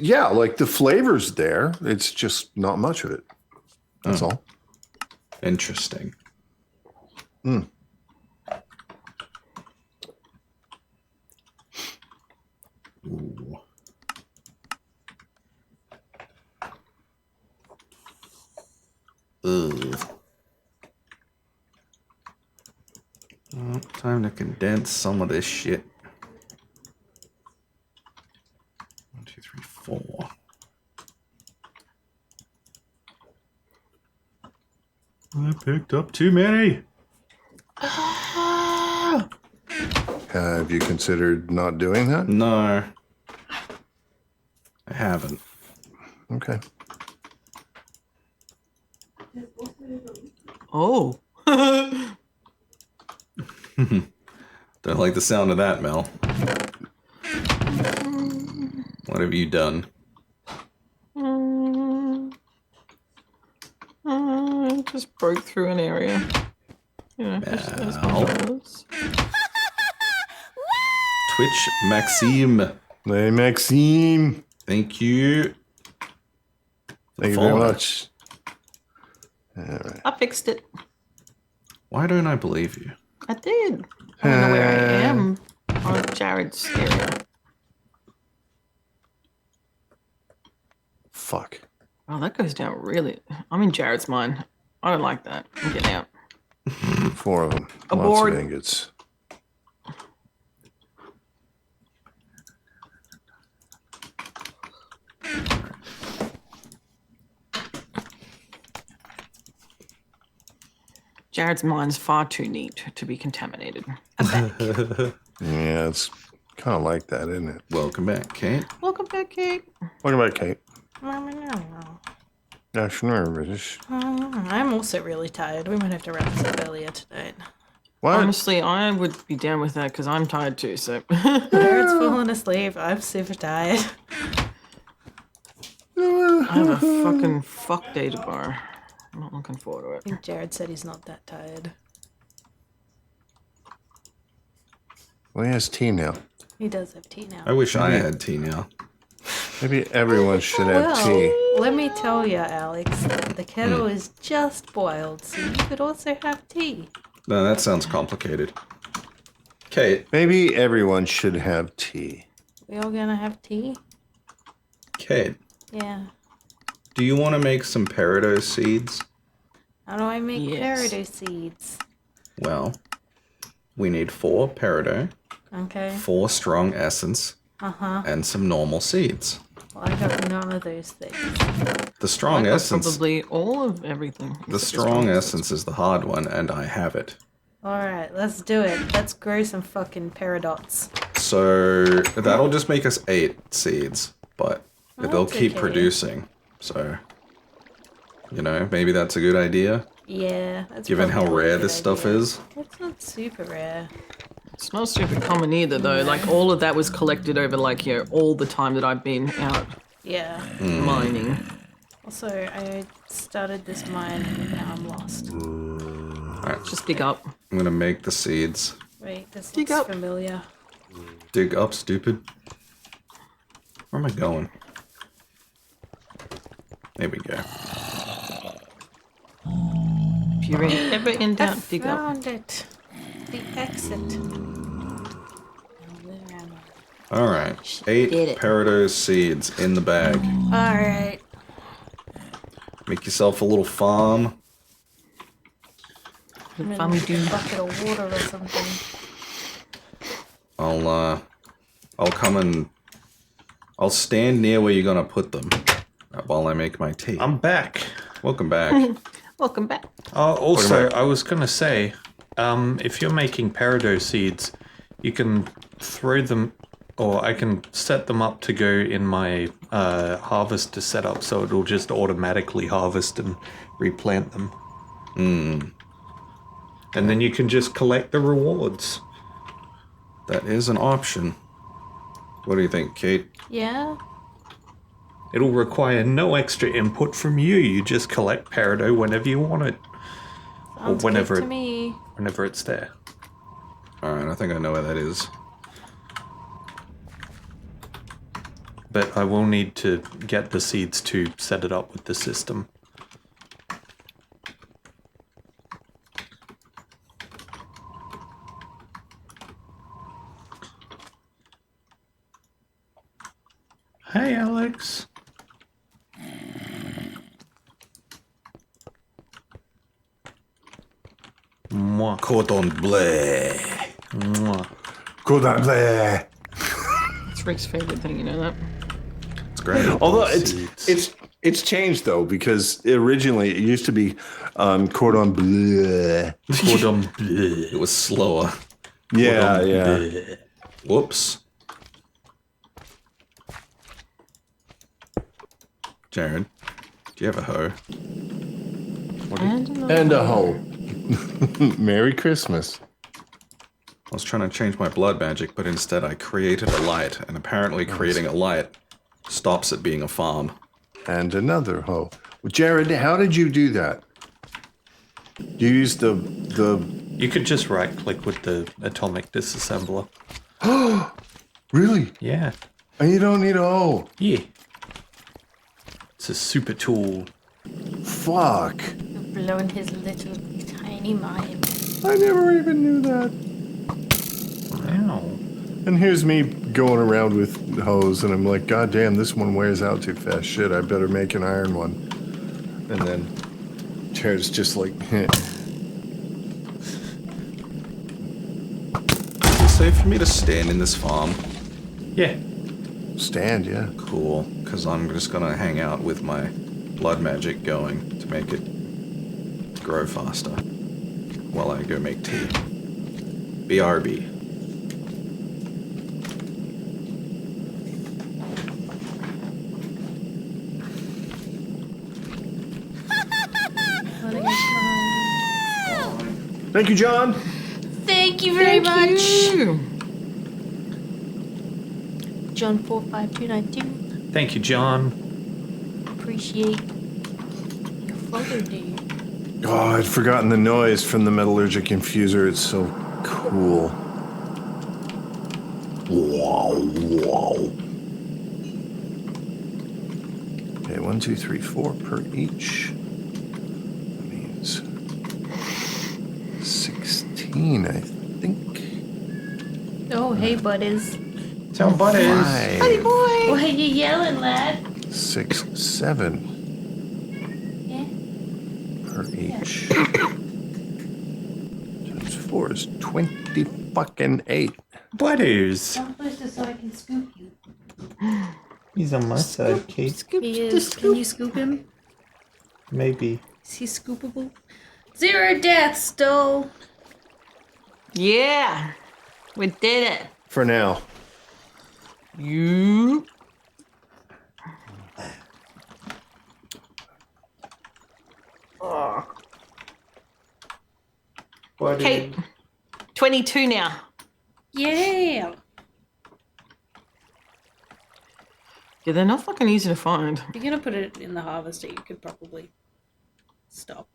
yeah, like the flavor's there. It's just not much of it. That's all. Interesting. Ooh. Ugh. Time to condense some of this shit. 1, 2, 3, 4. I picked up too many. Have you considered not doing that? No, I haven't. Okay. Oh. Don't like the sound of that, Mel. What have you done? Just broke through an area. You know, as much as. Twitch Maxime. Hey, Maxime. Thank you. Thank you very Follow. much. I fixed it. Why don't I believe you? I did. I don't know where I am on Jared's area. Fuck. Oh, that goes down really. I'm in Jared's mine. I don't like that. I'm getting out. 4 of them. Aboard. Lots of ingots. Jared's mine's far too neat to be contaminated. Yeah, it's kind of like that, isn't it? Welcome back, Kate. Welcome back, Kate. What about Kate? I'm That's nervous. also really tired. We might have to wrap this up earlier tonight. What? Honestly, I would be down with that because I'm tired too. So Jared's falling asleep. I'm super tired. I have a fucking fuck day tomorrow. I'm not looking forward to I it. think Jared said he's not that tired. Well, he has tea now. He does have tea now. I wish I had tea now. Maybe everyone should have tea. Let me tell you, Alex, the kettle is just boiled, so you could also have tea. No, that sounds complicated. Kate. Maybe everyone should have tea. We all gonna have tea? Kate. Yeah. Do you want to make some peridot seeds? How do I make Yes. peridot seeds? Well, we need 4 peridot, Okay. 4 strong essence, and some normal seeds. Well, I got none of those things. The strong essence, Probably all of everything. the except strong this one. essence is the hard one, and I have it. Alright, let's do it. Let's grow some fucking peridots. So that'll just make us 8 seeds, but they'll that's keep okay. producing. So, maybe that's a good idea, Yeah, that's given how probably a rare good this stuff idea. is. It's not super rare. It's not super common either, though. Like, all of that was collected over, like, all the time that I've been out Yeah. mining. Also, I started this mine and now I'm lost. Just dig up. I'm gonna make the seeds. Wait, this Dig looks up. familiar. Dig up, stupid. Where am I going? There we go. If you're ever in I doubt, dig up. found it. The exit. Where am I? Alright, 8 Did it. peridot seeds in the bag. Alright. Make yourself a little farm. I'm Farm in do. a bucket of water or something. I'll come and I'll stand near where you're gonna put them while I make my tea. I'm back. Welcome back. Welcome back. Also, I was going to say, if you're making peridot seeds, you can throw them, or I can set them up to go in my harvester setup, so it'll just automatically harvest and replant them. And then you can just collect the rewards. That is an option. What do you think, Kate? Yeah? It'll require no extra input from you. You just collect peridot whenever you want it, Sounds whenever good to it- me. whenever it's there. Alright, I think I know where that is. But I will need to get the seeds to set it up with the system. Hey, Alex. Mwah. Cordon bleu. Mwah. Good on there. It's Rick's favorite thing, you know that? It's great. Although Seeds. it's changed though, because originally it used to be cordon bleu. Cordon bleu. It was slower. Yeah, Cordon yeah. bleu. Whoops. Jared, do you have a hoe? And a hoe. Merry Christmas. I was trying to change my blood magic, but instead I created a light, and apparently creating a light stops it being a farm. And another hoe. Jared, how did you do that? You used the You could just right click with the atomic disassembler. really? Yeah. And you don't need a hoe. Yeah. It's a super tool. Fuck. Blowing his little tiny mind. I never even knew that. Wow. And here's me going around with hose, and I'm like, God damn, this one wears out too fast. Shit, I better make an iron one. And then Jared's just like, Is it safe for me to stand in this farm? Yeah. stand, yeah. Cool, because I'm just gonna hang out with my blood magic going to make it grow faster while I go make tea. BRB. Thank you, John. Thank you very much. you. John 45292. Thank you, John. Appreciate your follow, dude. Oh, I'd forgotten the noise from the metallurgic infuser. It's so cool. Wow, wow. Okay, 1, 2, 3, 4 per each. That means 16, I think. Oh, hey, buddies. Tell buddies. 5, Why are you yelling, lad? 6, 7. RH. Times 4 is 20 fucking 8. Butters. Some places so I can scoop you. He's on my side, Kate. He is. Can you scoop him? Maybe. Is he scoopable? 0 deaths, though. Yeah, we did it. For now. You. Kate, 22 now. Yeah. Yeah, they're not fucking easy to find. If you're gonna put it in the harvester, you could probably stop.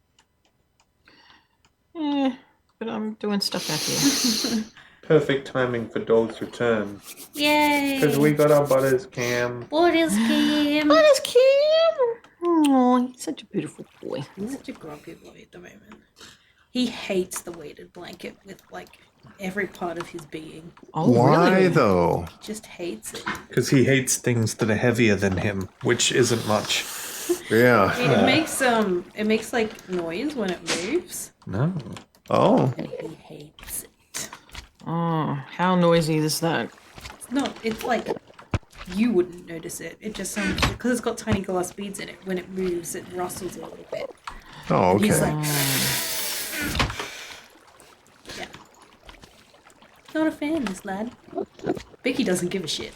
Yeah, but I'm doing stuff out here. Perfect timing for Dog's return. Yay! Because we got our Butters cam. What is Kim? What is Kim? Oh, he's such a beautiful boy. He's such a grumpy boy at the moment. He hates the weighted blanket with like every part of his being. Oh, Why, really? though? Just hates it. Because he hates things that are heavier than him, which isn't much. Yeah. It makes like noise when it moves, No. Oh. and he hates it. Oh, how noisy is that? It's not. It's like you wouldn't notice it. It just sounds because it's got tiny glass beads in it. When it moves, it rustles a little bit. Oh, And he's okay. like, yeah. Not a fan, this lad. Vicky doesn't give a shit.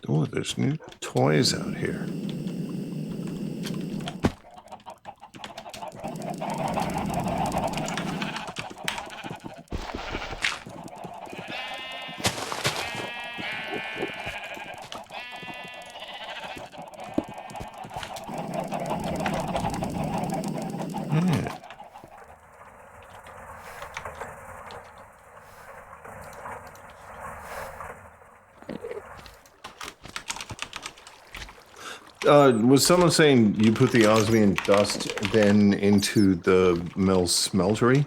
Oh, there's new toys out here. Was someone saying you put the osmium dust then into the mill smeltery?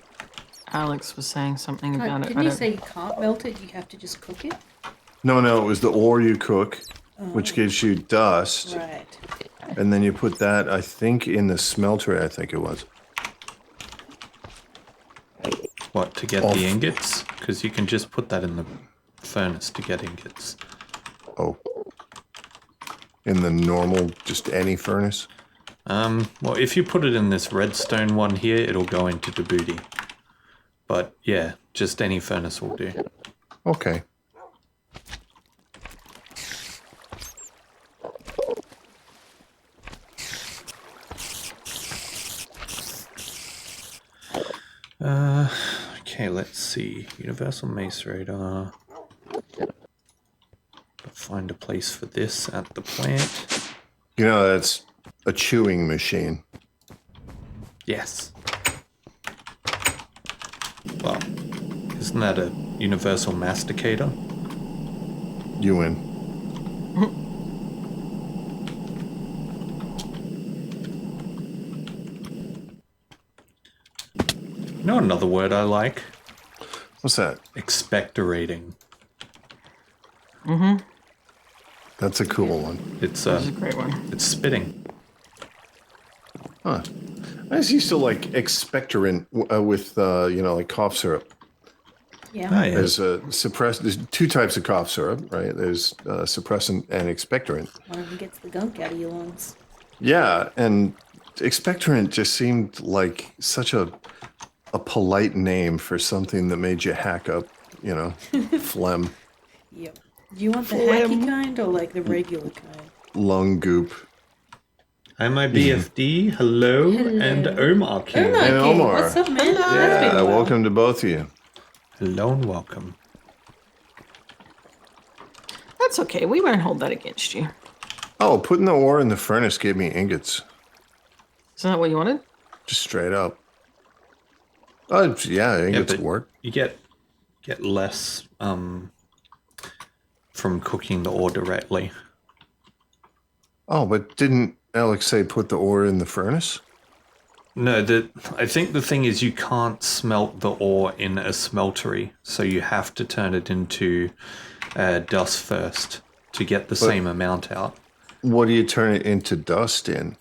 Alex was saying something about it. Didn't you say you can't melt it? You have to just cook it? No, it was the ore you cook, which gives you dust, Right. and then you put that, I think, in the smeltery, I think it was. What, to get the ingots? Because you can just put that in the furnace to get ingots. Oh. In the normal, just any furnace? Well, if you put it in this redstone one here, it'll go into the booty. But yeah, just any furnace will do. Okay. Okay, let's see. Universal Mace Radar. Find a place for this at the plant. You know, that's a chewing machine. Yes. Well, isn't that a universal masticator? You win. You know another word I like? What's that? Expectorating. That's a cool one. It's That's a great one. it's spitting. Huh. I just used to like expectorant with, like cough syrup. Yeah. Oh, yeah. There's there's two types of cough syrup, right? There's suppressant and expectorant. One of them gets the gunk out of your lungs. Yeah, and expectorant just seemed like such a polite name for something that made you hack up, phlegm, Yep. Do you want the hacky kind or like the regular kind? lung goop. Hi, my BFD. Hello, and Omar Oh, King. no, Hey, King. Omar. What's up, man? That's been Yeah, a while. welcome to both of you. Hello and welcome. That's okay. We won't hold that against you. Oh, putting the ore in the furnace gave me ingots. Isn't that what you wanted? Just straight up. Oh, yeah, ingots but work. you get less from cooking the ore directly. Oh, but didn't Alex say put the ore in the furnace? No, I think the thing is you can't smelt the ore in a smeltery, so you have to turn it into dust first to get the same amount out. What do you turn it into dust in?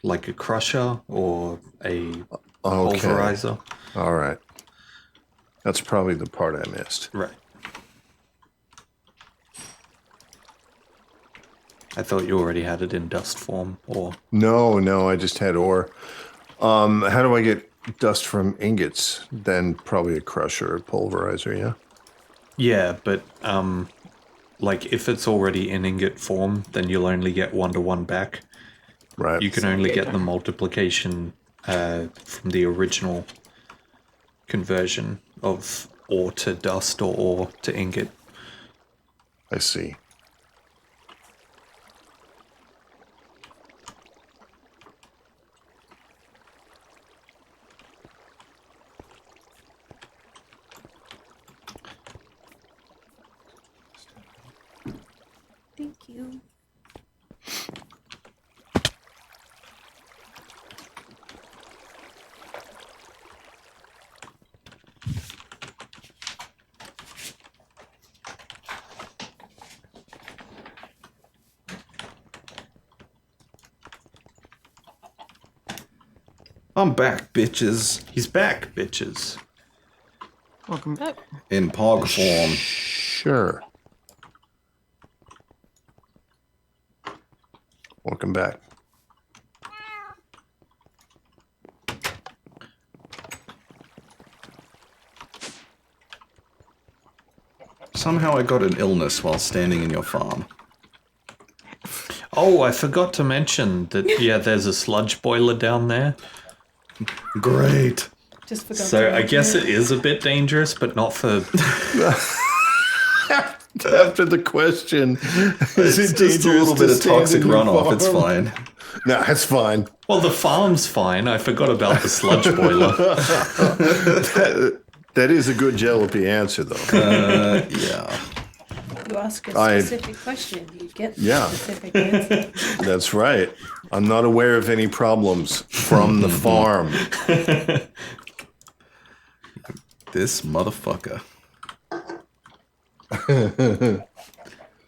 Like a crusher or a Okay. pulverizer. All right. That's probably the part I missed. Right. I thought you already had it in dust form, or... No, I just had ore. How do I get dust from ingots? Then probably a crusher or pulverizer, yeah? Yeah, but, like, if it's already in ingot form, then you'll only get 1-to-1 back. Right. You can only get the multiplication from the original conversion of ore to dust or ore to ingot. I see. Thank you. I'm back, bitches. He's back, bitches. Welcome back. In Pog form. Sure. Welcome back. Somehow I got an illness while standing in your farm. Oh, I forgot to mention that, yeah, there's a sludge boiler down there. Great. Just forgot. So to I guess mention it is a bit dangerous, but not for... After the question, is It's it just a little bit of toxic runoff. It's fine. fine. No, it's fine. Well, the farm's fine. I forgot about the sludge boiler. That is a good jalopy answer, though. Yeah. You ask a I- specific question, you get the Yeah. specific answer. That's right. I'm not aware of any problems from the farm. This motherfucker.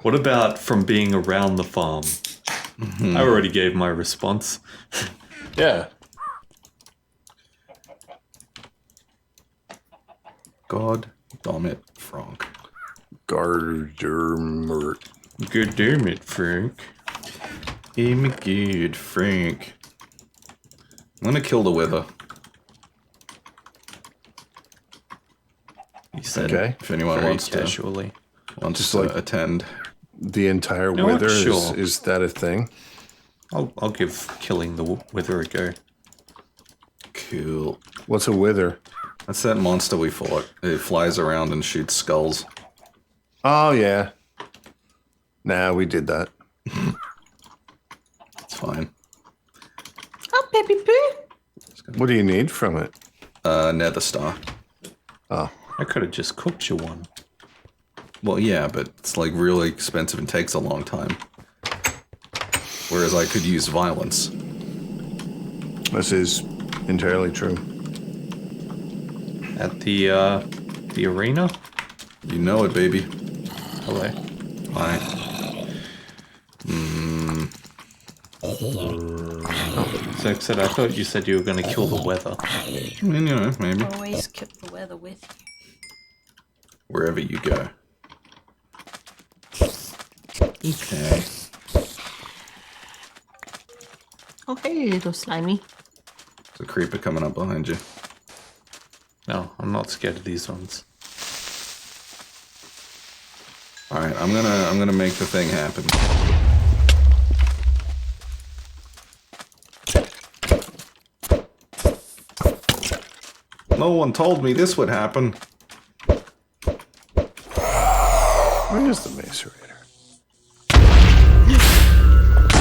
What about from being around the farm? I already gave my response. Yeah. God damn it, Frank. Gardermert. Good damn it, Frank. I'm good, Frank. I'm gonna kill the wither. He said Okay. If anyone very wants casually. to like- attend. The entire No, wither sure. is that a thing? I'll give killing the wither a go. Cool. What's a wither? That's that monster we fought. It flies around and shoots skulls. Oh, yeah. Nah, we did that. It's fine. Oh, Peppy Poo. What do you need from it? Nether Star. Oh, I could have just cooked you one. Well, yeah, but it's like really expensive and takes a long time. Whereas I could use violence. this is entirely true. At the arena? You know it, baby. Hello. Hi. So I thought you said you were going to kill the weather. I mean, you know, maybe. Always keep the weather with you. Wherever you go. Okay. Oh, hey, little slimy. There's a creeper coming up behind you. No, I'm not scared of these ones. Alright, I'm gonna make the thing happen. No one told me this would happen. Where is the macerator?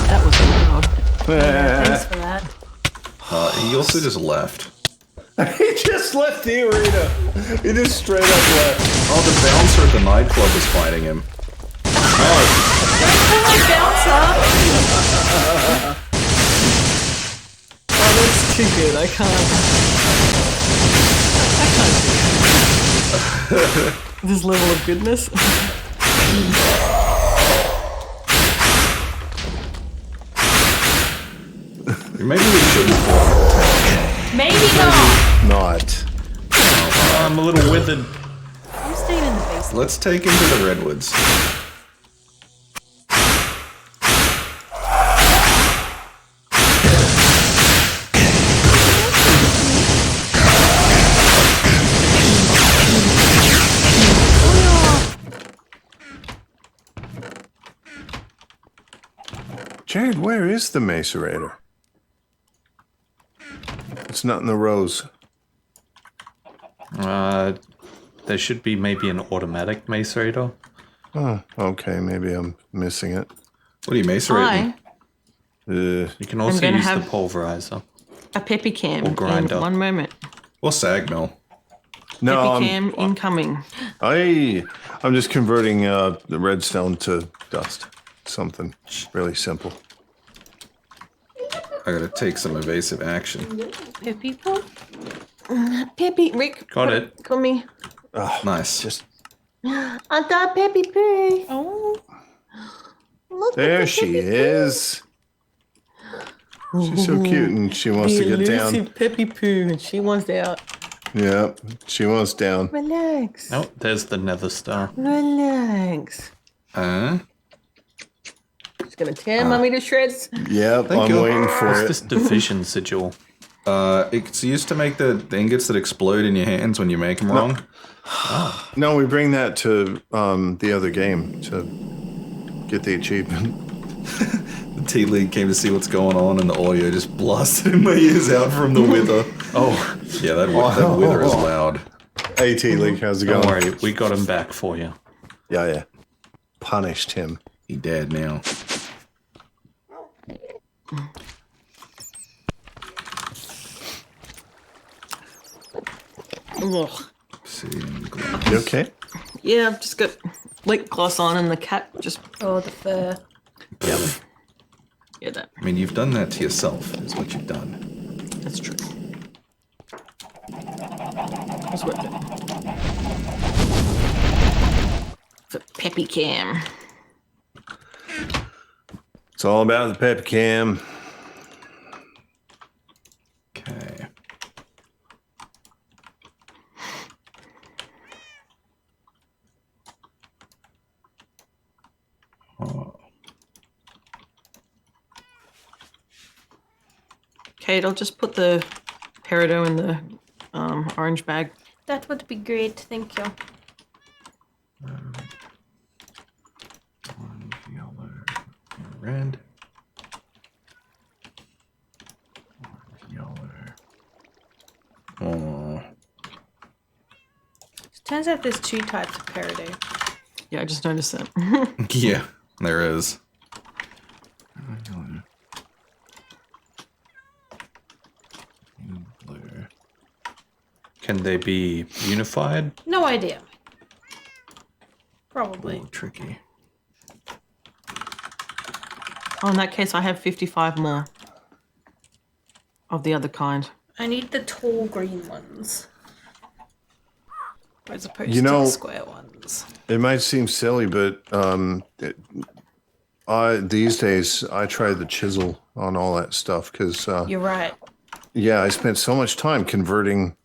That was loud. Thanks for that. He also just left. He just left the arena. He just straight up left. Oh, the bouncer at the nightclub is fighting him. Oh, that's too good. I can't do it. This level of goodness. Maybe we shouldn't fall. Maybe not. Not. I'm a little withered. I'm staying in the basement. Let's take him to the redwoods. Jared, where is the macerator? It's not in the rows. There should be maybe an automatic macerator. Oh, okay. Maybe I'm missing it. What are you macerating? Hi. You can also gonna use the have- pulverizer. A peppy cam Or grinder. in 1 moment. Or sag mill. No, Peppy cam incoming. I'm just converting the redstone to dust. Something really simple. I gotta take some evasive action. People? Peppy, Rick. Got it. Call me. Nice. Just I got Peppy Poo. Oh. Look there she is. She's so cute and she wants to get down. Peppy Poo, and she wants out. Yeah, she wants down. Relax. Oh, there's the nether star. Relax. She's gonna tear Mummy to shreds. Yep, Thank I'm you. waiting for What's it. this division sigil? It's used to make the ingots that explode in your hands when you make them wrong. No, we bring that to the other game to get the achievement. The Tea League came to see what's going on, and the audio just blasted in my ears out from the wither. Oh, Yeah, that wither is loud. Hey, T-League, how's it don't going? worry, we got him back for you. Yeah. Punished him. He dead now. Ugh. Obsidian glow. You okay? Yeah, I've just got lip gloss on, and the cat just Oh, the fur. yeah, that I mean, you've done that to yourself, is what you've done. that's true. It's worth it. The Peppy cam. It's all about the pep cam. Okay. Oh, Kate, I'll just put the peridot in the orange bag. That would be great, thank you. orange, yellow, red. Orange, yellow. Oh. Turns out there's 2 types of peridot. Yeah, I just noticed that. Yeah, there is. Blue. Can they be unified? No idea. Probably. Oh, tricky. Oh, in that case, I have 55 more of the other kind. I need the tall green ones. As opposed You to know- the square ones. It might seem silly, but these days I try the chisel on all that stuff because You're right. yeah, I spent so much time converting,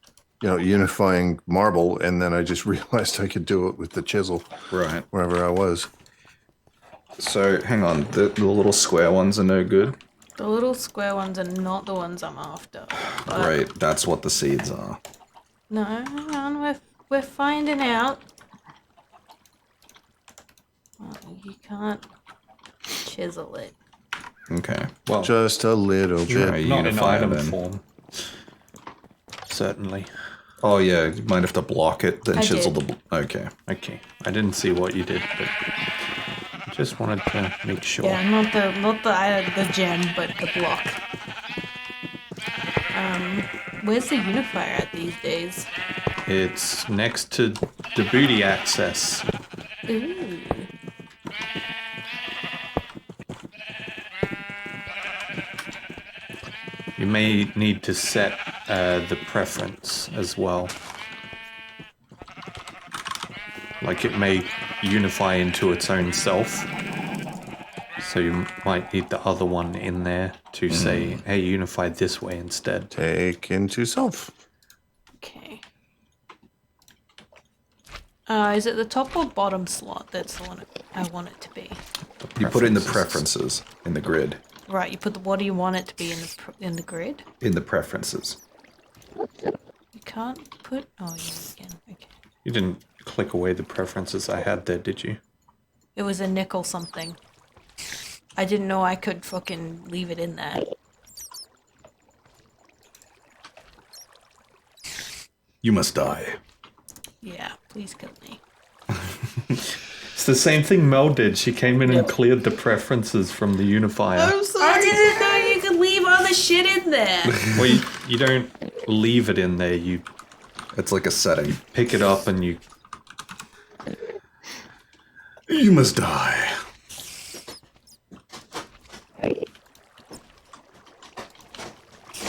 unifying marble, and then I just realized I could do it with the chisel Right. wherever I was. So, hang on. The little square ones are no good? The little square ones are not the ones I'm after. But Right. That's what the seeds are. no, hang on, we're finding out. Oh, you can't chisel it. Okay. Well, Just a little bit. Right, not in unify item then. form. Certainly. Oh yeah, you might have to block it, then I chisel did. the. Okay. Okay, I didn't see what you did, but I just wanted to make sure. Yeah, not the gem, but the block. Where's the unifier at these days? It's next to the booty access. Ooh. You may need to set the preference as well. Like it may unify into its own self. So you might need the other one in there to say, hey, unify this way instead. Take into self. Okay. Is it the top or bottom slot? That's the one I want it to be. You put in the preferences in the grid. Right. You put the what do you want it to be in the grid? In the preferences. You can't put. Oh, yeah, you can. Okay. You didn't click away the preferences I had there, did you? It was a nickel something. I didn't know I could fucking leave it in there. You must die. Yeah, please kill me. It's the same thing Mel did. She came in and cleared the preferences from the unifier. I didn't know you could leave other shit in there. Well, you don't leave it in there. You It's like a setting. pick it up and you... You must die.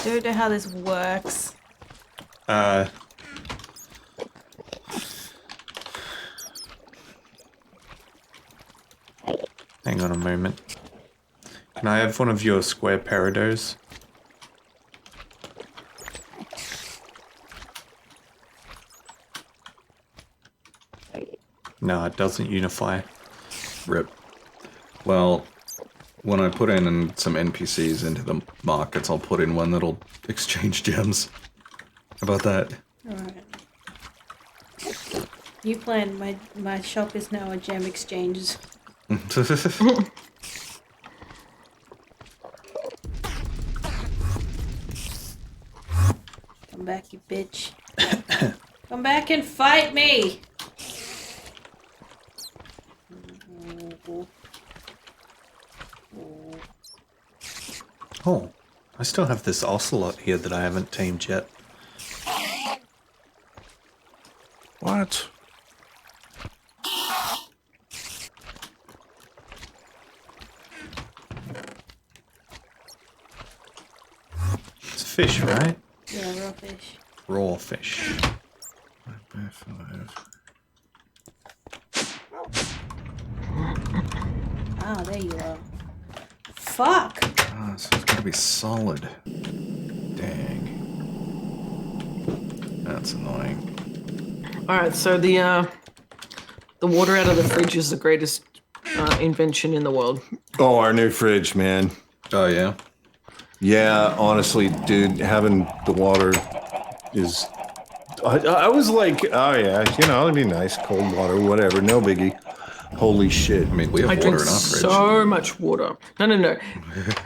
Don't know how this works. Hang on a moment. Can I have one of your square peridot? No, it doesn't unify. Rip. Well, when I put in some NPCs into the markets, I'll put in one that'll exchange gems. How about that? Alright. New plan. My shop is now a gem exchange. Come back, you bitch. Come back and fight me! Oh, I still have this ocelot here that I haven't tamed yet. What? It's a fish, right? Yeah, raw fish. Raw fish. Ah, there you are. Fuck! Ah, so it's gotta be solid. Dang. That's annoying. All right, so the water out of the fridge is the greatest invention in the world. Oh, our new fridge, man. Oh, yeah? Yeah, honestly, dude, having the water is. I was like, oh yeah, it'd be nice, cold water, whatever, no biggie. Holy shit! I mean, we have I water drink in our fridge. so much water. No. You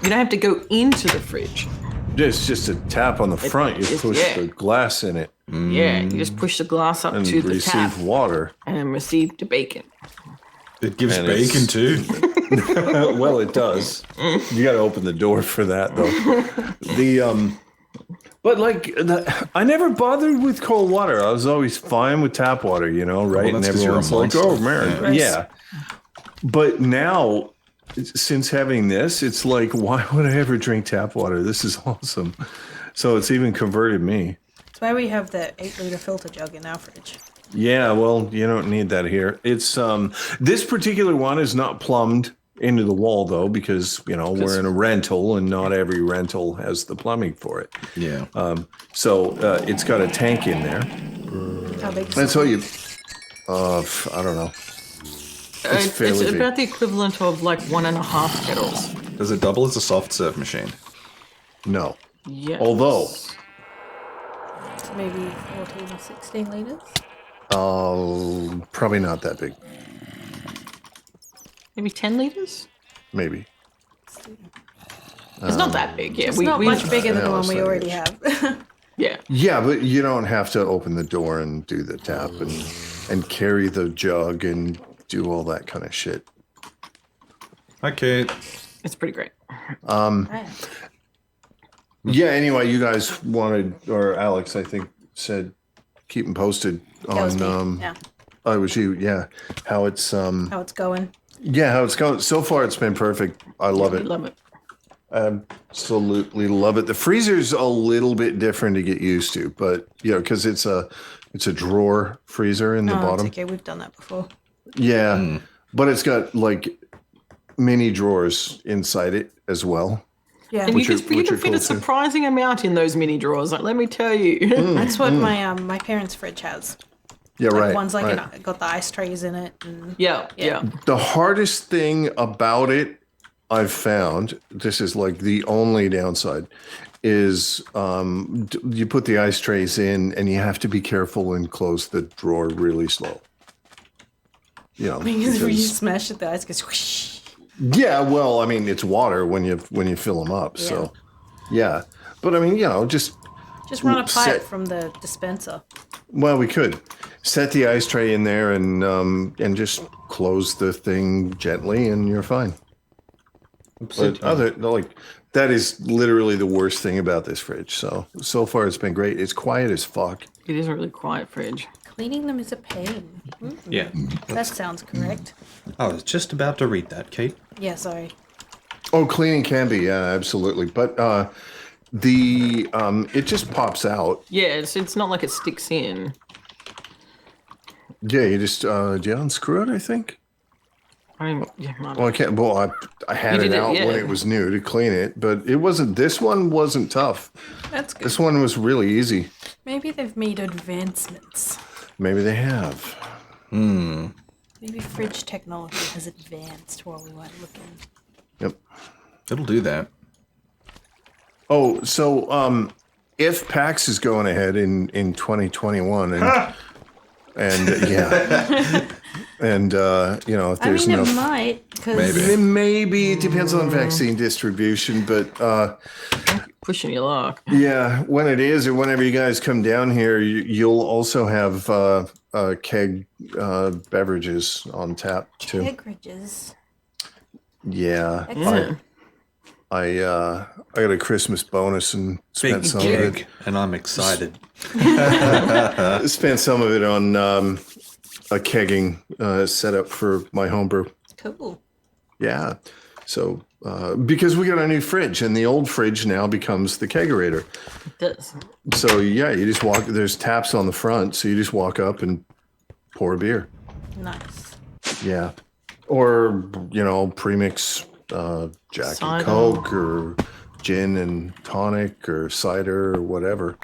don't have to go into the fridge. It's just a tap on the front. You it's- push yeah. the glass in it Yeah, you just push the glass up and to the receive tap water. and receive the bacon. It gives And bacon, it's- too. Well, it does. You got to open the door for that, though. But like, I never bothered with cold water. I was always fine with tap water, right? that's And 'cause you're a everyone's like, monster. "Oh, man, Yeah. yeah." But now, since having this, it's like, why would I ever drink tap water? This is awesome. So it's even converted me. That's why we have the 8-liter filter jug in our fridge. Yeah, well, you don't need that here. It's this particular one is not plumbed into the wall though, because we're in a rental and not every rental has the plumbing for it. Yeah. So it's got a tank in there. How big is And it? so you, I don't know. It's fairly big. about the equivalent of like 1.5 kettles. Does it double as a soft serve machine? No. Yeah. Although, Maybe 14 or 16 liters? probably not that big. Maybe 10 liters? Maybe. It's not that big. Yeah, It's not much bigger than the yeah, one we so already have. Yeah. Yeah, but you don't have to open the door and do the tap and carry the jug and do all that kind of shit. Okay. It's pretty great. Yeah, anyway, you guys wanted, or Alex, I think, said keep them posted That was on, me. Yeah. oh, it was you, yeah. How it's, How it's going. yeah, how it's going. So far, it's been perfect. I love We it. love it. Absolutely love it. The freezer's a little bit different to get used to, but, you know, because it's a drawer freezer in the Oh, it's bottom. okay. We've done that before. Yeah, but it's got, like, mini drawers inside it as well. Yeah. And Which you are- can which are fit cool a too. surprising amount in those mini drawers. Like, let me tell you. That's what my parents' fridge has. Yeah, Like right. one's like right. got the ice trays in it. And yeah. The hardest thing about it, I've found, this is like the only downside, is you put the ice trays in and you have to be careful and close the drawer really slow. You know, because when you because- smash it, the ice goes whoosh. yeah, well, I mean, it's water when you fill them up, so yeah. But I mean, you know, just Just run a pipe set- from the dispenser. well, we could set the ice tray in there and just close the thing gently, and you're fine. But that is literally the worst thing about this fridge. So far it's been great. It's quiet as fuck. It is a really quiet fridge. Cleaning them is a pain. Yeah. That sounds correct. I was just about to read that, Kate. Yeah, sorry. Oh, cleaning can be, yeah, absolutely. But the it just pops out. Yeah, it's not like it sticks in. Yeah, you just do you unscrew it, I think. Well, I can't. Well, I had You it did it, out when yeah. it was new to clean it, but it wasn't. This one wasn't tough. That's good. This one was really easy. Maybe they've made advancements. Maybe they have. Maybe fridge technology has advanced while we weren't looking. Yep. It'll do that. Oh, so if PAX is going ahead in 2021 and yeah, and you know, if I there's mean, no it might, because Maybe. maybe it depends on vaccine distribution, but Pushing your luck. yeah, when it is or whenever you guys come down here, you'll also have keg beverages on tap too. Kegridges. Yeah, Excellent. I got a Christmas bonus and spent Big some of gig, it. and I'm excited. Spent some of it on a kegging setup for my homebrew. Cool. Yeah. So because we got a new fridge, and the old fridge now becomes the kegerator. It does. So yeah, you just walk. There's taps on the front, so you just walk up and pour a beer. Nice. Yeah. Or you know, premix Jack Cider. and Coke, or gin and tonic, or cider, or whatever.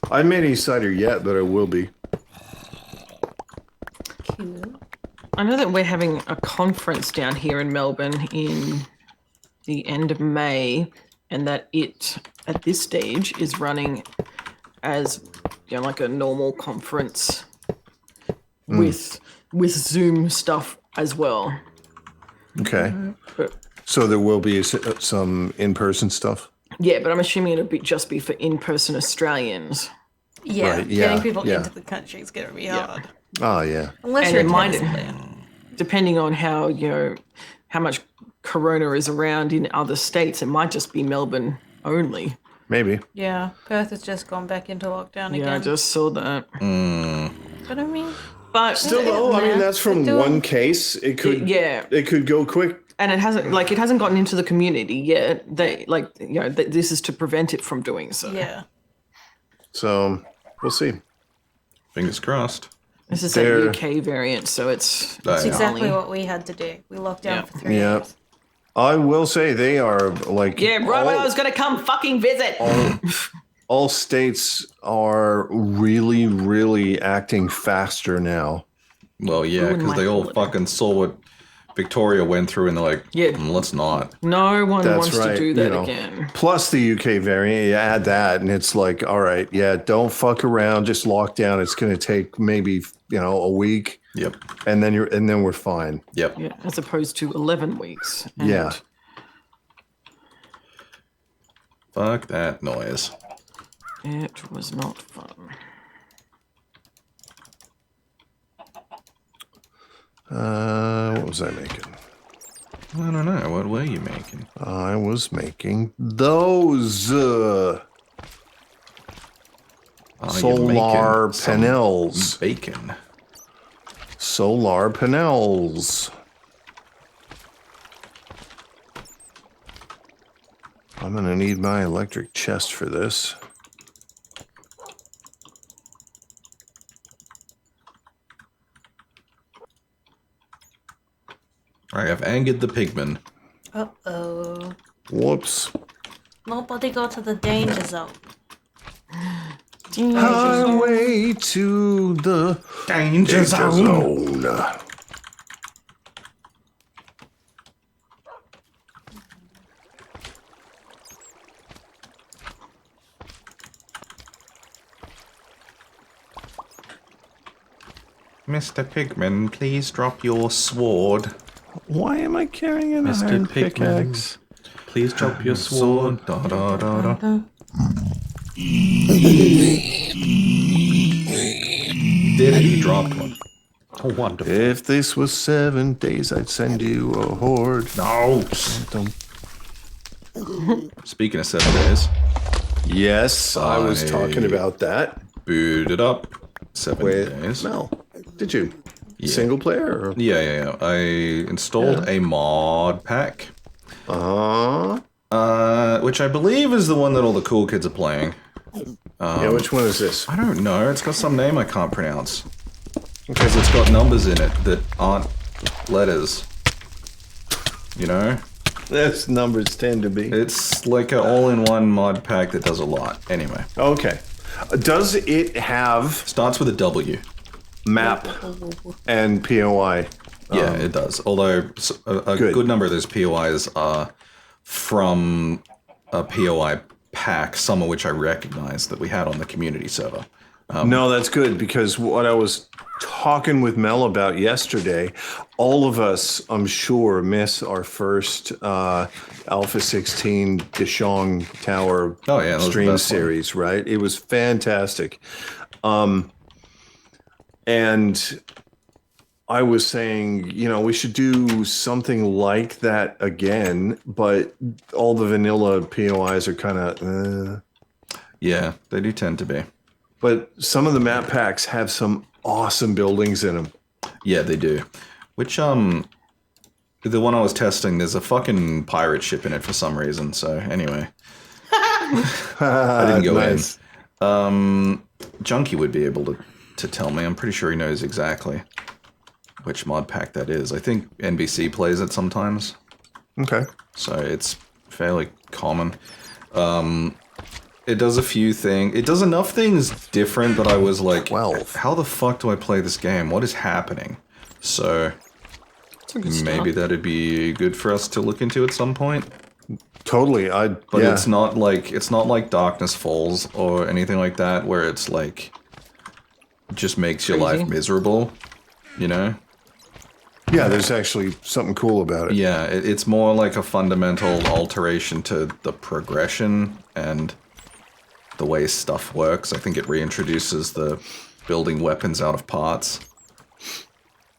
I haven't made any cider yet, but I will be. Cool. I know that we're having a conference down here in Melbourne in the end of May, and that it, at this stage, is running as, you know, like a normal conference with Zoom stuff as well. Okay. But So there will be some in-person stuff. yeah, but I'm assuming it'll just be for in-person Australians. Yeah, Right, yeah, getting people yeah. into the country is going to be hard. Oh yeah. Unless And you're it a might- tennis player. Depending on how, you know, how much corona is around in other states, it might just be Melbourne only. Maybe. Yeah, Perth has just gone back into lockdown Yeah, I again. just saw that. But I mean, But Still though, I mean that's from Still- one case. It could yeah. it could go quick. And it hasn't gotten into the community yet. They this is to prevent it from doing so. yeah. So we'll see. Fingers crossed. This is They're- a UK variant, so it's Oh, It's yeah. exactly only- what we had to do. We locked down Yeah. for 3 Yeah. days. I will say they are like yeah, right when I was gonna come fucking visit. all states are really, really acting faster now. Well, yeah, Ruin because my they all holiday. fucking saw what Victoria went through, and they're like, Yeah. let's not. No one That's wants right. to do you that know. again. Plus the UK variant, you add that, and it's like, all right, yeah, don't fuck around, just lock down. It's going to take maybe a week, Yep. and then we're fine. Yep. Yeah, as opposed to 11 weeks. And Yeah. Fuck that noise. It was not fun. What was I making? I don't know. What were you making? I was making those Oh, you're solar making some panels. Bacon. Solar panels. I'm gonna need my electric chest for this. All right, I've angered the pigman. Uh-oh. Whoops. Nobody go to the danger zone. Highway to the Danger zone. Mr. Pigman, please drop your sword. Why am I carrying an Mr. iron Pigman. pickaxe? Please drop your sword. Da da da da. Did it? He dropped one. Oh, wonderful. If this was 7 days, I'd send you a horde. No. Don't- Speaking of 7 days, Yes, I was talking about that. boot it up. 7 days. Mel, did you? Single player? Or? Yeah. I installed a mod pack, which I believe is the one that all the cool kids are playing. Yeah, which one is this? I don't know. It's got some name I can't pronounce. Because it's got numbers in it that aren't letters. You know? That's numbers tend to be. It's like an all-in-one mod pack that does a lot. Anyway. Okay. Does it have Starts with a W. map and POI? Yeah, it does. Although a good number of those POIs are from a POI pack, some of which I recognize that we had on the community server. No, that's good because what I was talking with Mel about yesterday, all of us, I'm sure, miss our first Alpha 16 Dishong Tower Oh, yeah, that was the stream best one. series, right? It was fantastic. And I was saying, we should do something like that again, but all the vanilla POIs are kind of, Yeah, they do tend to be. but some of the map packs have some awesome buildings in them. Yeah, they do. Which, the one I was testing, there's a fucking pirate ship in it for some reason, so anyway. I didn't go Nice. in. Junkie would be able to tell me. I'm pretty sure he knows exactly which mod pack that is. I think NBC plays it sometimes, Okay. so it's fairly common. It does a few things. It does enough things different that I was like, 12. how the fuck do I play this game? What is happening? So maybe that'd be good for us to look into at some point. Totally. But it's not like Darkness Falls or anything like that where it's like just makes your life miserable, you know? Yeah, there's actually something cool about it. Yeah, it's more like a fundamental alteration to the progression and the way stuff works. I think it reintroduces the building weapons out of parts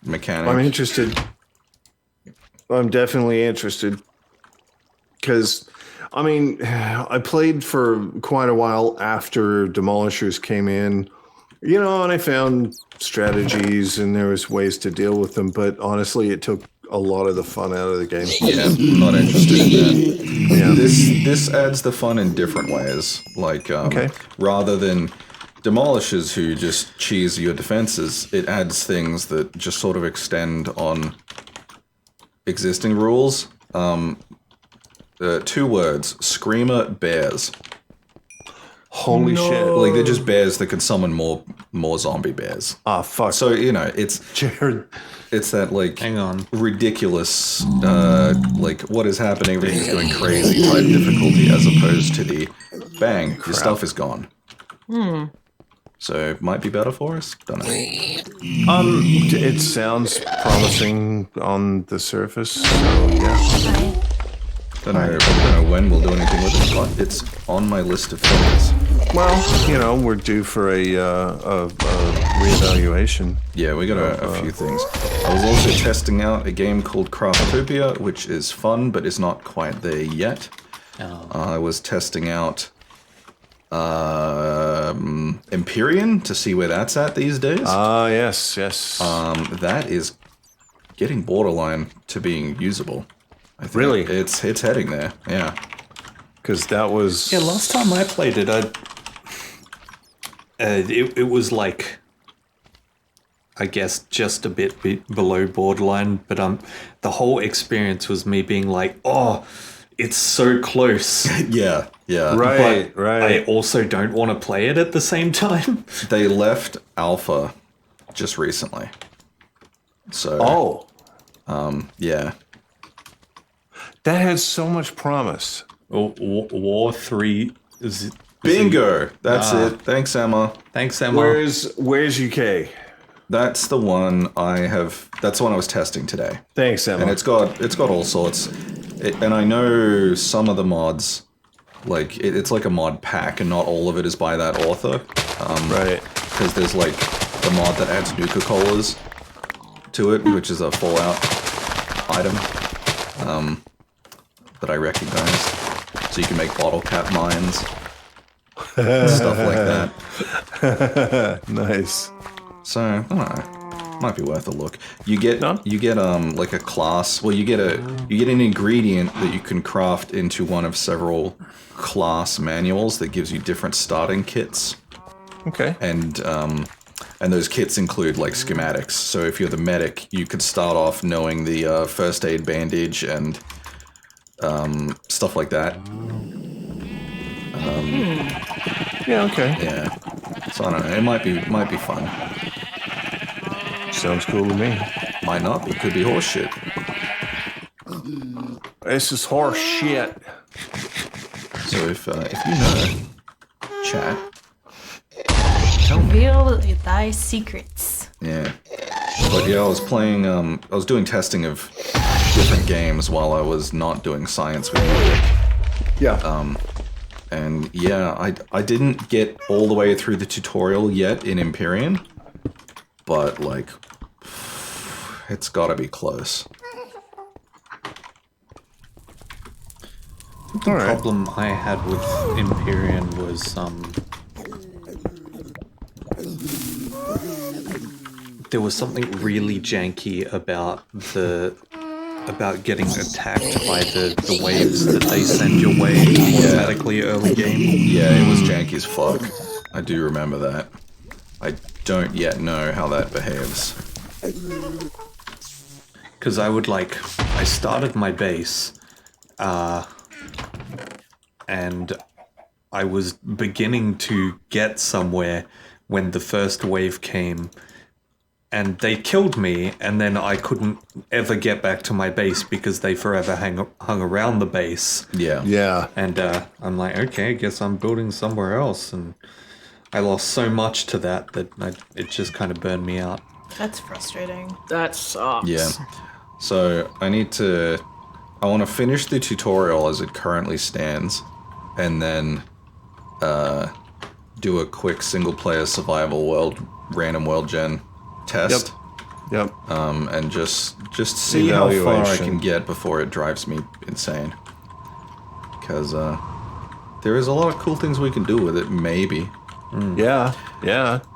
mechanic. I'm interested. I'm definitely interested. Because, I played for quite a while after Demolishers came in, and I found strategies and there was ways to deal with them. But honestly, it took a lot of the fun out of the game. Yeah, I'm not interested in that. Yeah. This adds the fun in different ways. Like, rather than Demolishers who just cheese your defenses, it adds things that just sort of extend on existing rules. 2 words: Screamer bears. Holy shit. Like they're just bears that can summon more zombie bears. Ah, fuck. So it's Jared. it's that like Hang on. ridiculous like what is happening, everything's going crazy type difficulty as opposed to the bang, your stuff is gone. So it might be better for us. Don't know. It sounds promising on the surface. So, yeah. Don't know when we'll do anything with it, but it's on my list of things. Well, we're due for a reevaluation. Yeah, we got a few things. I was also testing out a game called Craftopia, which is fun, but is not quite there yet. I was testing out Empyrean to see where that's at these days. Yes. That is getting borderline to being usable. I think. Really? It's heading there. Yeah. Because that was... Yeah, last time I played it, it was like, I guess, just a bit below borderline, but the whole experience was me being like, oh, it's so close. Yeah. Right. I also don't want to play it at the same time. They left alpha just recently. So. Yeah. That had so much promise. War 3 is... Bingo! That's it. Thanks, Emma. Thanks, Emma. Where's UK? That's the one I have. That's the one I was testing today, Thanks, Emma. and it's got all sorts. And I know some of the mods, like it's like a mod pack, and not all of it is by that author. Right. Because there's like the mod that adds Nuka Colas to it, which is a Fallout item that I recognized. So you can make bottle cap mines, stuff like that. Nice. So I don't know, might be worth a look. You get like a class. Well, you get an ingredient that you can craft into one of several class manuals that gives you different starting kits. Okay. And those kits include like schematics. So if you're the medic, you could start off knowing the first aid bandage and stuff like that. Yeah. Okay. Yeah. So I don't know. It might be fun. Sounds cool to me. Might not be. Could be horse shit. This is horse shit. So if you know, chat. Reveal thy secrets. Yeah. But yeah, I was playing. I was doing testing of different games while I was not doing science with music. Yeah. And yeah, I didn't get all the way through the tutorial yet in Empyrean, but like, it's gotta be close. The problem I had with Empyrean was there was something really janky about getting attacked by the waves that they send your way automatically early game. Yeah, it was janky as fuck. I do remember that. I don't yet know how that behaves. Because I started my base, and I was beginning to get somewhere when the first wave came, and they killed me, and then I couldn't ever get back to my base because they forever hung around the base. Yeah. Yeah. And I'm like, okay, I guess I'm building somewhere else, and I lost so much to that it just kind of burned me out. That's frustrating. That sucks. Yeah. So I want to finish the tutorial as it currently stands, and then do a quick single player survival random world gen test. Yep. And just see how far I Evaluation. can get before it drives me insane. Because there is a lot of cool things we can do with it, maybe. Yeah.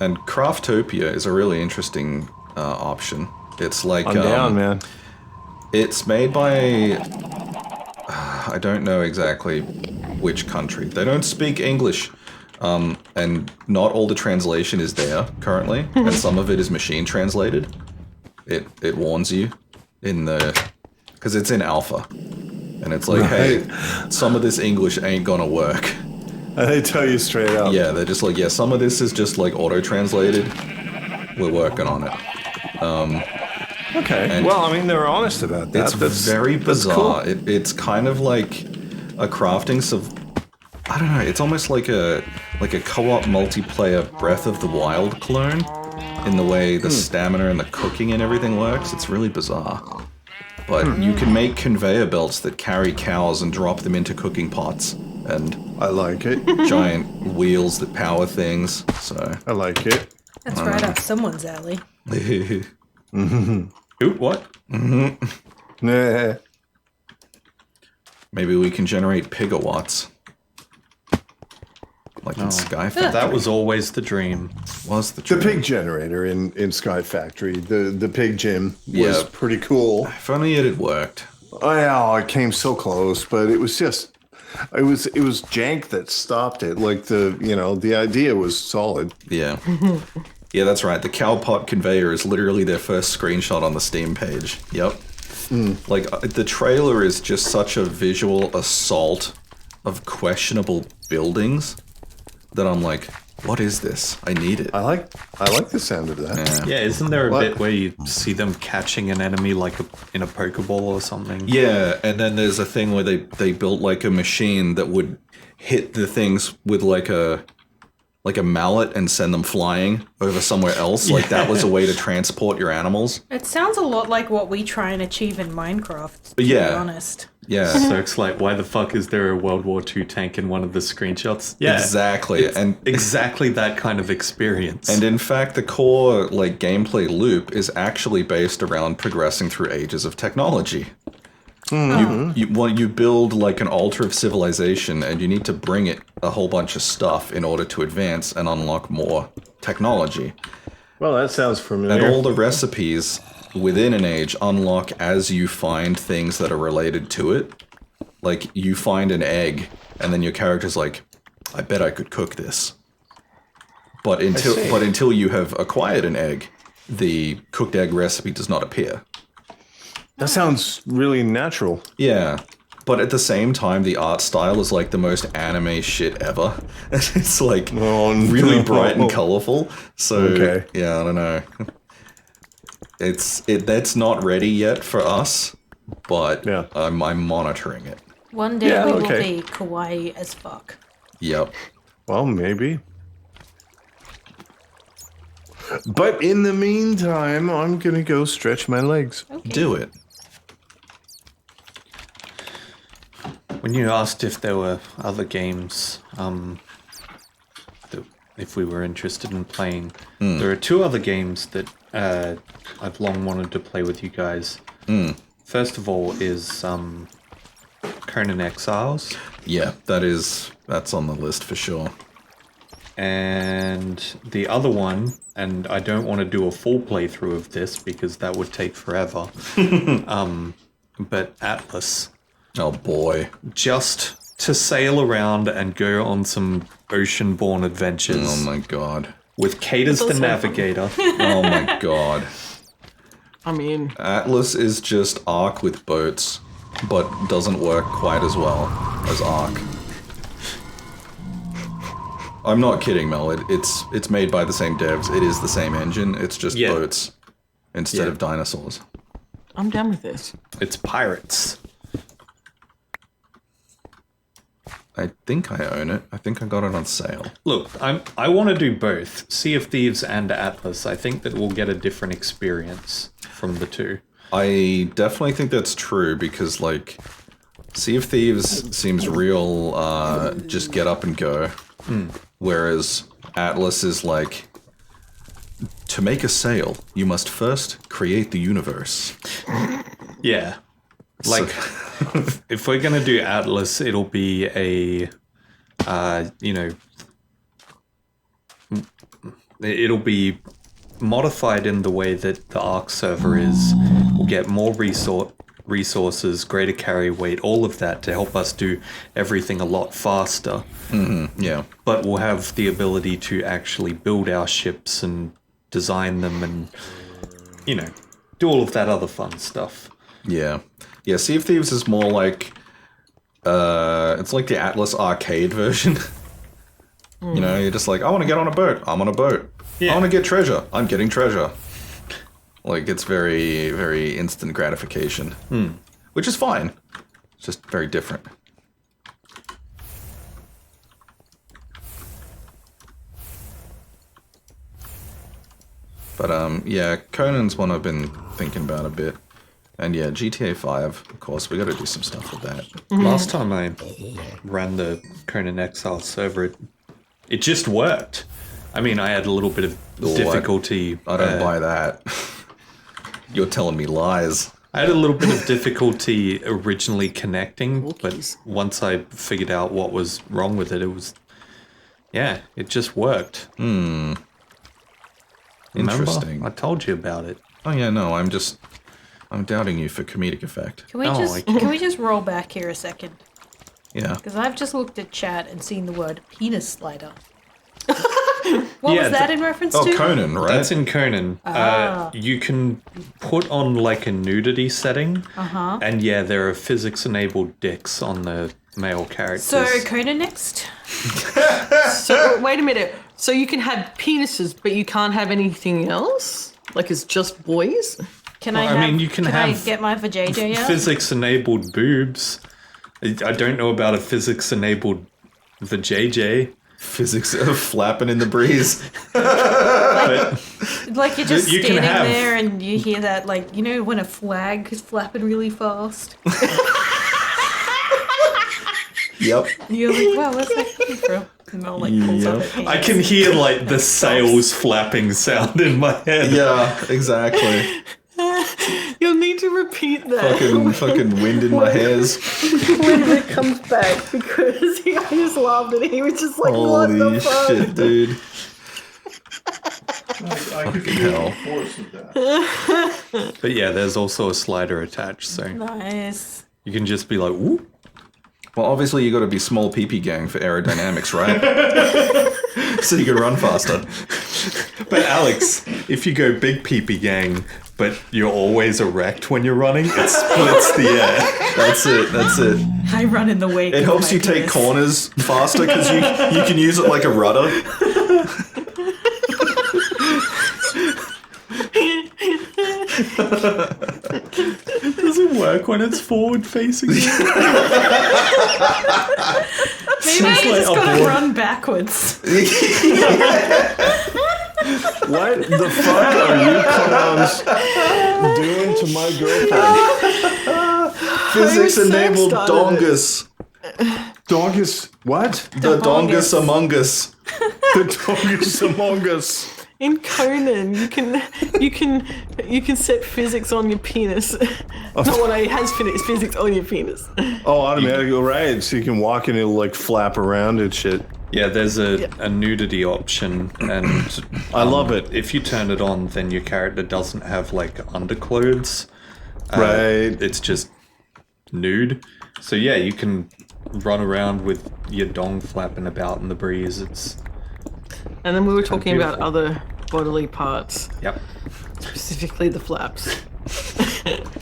And Craftopia is a really interesting option. It's like I'm down, man. It's made by I don't know exactly which country. They don't speak English. And not all the translation is there currently, and some of it is machine translated. It warns you because it's in alpha, and it's like, hey, some of this English ain't gonna work. They tell you straight up. Yeah, they're just like, yeah, some of this is just like auto translated. We're working on it. Okay. And well, I mean, they're honest about that. It's very bizarre. It's kind of like a crafting I don't know. It's almost like a co-op multiplayer Breath of the Wild clone in the way the stamina and the cooking and everything works. It's really bizarre. But you can make conveyor belts that carry cows and drop them into cooking pots, and I like it. giant wheels that power things. So I like it. That's right up someone's alley. Ooh, what? Nah. maybe we can generate pigawatts. Like in Sky Factory. That was always the dream. Was the The dream. pig generator in Sky Factory, the pig gym was Yeah. pretty cool. If only it had worked. Oh, it came so close, but it was just, it was jank that stopped it. Like the idea was solid. Yeah. Yeah, that's right. The cowpot conveyor is literally their first screenshot on the Steam page. Yep. Like, the trailer is just such a visual assault of questionable buildings that I'm like, what is this? I need it. I like the sound of that. Yeah, isn't there a What? bit where you see them catching an enemy like in a Pokeball or something? Yeah, and then there's a thing where they built like a machine that would hit the things with like a mallet and send them flying over somewhere else. Like that was a way to transport your animals. It sounds a lot like what we try and achieve in Minecraft, to Yeah. be honest. Yeah. So it's like, why the fuck is there a World War II tank in one of the screenshots? Yeah, Exactly. it's And exactly that kind of experience. And in fact, the core like gameplay loop is actually based around progressing through ages of technology. You build like an altar of civilization, and you need to bring it a whole bunch of stuff in order to advance and unlock more technology. Well, that sounds And familiar. all the recipes within an age unlock as you find things that are related to it. Like you find an egg, and then your character's like, "I bet I could cook this." But until you have acquired an egg, the cooked egg recipe does not appear. That sounds really natural. Yeah. But at the same time, the art style is like the most anime shit ever. It's like Oh, really no. bright and colorful. So Okay. yeah, I don't know. That's not ready yet for us, but Yeah. I'm monitoring it. One day Yeah, we okay. will be kawaii as fuck. Yep. Well, maybe. But in the meantime, I'm gonna go stretch my legs. Do it. When you asked if there were other games, that if we were interested in playing, there are two other games that I've long wanted to play with you guys. First of all is Conan Exiles, Yeah, that's on the list for sure. and the other one, and I don't want to do a full playthrough of this because that would take forever. But Atlas. Oh boy. Just to sail around and go on some ocean-borne adventures Oh my god. with Kate as the also fun. navigator. Oh my god. I mean, Atlas is just Ark with boats, but doesn't work quite as well as Ark. I'm not kidding, Mel. It's made by the same devs. It is the same engine. It's just Yeah. boats instead Yeah. of dinosaurs. I'm done with this. It's pirates. I think I own it. I think I got it on sale. Look, I want to do both, Sea of Thieves and Atlas. I think that we'll get a different experience from the two. I definitely think that's true because, like, Sea of Thieves seems real, just get up and go. Whereas Atlas is like, to make a sail, you must first create the universe. Yeah. Like, if we're going to do Atlas, it'll be a, it'll be modified in the way that the Ark server is. We'll get more resources, greater carry weight, all of that to help us do everything a lot faster. Yeah. But we'll have the ability to actually build our ships and design them and, do all of that other fun stuff. Yeah. Yeah, Sea of Thieves is more like, it's like the Atlas arcade version. You know, you're just like, I want to get on a boat. I'm on a boat. Yeah. I want to get treasure. I'm getting treasure. Like, it's very, very instant gratification. Which is fine. It's just very different. But, yeah, Conan's one I've been thinking about a bit. And yeah, GTA 5, of course, we got to do some stuff with that. Last time I ran the Conan Exile server, it just worked. I mean, I had a little bit of difficulty. I don't buy that. You're telling me lies. I had a little bit of difficulty originally connecting, but once I figured out what was wrong with it, it just worked. Interesting. Remember? I told you about it. Oh yeah, no, I'm doubting you for comedic effect. Can we just roll back here a second? Yeah. Because I've just looked at chat and seen the word penis slider. What Yeah, was that in reference Oh, to? Conan, right? That's in Conan. You can put on like a nudity setting, and yeah, there are physics-enabled dicks on the male characters. So Conan next. So wait a minute. So you can have penises, but you can't have anything else? Like it's just boys? Can Well, I? I mean, you can I have get my vajayjay out? physics-enabled boobs. I don't know about a physics-enabled vajayjay. Physics of flapping in the breeze. Like you're just You can standing have- there and you hear that, like, you know, when a flag is flapping really fast. Yep. You're like, wow, where's that coming from? And Mel like pulls up her pants. I can hear like the sails flapping sound in my head. Yeah, exactly. You'll need to repeat that Fucking wind in my hairs. when it comes back because I just loved it. He was just like, what the Holy fuck? shit, dude. I could Fucking hell. force of that. But yeah, there's also a slider attached, so Nice. you can just be like, "Whoop." Well, obviously you got to be small peepee gang for aerodynamics, right? So you can run faster. But Alex, if you go big peepee gang, but you're always erect when you're running, it splits the air. That's it. That's it. I run in the wake. It of helps my you take penis. corners faster because you can use it like a rudder. It doesn't work when it's forward facing. Maybe I just gotta run backwards. What the fuck are you clowns doing to my girlfriend? Physics enabled started dongus. Dongus. What? The dongus among us. The dongus among us. In Conan, you can set physics on your penis. Not what it has physics on your penis. Oh, automatically, right. So you can walk and it'll like flap around and shit. Yeah, there's a nudity option, and I love it. if you turn it on, then your character doesn't have like underclothes. Right. It's just nude. So yeah, you can run around with your dong flapping about in the breeze. It's And then we were talking about beautiful. other bodily parts, yep. specifically the flaps.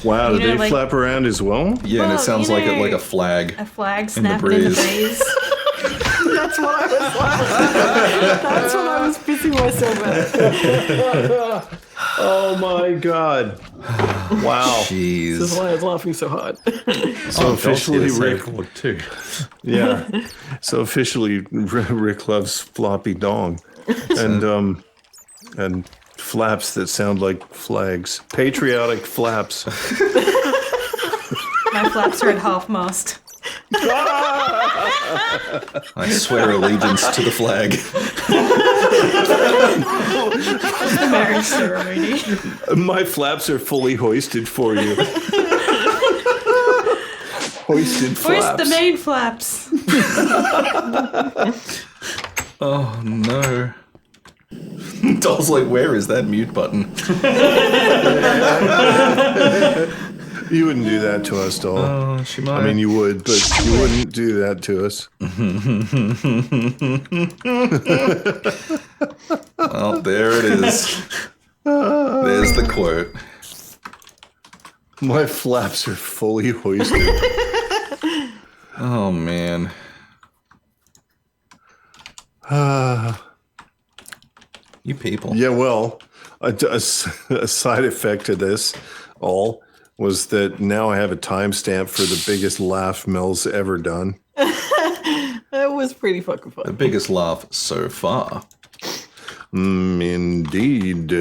Wow, You do know, they like- flap around as well? Yeah, and it Well, sounds you like know- like a flag. A flag the snapping in the breeze. breeze. That's what I was That's what I was pissing myself at. Oh my god. Wow. That's Jeez. why I was laughing so hard. So officially, Rick. too. Yeah. So officially, Rick loves floppy dong, and flaps that sound like flags. Patriotic flaps. My flaps are at half mast. I swear allegiance to the flag. The marriage ceremony. My flaps are fully hoisted for you. Hoisted Where's flaps. the main flaps? Oh no. Doll's like, where is that mute button? You wouldn't do that to us, doll. Oh, she might. I mean, you would, but you wouldn't do that to us. Well, there it is. There's the quote. My flaps are fully hoisted. Oh man. You people. Yeah, well, a side effect to this all was that now I have a timestamp for the biggest laugh Mel's ever done. That was pretty fucking The fun. biggest laugh so far. Indeed.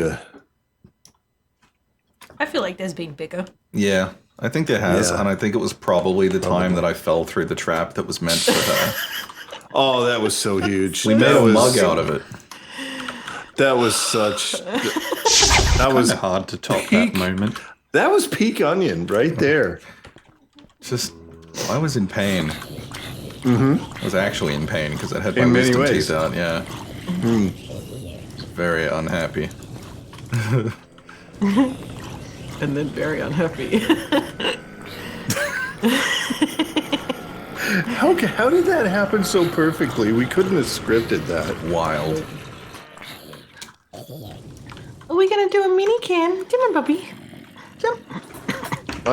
I I feel like there's been bigger. Yeah, I think there has, Yeah. and I think it was probably the time that I fell through the trap that was meant for her. Oh, that was so huge. We made that a was, mug out of it. That was such. That was Hard to top Peak. that moment. that was peak onion right there. Just, I was in pain. Mm-hmm. I was actually in pain because I had my In many wisdom ways. teeth out. Yeah. Very unhappy. And then very unhappy. How did that happen so perfectly? We couldn't have scripted that. Wild. Are we gonna do a mini can? Come on, puppy. Jump.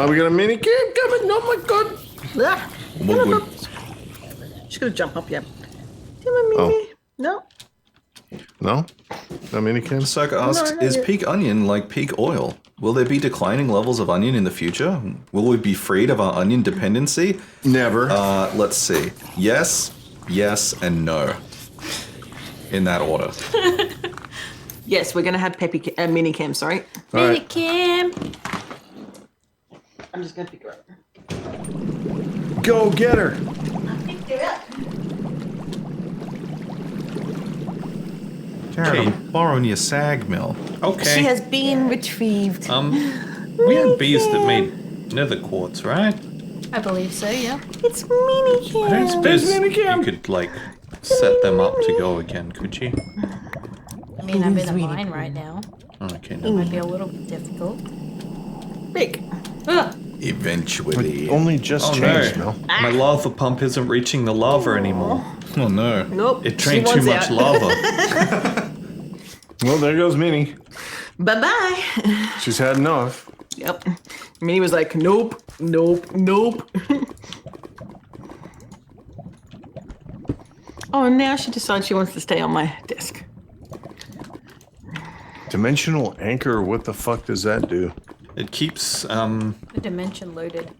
We got a mini can coming. Oh my god. Ah. What would- She's gonna jump up, yeah. Come on, Mimi. Oh. No. No? No mini can? Circa asks, not is yet. peak onion like peak oil? Will there be declining levels of onion in the future? Will we be freed of our onion dependency? Never. Let's see. Yes, yes, and no. In that order. Yes, we're gonna have mini cam. Sorry. All right. Cam. I'm just gonna pick her up. Go get her. Jared, Okay. I'm borrowing your sag mill. Okay. She has been retrieved. We had bees that made nether quartz, right? I believe so, yeah. It's mini I don't cam. suppose mini cam. you could, like, set them up to go again, could you? I mean, I'm in a mine right now. Okay, no. Might be a little bit difficult. Big. Ugh. Eventually. Only just Oh changed, no, Mel. my lava pump isn't reaching the lava anymore. Oh no. Nope. It drained too much lava. Well, there goes Minnie. Bye bye. She's had enough. Yep. Minnie was like, nope, nope, nope. Oh, and now she decides she wants to stay on my desk. Dimensional anchor, what the fuck does that do? It keeps, The dimension loaded.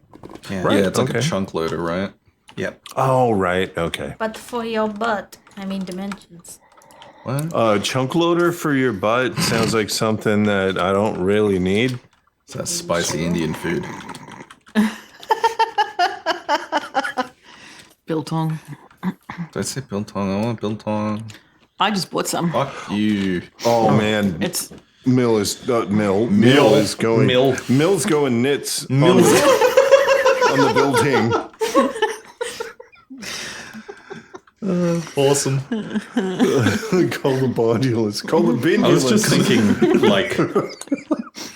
yeah. Right. Yeah, it's like a Okay. chunk loader, right? Yep. Oh, right. Okay. But for your butt, I mean dimensions. What? Chunk loader for your butt sounds like something that I don't really need. It's that spicy Indian food. Biltong. Did I say biltong? I want biltong. I just bought some. Fuck you. Oh, man. It's Mill is Mill Mill. is going. Mill. Mill's going nits on the building. Awesome. Call the bondulus. Call the bindulus. I was just thinking, like,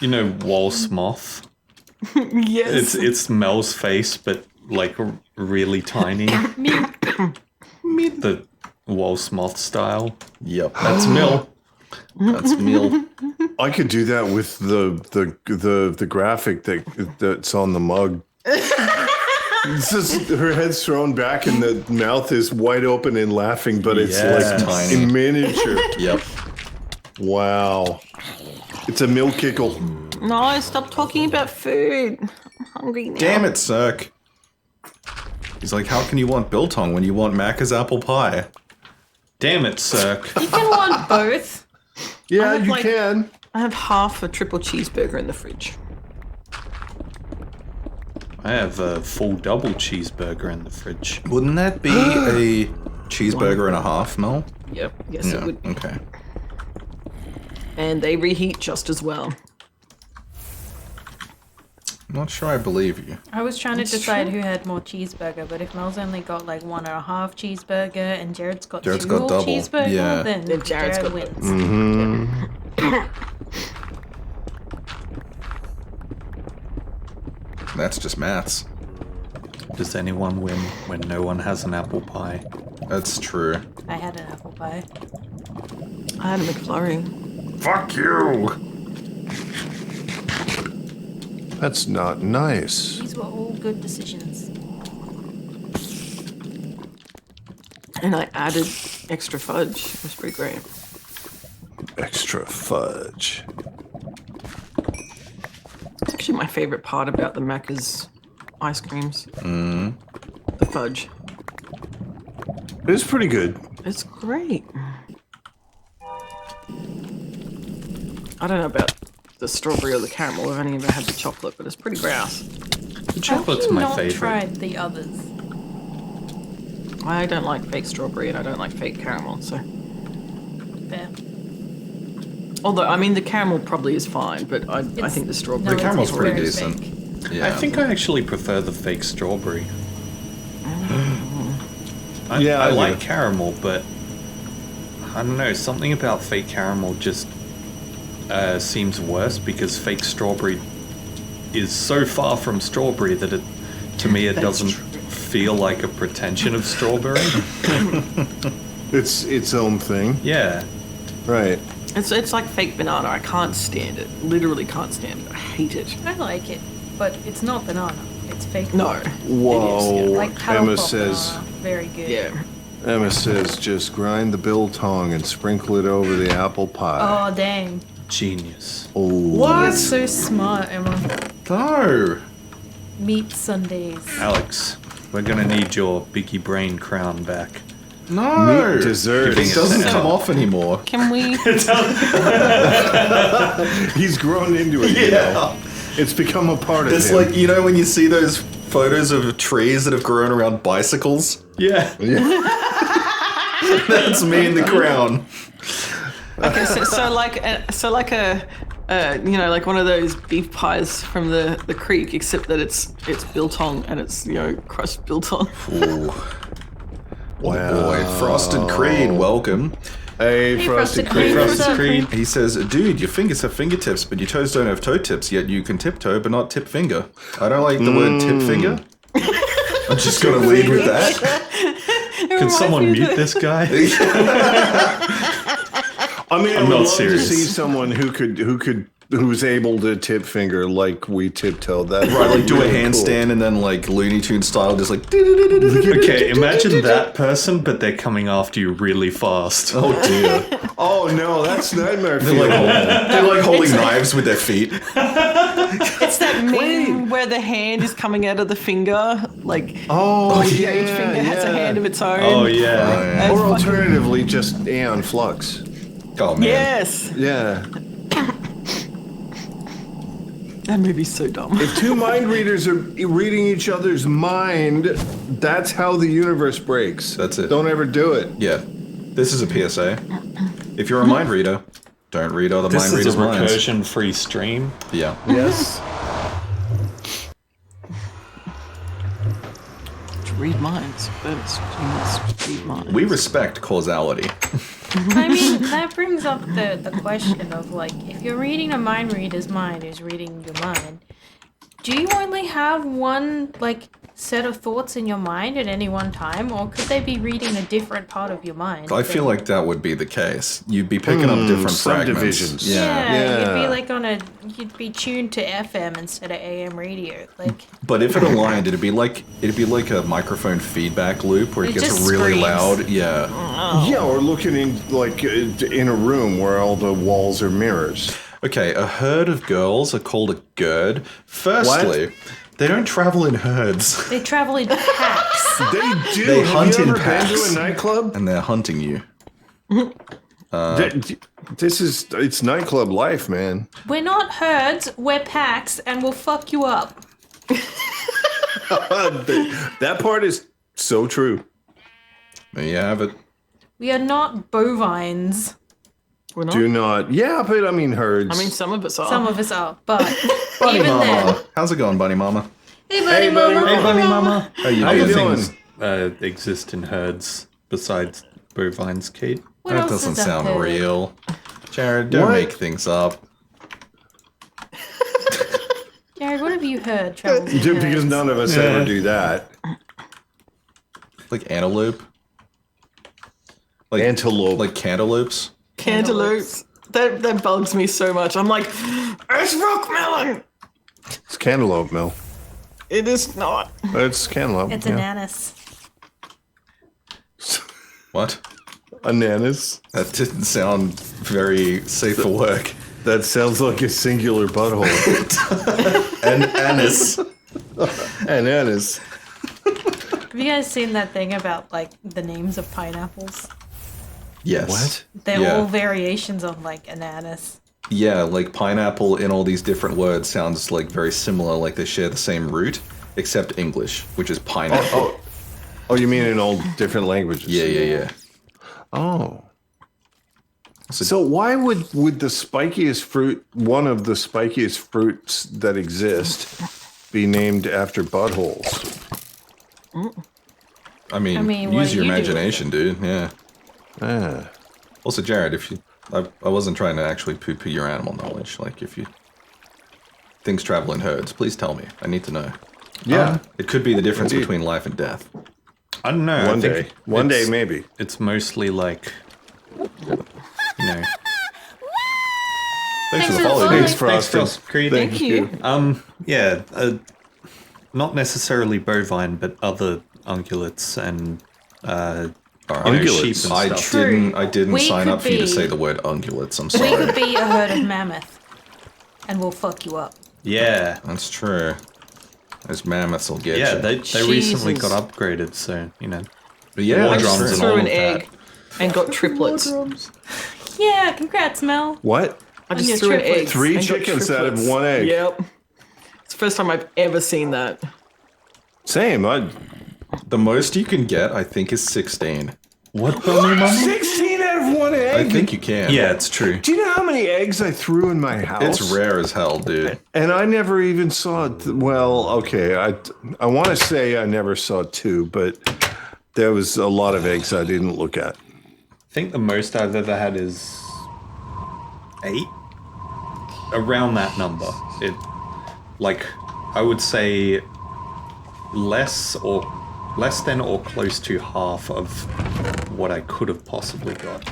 you know, Walrus moth. yes. It's Mel's face, but like really tiny. The Walrus moth style. Yep. That's Mill. That's meal. I could do that with the graphic that's on the mug. It's just her head's thrown back and the mouth is wide open and laughing, but it's Yes. like Tiny. in miniature. Yep. Wow. It's a milk kickle. No, stop talking about food. I'm hungry now. Damn it, Cirque. He's like, how can you want biltong when you want Macca's apple pie? Damn it, Cirque. You can want both. Yeah, have, you like- can. I have half a triple cheeseburger in the fridge. I have a full double cheeseburger in the fridge. Wouldn't that be a cheeseburger and a half, Mel? Yep. Yes, it Yeah. would. Okay. And they reheat just as well. I'm not sure I believe you. I was trying to decide who had more cheeseburger, but if Mel's only got like 1.5 cheeseburger and Jared's got Jared's 2 got whole double. cheeseburger, Yeah. then Then Jared's Jared got wins. That's just maths. Does anyone win when no one has an apple pie? That's true. I had an apple pie. I had a McFlurry. Fuck you! That's not nice. These were all good decisions. And I added extra fudge. It was pretty great. Extra fudge. It's actually my favorite part about the Macca's ice creams. The fudge. It's pretty good. It's great. I don't know about the strawberry or the caramel. I've only ever had the chocolate, but it's pretty grouse. The chocolate's I've my not favorite. tried the others. I don't like fake strawberry and I don't like fake caramel. So, Fair. although I mean the caramel probably is fine, but I think the strawberry. No, The caramel's it's pretty very decent. fake. Yeah. I think I actually prefer the fake strawberry. I I do. like caramel, but I don't know. Something about fake caramel just seems worse because fake strawberry is so far from strawberry that to me, it doesn't feel like a pretension of strawberry. It's its own thing. Yeah. Right. It's like fake banana. I can't stand it. Literally can't stand it. I hate it. I like it, but it's not banana. It's fake. No. Whoa. It is, Like Paddle Emma Pop says. banana. Very good. yeah. Emma says, just grind the biltong and sprinkle it over the apple pie. Oh dang! Genius. You're so smart, Emma. No. Meat Sundays. Alex, we're gonna need your Biggie Brain crown back. No. Dessert. It doesn't come off anymore. Can we? He's grown into it. You know? It's become a part of It's him. like, you know, when you see those photos of trees that have grown around bicycles? Yeah. That's me in the crown. Okay, so like a you know, like one of those beef pies from the creek, except that it's biltong and it's, you know, crushed biltong. Ooh. Boy, Frosted Creed, welcome. Hey, Frosted Creed. Frosted Creed. He says, dude, your fingers have fingertips, but your toes don't have toe tips, yet you can tiptoe, but not tip finger. I don't like the word tip finger. I'm just going to lead with that. Can someone mute this guy? I mean, I'm I would not love serious. to see someone who's able to tip finger like we tiptoed. That Right, like do a really cool. handstand and then like Looney Tunes style, just like. Okay, imagine that person, but they're coming after you really fast. Oh dear. Oh no, that's nightmare They're fuel. like holding knives with their feet. It's that meme where the hand is coming out of the finger, like Oh each yeah, finger has a hand of its own. Oh yeah. That's Or fucking- alternatively, just Aeon Flux. Oh man. Yes, Yeah. that movie's so dumb. If two mind readers are reading each other's mind, that's how the universe breaks. That's it. Don't ever do it. Yeah. This is a PSA. If you're a mind reader, don't read other This mind is readers' a minds. recursion-free stream. Yeah. Yes. Read minds. That's genius. Read minds. We respect causality. I mean, that brings up the question of like, if you're reading a mind reader's mind who's reading your mind, do you only have one like set of thoughts in your mind at any one time, or could they be reading a different part of your mind? I feel like that would be the case. You'd be picking up different fragments. subdivisions. Yeah. you'd Yeah. be like you'd be tuned to FM instead of AM radio. Like, But if it aligned, it'd be like a microphone feedback loop where it It gets just really screams. loud. Yeah. Yeah, or looking in like in a room where all the walls are mirrors. Okay, a herd of girls are called a gird. Firstly, they don't travel in herds. they travel in packs. They do. They Have hunt you in ever been packs. to a nightclub? And they're hunting you. This is it's nightclub life, man. We're not herds, we're packs, and we'll fuck you up. That part is so true. There you have it. We are not bovines. We're not. Do not. Yeah, but I mean herds. I mean, some of us are. Some of us are, but Bunny even Mama. then. How's it going, Bunny Mama? Hey, buddy, buddy, mama. hey, Bunny Mama. How you How you doing? doing? Things exist in herds besides bovines, Kate. What That else doesn't is up sound there? real. Jared, don't What? make things up. Jared, what have you heard? Travels in Dude, because herds? none of us ever do that. Like antelope? Like Antelope. Like cantaloupes? Cantaloupes. That bugs me so much. I'm like, it's rock melon. It's cantaloupe, Mel. It is not. It's cantaloupe. It's yeah. an anise. What? Ananas. That didn't sound very safe for work. That sounds like a singular butthole. An anise. Ananas. Have you guys seen that thing about like the names of pineapples? Yes. What? They're Yeah. all variations on like an anise. Yeah, like pineapple in all these different words sounds like very similar, like they share the same root, except English, which is pineapple. Oh, you mean in all different languages? Yeah. Oh. So why would the spikiest fruit, one of the spikiest fruits that exist, be named after buttholes? I mean what use do your you do with imagination, dude. Yeah. Ah. Also, Jared, if you, I wasn't trying to actually poo-poo your animal knowledge. Like, if you things travel in herds, please tell me. I need to know. Yeah. It could be the difference Indeed. between life and death. I don't know. One I think day. One day, it's- maybe. It's mostly like, you know. Thanks for the for the follow, follow. dude. Thanks, Frosty. Frost Creed. Thank you. Yeah, not necessarily bovine, but other ungulates and sheep and I stuff. didn't We sign could up for you to be- say the word ungulates. I'm We sorry. could be a herd of mammoth, and we'll fuck you up. Yeah, That's true. Those mammoths will get yeah. you. They recently Jesus. got upgraded, so you know. But yeah, War that's drums true. and Threw all an of that. egg and got triplets. Yeah, congrats, Mel. What? I your just threw an egg. triplets. 3 and got chickens out of triplets. 1 egg. Yep. It's the first time I've ever seen that. Same. The most you can get, I think, is 16. What, Bonnie Mama? 16 out of 1 egg? I think you can. Yeah, it's true. Do you know how many eggs I threw in my house? It's rare as hell, dude. And I never even saw it. Well, okay. I want to say I never saw 2, but there was a lot of eggs I didn't look at. I think the most I've ever had is 8. Around that number. It, like, I would say less than or close to half of what I could have possibly got.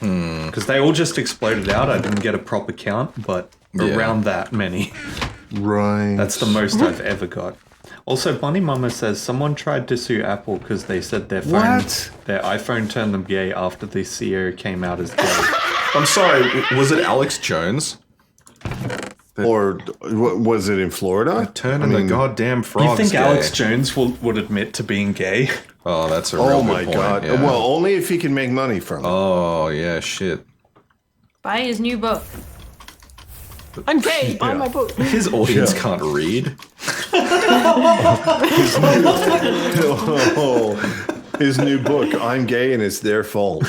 Because they all just exploded out. I didn't get a proper count, but Yeah. around that many. Right. That's the most I've ever got. Also, Bunny Mama says someone tried to sue Apple because they said their phone, What? their iPhone turned them gay after the CEO came out as gay. I'm sorry, was it Alex Jones? Or was it in Florida? Turning the goddamn frogs You think gay. Alex Jones would admit to being gay? Oh, that's a real Oh good my point. god. yeah. Well, only if he can make money from it. Oh, yeah, shit. Buy his new book. I'm gay. Buy my book. His audience Yeah. can't read. Oh, his new book, I'm Gay and It's Their Fault.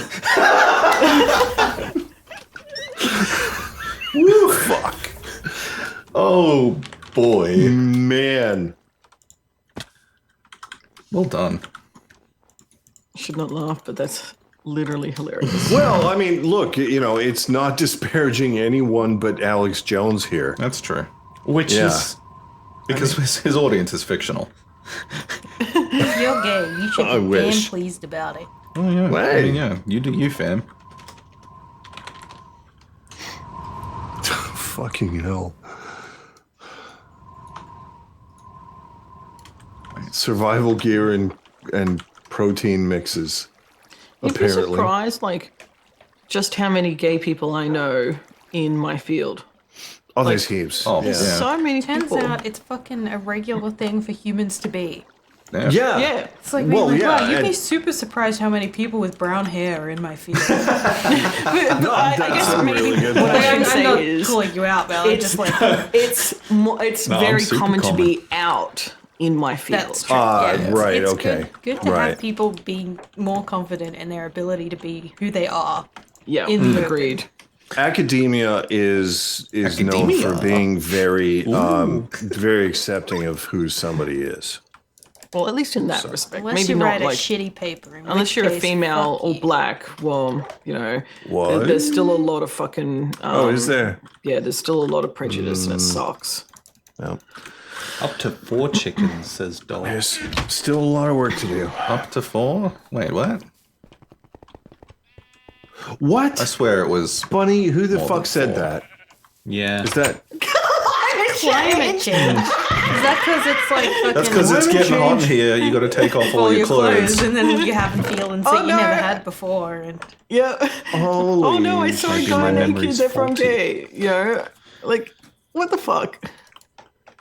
Woo, fuck. Oh, boy. Man. Well done. Should not laugh, but that's literally hilarious. Well, I mean, look, you know, it's not disparaging anyone but Alex Jones here. That's true. Which Yeah. is Because his audience is fictional. If you're gay, you should I be wish. damn pleased about it. Oh, yeah. I Hey. mean, yeah, you do you, fam. Fucking hell. Survival gear and protein mixes. You'd be Apparently. surprised, like, just how many gay people I know in my field. Oh, there's heaps. Oh, yeah. yeah. So many Turns people. out it's fucking a regular thing for humans to be. Yeah. Yeah. Yeah. It's like, Well, being like, yeah, wow, you'd be and- super surprised how many people with brown hair are in my field. But I That's guess a maybe really good What I I'm, should I'm say not is calling you out, but I'm it's just like, it's No, I'm very super common to common. be out in my field. that's true. Right, It's okay. Good to Right. have people being more confident in their ability to be who they are. Yeah, in the agreed. Academia is known Academia. for being very very accepting of who somebody is. Well, at least in that respect. Unless Maybe you not write a like shitty paper. In unless which you're a case, female fuck or you. black. Well, you know, What? there's still a lot of fucking. Oh, is there? Yeah, there's still a lot of prejudice, and it sucks. Well, up to 4 chickens, says Dol. there's still a lot of work to do. Up to 4? Wait, what? What? I swear it was. Bunny, who the More fuck than said 4. that? Yeah. Is that Climate change. Is that because it's like fucking That's because it's getting hot in here. You got to take off all your clothes. and then you're having feelings that Oh, you no. never had before. And Yeah. holy? Oh no, I saw a Maybe guy my naked. memory's They're from faulty. gay. You know, like what the fuck?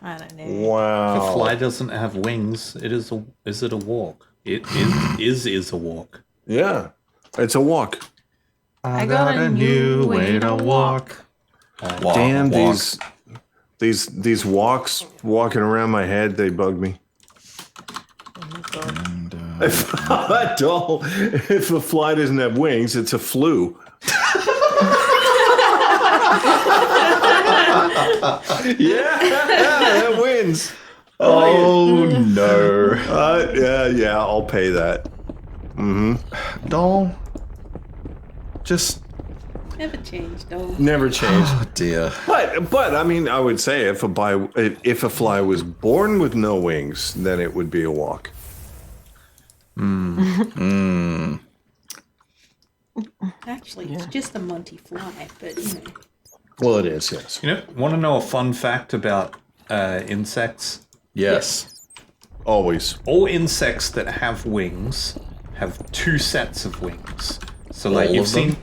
I don't know. If a Wow. fly doesn't have wings, is it a walk? It is a walk. Yeah, it's a walk. I got a new way to walk. Walk, Damn, walk. these walks walking around my head, they bug me. If a fly doesn't have wings, it's a flu. Yeah, that wins. Oh no. Yeah, I'll pay that. Doll. Just Never changed, though. Never changed. oh dear. But I mean, I would say if a fly was born with no wings, then it would be a walk. Actually, it's just a Monty fly, but you know. Well, it is, yes. You know, want to know a fun fact about insects? Yes. Always. All insects that have wings have two sets of wings. So, like All you've of them?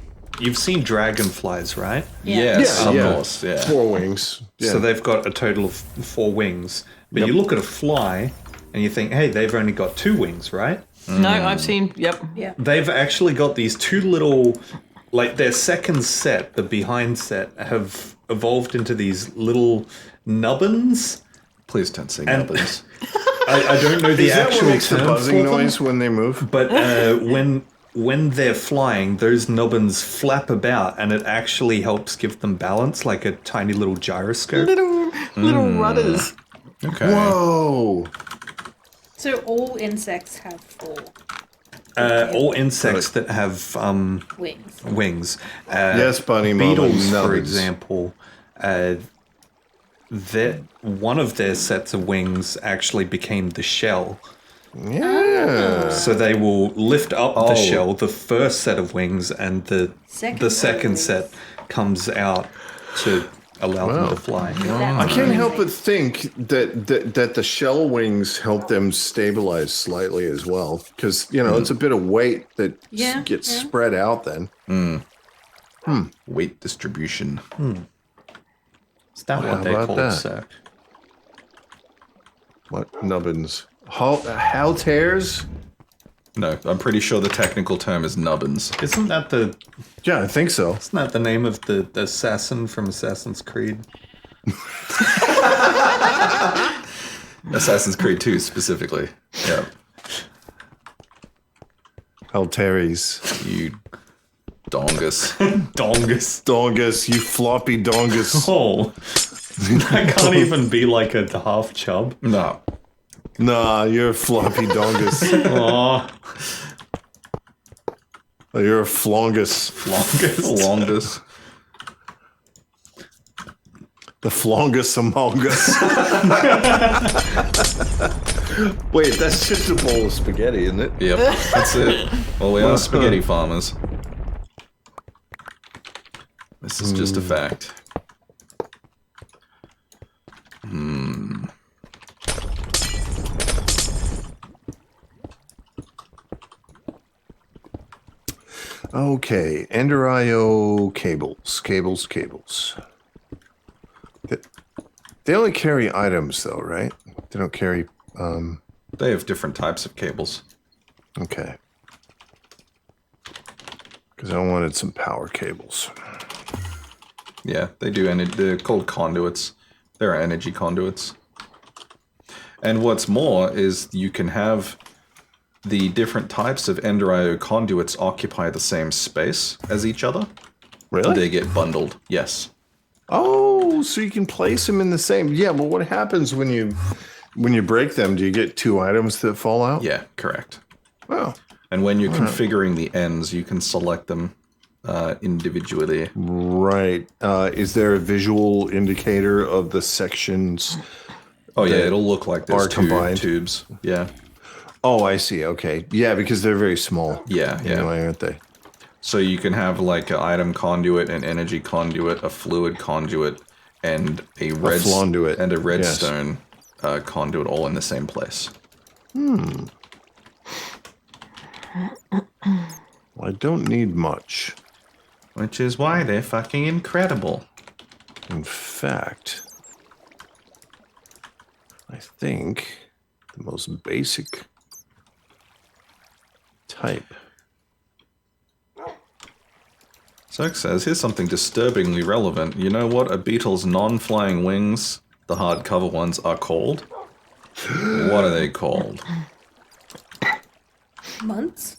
seen dragonflies, right? Yes, of yeah. course. Yeah. 4 wings. Yeah. So they've got a total of 4 wings. But you look at a fly and you think, hey, they've only got 2 wings, right? No, I've seen. Yep. Yeah. They've actually got these 2 little, like their second set, the behind set, have evolved into these little nubbins. Please don't say And- nubbins. I don't know the Is that actual what makes the term buzzing for them, noise when they move? but when they're flying, those nubbins flap about, and it actually helps give them balance, like a tiny little gyroscope. Little rudders. Okay. Whoa! So all insects have 4 All insects that have wings. wings. Yes, Bunny Mama, Beetles, for nubbins. example, one of their sets of wings actually became the shell. Yeah. So they will lift up the Oh. shell, the first set of wings, and the second set comes out to allow them to fly. I can't help but think that the shell wings help them stabilize slightly as well, because it's a bit of weight that Yeah, gets yeah. spread out. Then Weight distribution. Is that How what they about call that? it, sir? what nubbins? Halteres? No, I'm pretty sure the technical term is nubbins. Isn't that Yeah, I think so. the name of the assassin from Assassin's Creed? Assassin's Creed 2 specifically. Yeah. Halteres. You dongus. Dongus. Dongus, you floppy dongus. Oh, that can't even be like a half chub. No. Nah, you're a floppy dongus. Oh, You're a flongus. Longest. The flongus among us. Wait, that's just a bowl of spaghetti, isn't it? Yep, that's it. Well, we are spaghetti farmers. This is just a fact. Okay, Ender IO cables. They only carry items, though, right? They don't carry. They have different types of cables. Okay. Because I wanted some power cables. Yeah, they do. They're called conduits. They're energy conduits. And what's more is you can have the different types of Ender IO conduits occupy the same space as each other. Really? They get bundled. Yes. Oh, so you can place them in the same. Yeah, but what happens when you break them? Do you get 2 items that fall out? Yeah, correct. Oh, And when you're configuring the ends, you can select them individually. right. Is there a visual indicator of the sections? Oh yeah, it'll look like there's are 2 combined. tubes. Yeah. Oh, I see. Okay. Yeah, because they're very small. Yeah, yeah. Anyway, aren't they? So you can have like an item conduit, an energy conduit, a fluid conduit, and a flonduit, and a yes. redstone conduit all in the same place. Well, I don't need much. Which is why they're fucking incredible. In fact, I think the most basic type Zerk says, here's something disturbingly relevant. You know what a beetle's non-flying wings, the hardcover ones, are called? What are they called? Months?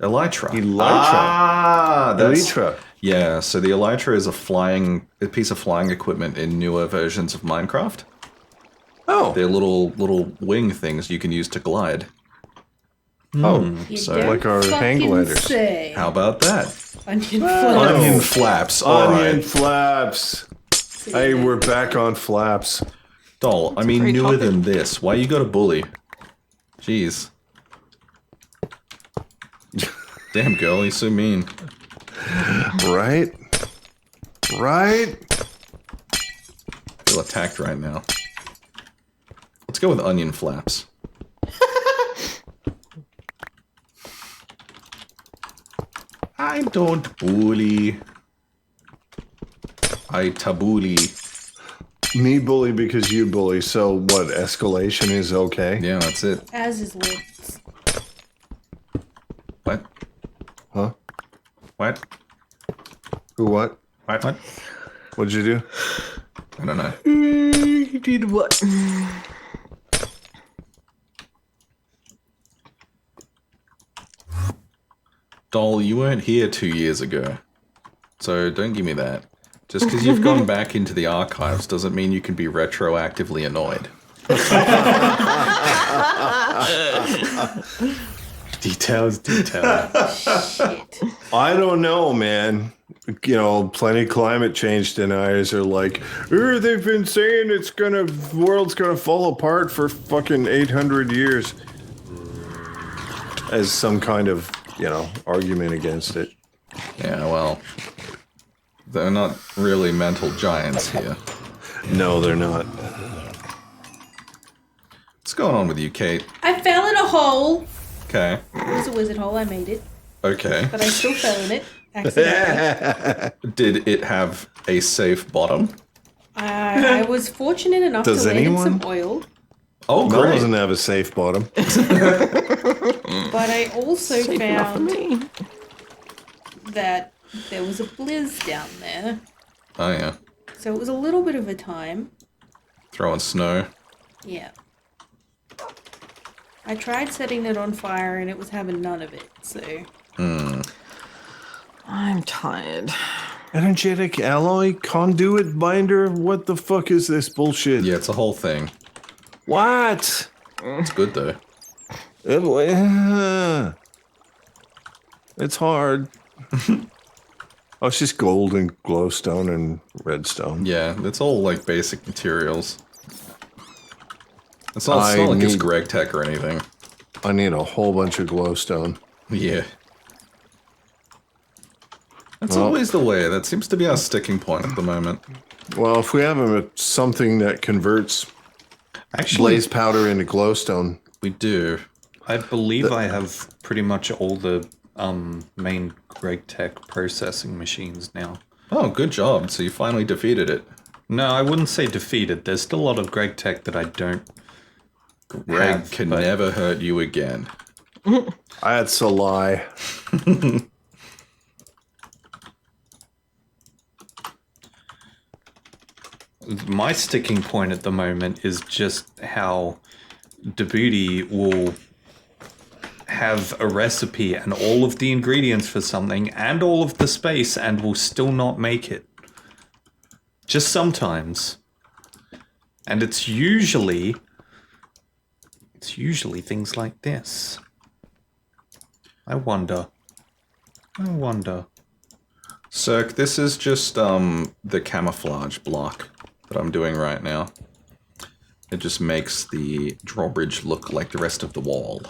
Elytra. Elytra. Ah, that's... Elytra. Yeah, so the Elytra is a piece of flying equipment in newer versions of Minecraft. Oh. They're little wing things you can use to glide. Oh. You So- don't Like our hang fucking gliders. say. How about that? Onion flaps. Onion flaps. All Onion right. flaps. Hey, we're back on flaps. Doll, I mean great newer topic. than this. Why you got a bully? Jeez. Damn, girl, you're so mean. Right? Right? I feel attacked right now. Let's go with onion flaps. I don't bully. I tabuli. Me bully because you bully. So what? Escalation is okay? Yeah, that's it. As is lips. What? Huh? What? Who what? What? What'd you do? I don't know. You did what? Doll, you weren't here 2 years ago. So don't give me that. Just because you've gone back into the archives doesn't mean you can be retroactively annoyed. Details. Shit. I don't know, man. You know, plenty climate change deniers are like, they've been saying world's gonna fall apart for fucking 800 years. As some kind of, argument against it. Yeah, well, they're not really mental giants here. No, they're not. What's going on with you, Kate? I fell in a hole. Okay. It was a wizard hole. I made it. Okay. But I still fell in it. Accidentally. Did it have a safe bottom? I was fortunate enough Does to land in anyone? some oil. Oh, Mel great. doesn't have a safe bottom. But I also Safe enough for found me. that there was a blizz down there. Oh, yeah. So it was a little bit of a time. Throwing snow. Yeah. I tried setting it on fire and it was having none of it, so. I'm tired. Energetic alloy conduit binder? What the fuck is this bullshit? Yeah, it's a whole thing. What? It's good, though. It's hard. Oh, it's just gold and glowstone and redstone. Yeah, it's all, like, basic materials. It's not, I like it's need- Greg Tech or anything. I need a whole bunch of glowstone. Yeah. That's Well- always the way. That seems to be our sticking point at the moment. Well, if we have something that converts Actually, blaze powder into glowstone, We do. I believe I have pretty much all the main Greg Tech processing machines now. Oh, good job. So you finally defeated it. No, I wouldn't say defeated. There's still a lot of Greg Tech that I don't. Greg have, can but- never hurt you again. that's a lie. My sticking point at the moment is just how Djibouti will have a recipe and all of the ingredients for something and all of the space and will still not make it. Just sometimes. And it's usually things like this. I wonder. Cirque, this is just the camouflage block that I'm doing right now. It just makes the drawbridge look like the rest of the wall.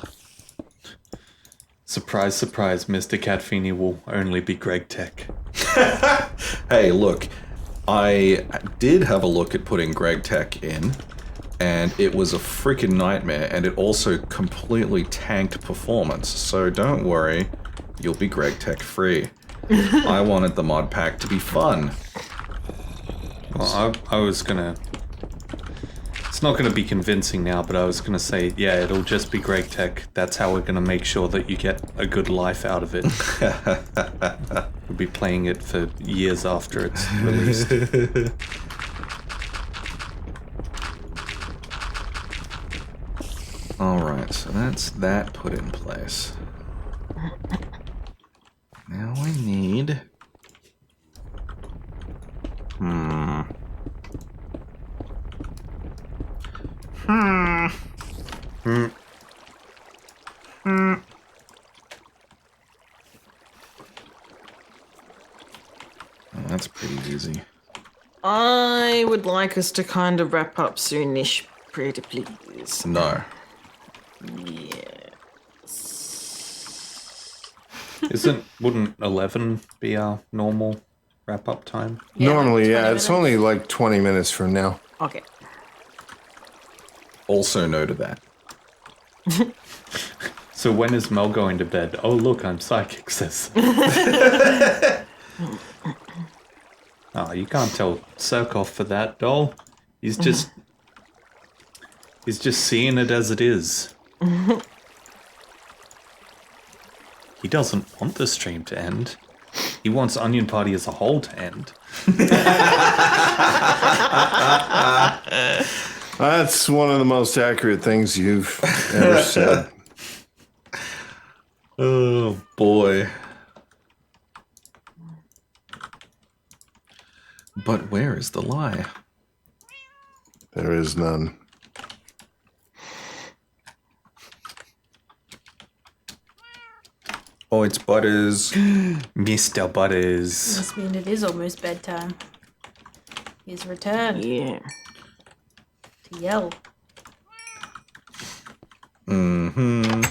Surprise, surprise, Mr. Catfini will only be Greg Tech. Hey, look, I did have a look at putting Greg Tech in, and it was a freaking nightmare, and it also completely tanked performance. So don't worry, you'll be Greg Tech free. I wanted the mod pack to be fun. Well, I was gonna... It's not going to be convincing now, but I was going to say, yeah, it'll just be Greg Tech. That's how we're going to make sure that you get a good life out of it. We'll be playing it for years after it's released. Alright, so that's that put in place. Now we need... Oh, that's pretty easy. I would like us to kind of wrap up soonish, pretty please. No. Wouldn't 11 be our normal wrap-up time? Normally, 20 yeah, it's minutes. only like 20 minutes from now. Okay. Also no to that. So when is Mel going to bed? Oh, look, I'm psychic, sis. Oh, you can't tell Surkoff for that, doll. He's just seeing it as it is. He doesn't want the stream to end. He wants Onion Party as a whole to end. That's one of the most accurate things you've ever said. Oh boy. But where is the lie? There is none. Oh, it's Butters. Mr. Butters. Must mean it is almost bedtime. He's returned Yeah. to yell. Mm-hmm.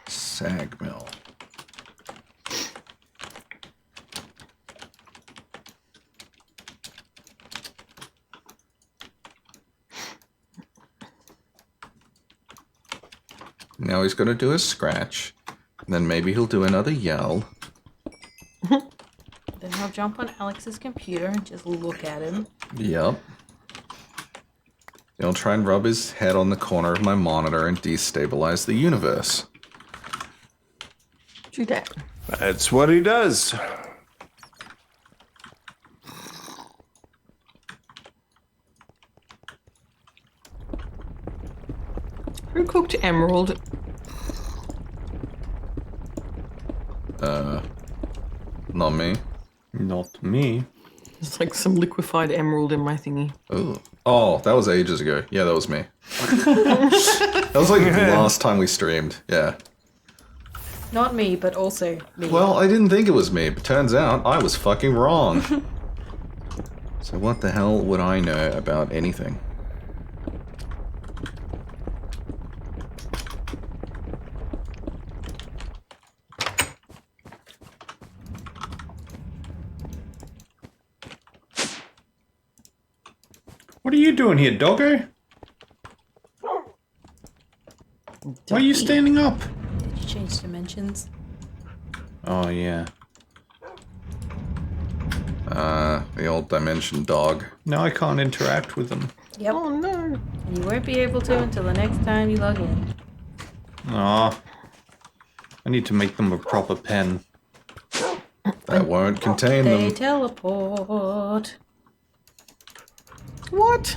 Sag mill. Now he's gonna do a scratch. And then maybe he'll do another yell. Then I'll jump on Alex's computer and just look at him. Yep. He'll try and rub his head on the corner of my monitor and destabilize the universe. Do that. That's what he does. Who cooked emerald? Not me. Not me. There's like some liquefied emerald in my thingy. Oh, that was ages ago. Yeah, that was me. That was like the last time we streamed. Yeah. Not me, but also me. Well, I didn't think it was me, but turns out I was fucking wrong. So what the hell would I know about anything? What are you doing here, doggo? Why are you standing up? Did you change dimensions? Oh, yeah. The old dimension dog. Now I can't interact with them. Yep. Oh no. And you won't be able to until the next time you log in. Aw. I need to make them a proper pen. That won't contain They them. teleport. What?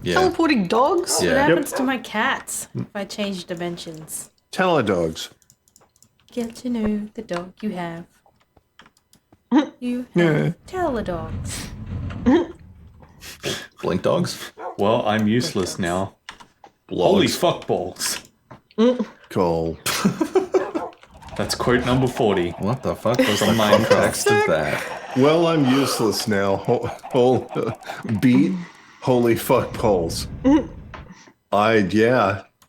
Yeah. Teleporting dogs? What Yeah. happens to my cats if I change dimensions? Teledogs. Get to know the dog you have. You have teledogs. Blink dogs? Well, I'm useless now. Holy fuck balls. Cole. That's quote number 40. What the fuck was the Minecraft. context of that? Well, I'm useless now. Beat holy fuck poles. I'm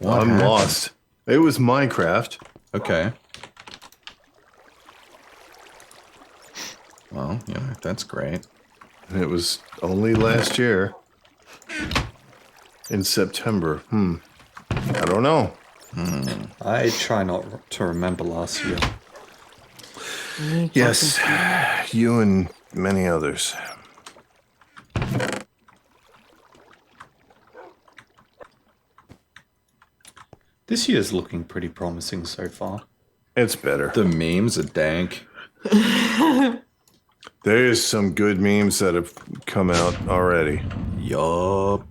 happened? lost. It was Minecraft. Okay. Well, you know, that's great. And it was only last year. In September. I don't know. I try not to remember last year. Yes, you and many others. This year's looking pretty promising so far. It's better. The memes are dank. There's some good memes that have come out already. Yup.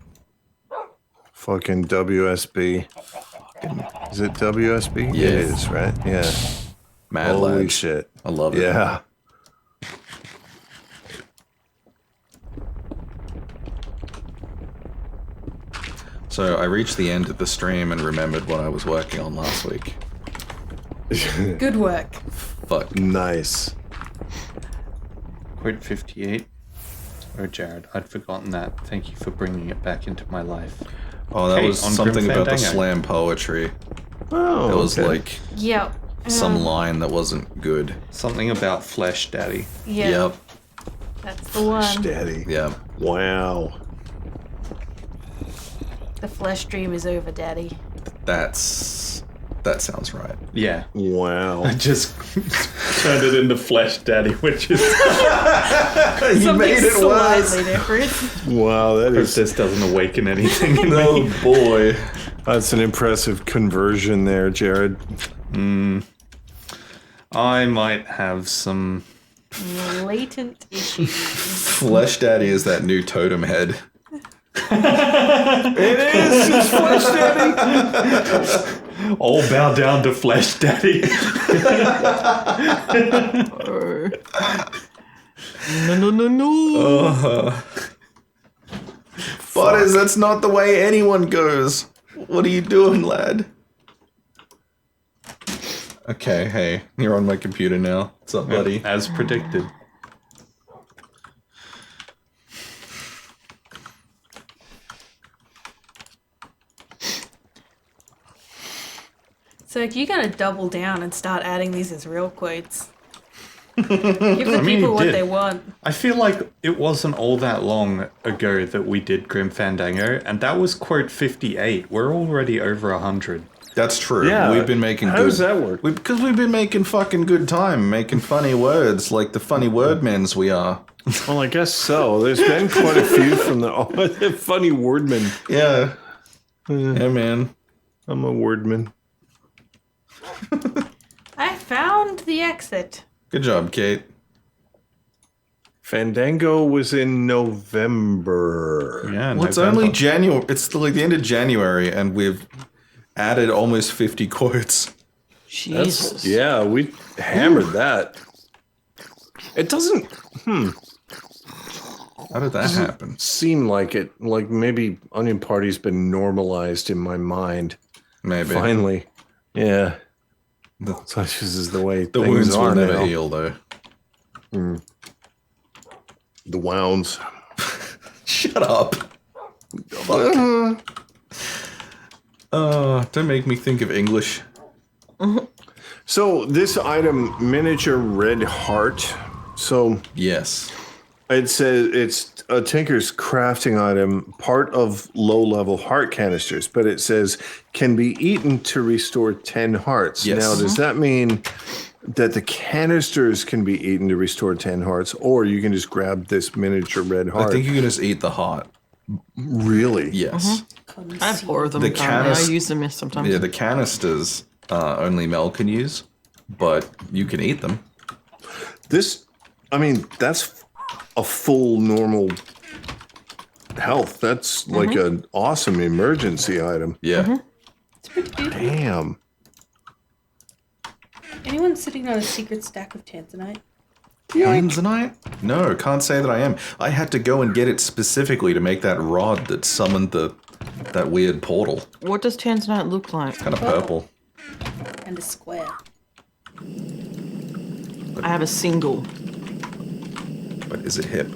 Fucking WSB. Is it WSB? It Yes. is, right? Yeah. Mad Holy lads. shit. I love it. Yeah. So I reached the end of the stream and remembered what I was working on last week. Good work. Fuck. Nice. Quote 58. Oh, Jared, I'd forgotten that. Thank you for bringing it back into my life. Oh, that Hey, was on something Grim about the Fandango. slam poetry. Oh, It was okay. like Yep. some line that wasn't good. Something about Flesh Daddy. Yeah. Yep. That's the one. Daddy. Yeah. Wow. The flesh dream is over, Daddy. That sounds right. Yeah. Wow. I just turned it into Flesh Daddy, which is... Something slightly different. Wow, that Hope is this doesn't awaken anything in me. Oh boy. that's an impressive conversion there, Jared. I might have some... Latent issues. Flesh Daddy is that new totem head. All bow down to Flesh Daddy. No. Butters, that's not the way anyone goes. What are you doing, lad? Okay, hey, you're on my computer now. What's up, buddy? As predicted. So you gotta double down and start adding these as real quotes. Give the mean, people you what did. they want. I feel like it wasn't all that long ago that we did Grim Fandango, and that was quote 58. We're already over 100. That's true. Yeah. We've been making How good. does that work? Because we've been making fucking good time, making funny words like the funny wordmens we are. Well, I guess so. There's been quite a few from the funny wordman. Yeah. Yeah, man. I'm a wordman. I found the exit. Good job, Kate. Fandango was in November. Yeah, Well, it's November. only January. It's like the end of January, and we've added almost 50 quotes. Jesus. Yeah, we hammered that. It doesn't How did that happen? seem like it. Like maybe Onion Party's been normalized in my mind. Maybe. Finally. Yeah. The- Such is the way The things wounds are will never now. heal, though. The wounds. Shut up. Fuck. Don't make me think of English. So this item, miniature red heart. So Yes. it says it's a Tinker's crafting item, part of low-level heart canisters, but it says can be eaten to restore 10 hearts. Yes. Now, does that mean that the canisters can be eaten to restore 10 hearts, or you can just grab this miniature red I heart? think you can just eat the heart. Really? Yes. I have 4 of them. The currently. I canis- use them sometimes. Yeah, the canisters only Mel can use, but you can eat them. This, I mean, that's a full normal health. That's like an awesome emergency item. Yeah. It's pretty good. Damn. Anyone sitting on a secret stack of tanzanite? Tanzanite? No, can't say that I am. I had to go and get it specifically to make that rod that summoned that weird portal. What does Tanzanite look like? Kind of purple. And a square. I have a single. But is it hip?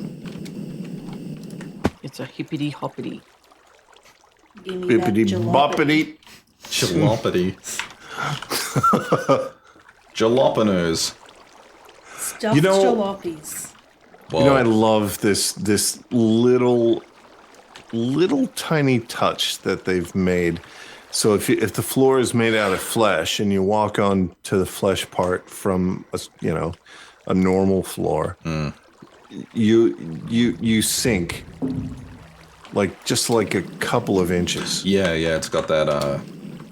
It's a hippity hoppity. Give me that Bippity jalopy. boppity. Jalopity. Jalopinos. Stuffed You know- jalopies. Whoa. You know, I love this little tiny touch that they've made. So if the floor is made out of flesh and you walk on to the flesh part from a normal floor, you sink just like a couple of inches. Yeah, it's got that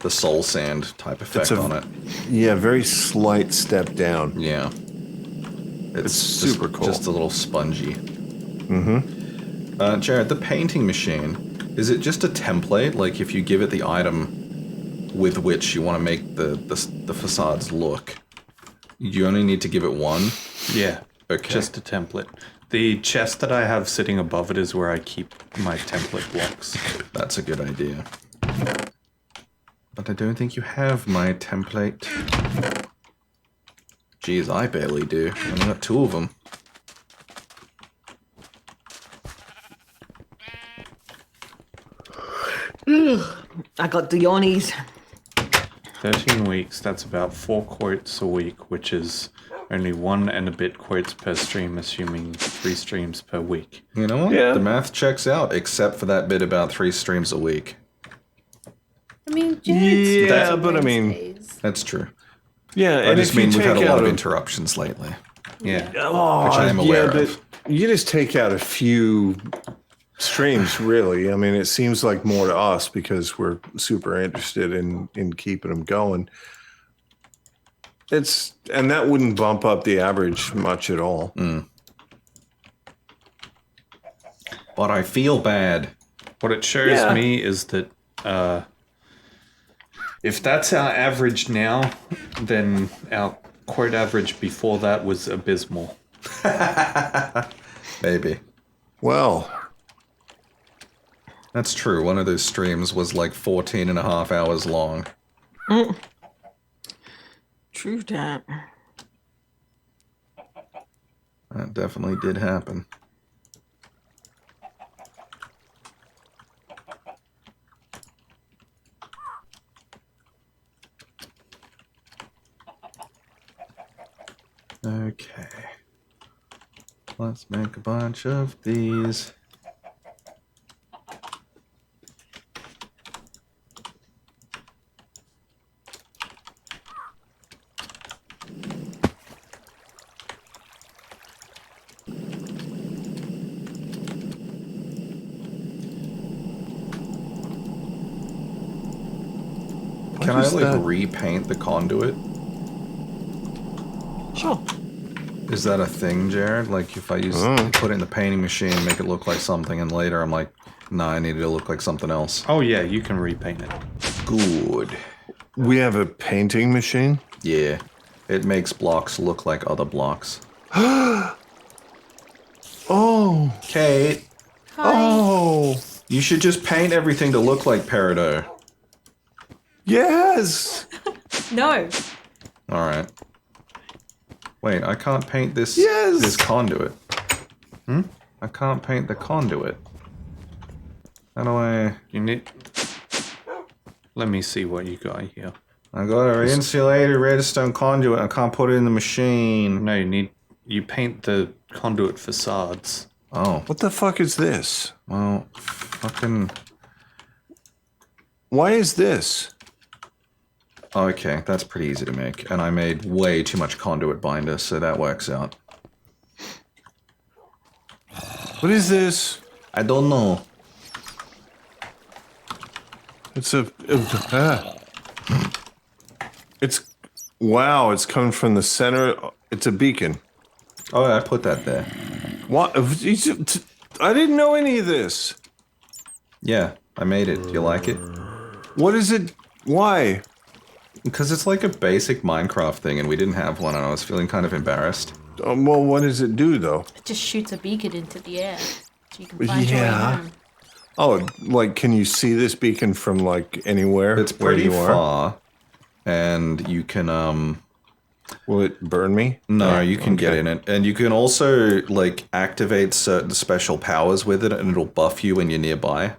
the soul sand type effect on it. Yeah, very slight step down. Yeah. It's super cool. Just a little spongy. Mm-hmm. Jared, the painting machine, is it just a template? Like if you give it the item with which you want to make the facades look, you only need to give it one? Yeah. Okay. Just a template. The chest that I have sitting above it is where I keep my template blocks. That's a good idea. But I don't think you have my template. Jeez, I barely do. I only got 2 of them. I got the yawnies. 13 weeks, that's about 4 quotes a week, which is only 1 and a bit quotes per stream, assuming 3 streams per week. You know what? Yeah. The math checks out, except for that bit about 3 streams a week. I mean, Yeah, but I mean, That's true. yeah. I And just if you mean we've had a take lot of out interruptions lately. Yeah. Oh, which I am aware but of. you just take out a few streams, really. I mean, it seems like more to us because we're super interested in keeping them going. And that wouldn't bump up the average much at all. But I feel bad. What it shows Yeah. me is that if that's our average now, then our quote average before that was abysmal. Maybe. Well, That's true. One of those streams was like 14 and a half hours long. True that. That definitely did happen. Okay. Let's make a bunch of these. Can I is like that? repaint the conduit? Sure. Is that a thing, Jared? Like if I put it in the painting machine, make it look like something, and later I'm like, nah, I need it to look like something else. Oh yeah, you can repaint it. Good. we have a painting machine. Yeah. It makes blocks look like other blocks. Oh, Kate, oh, you should just paint everything to look like Peridot. yes. No. Alright. Wait, I can't paint this Yes. this conduit. I can't paint the conduit. How do I... You need. Let me see what you got here. I got an insulated redstone conduit. I can't put it in the machine. No, you paint the conduit facades. Oh, What the fuck is this? well, fucking... Why is this? Okay, that's pretty easy to make. And I made way too much conduit binder, so that works out. What is this? I don't know. It's it's wow. It's coming from the center. It's a beacon. Oh, I put that there. What? I didn't know any of this. Yeah, I made it. Do you like it? What is it? Why? Because it's like a basic Minecraft thing, and we didn't have one, and I was feeling kind of embarrassed. Well, what does it do though? It just shoots a beacon into the air. So you can find your way Yeah. home. Oh, like can you see this beacon from like anywhere? It's where pretty you are? far, and you can Will it burn me? no, Oh, you can get okay. in it, and you can also like activate certain special powers with it, and it'll buff you when you're nearby.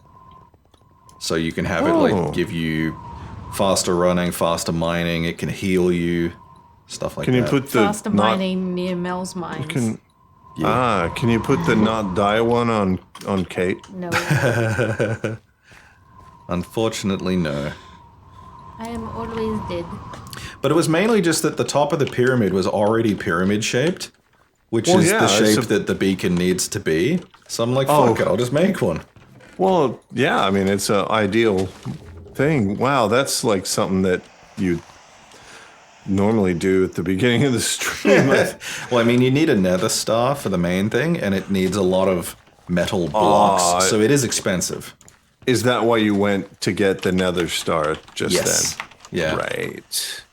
So you can have it Oh. like give you faster running, faster mining. It can heal you, stuff like Can that. you put the Faster not? mining near Mel's mines. Can you put the not die one on Kate? No. Unfortunately, no. I am always dead. But it was mainly just that the top of the pyramid was already pyramid shaped, which Well, is yeah, the it's shape a- that the beacon needs to be. So I'm like, fuck it, I'll just make one. Well, yeah, I mean, it's an ideal thing. Wow, that's like something that you normally do at the beginning of the stream. Well, I mean, you need a nether star for the main thing, and it needs a lot of metal blocks, so it is expensive. Is that why you went to get the nether star just Yes. then? Yeah. Right.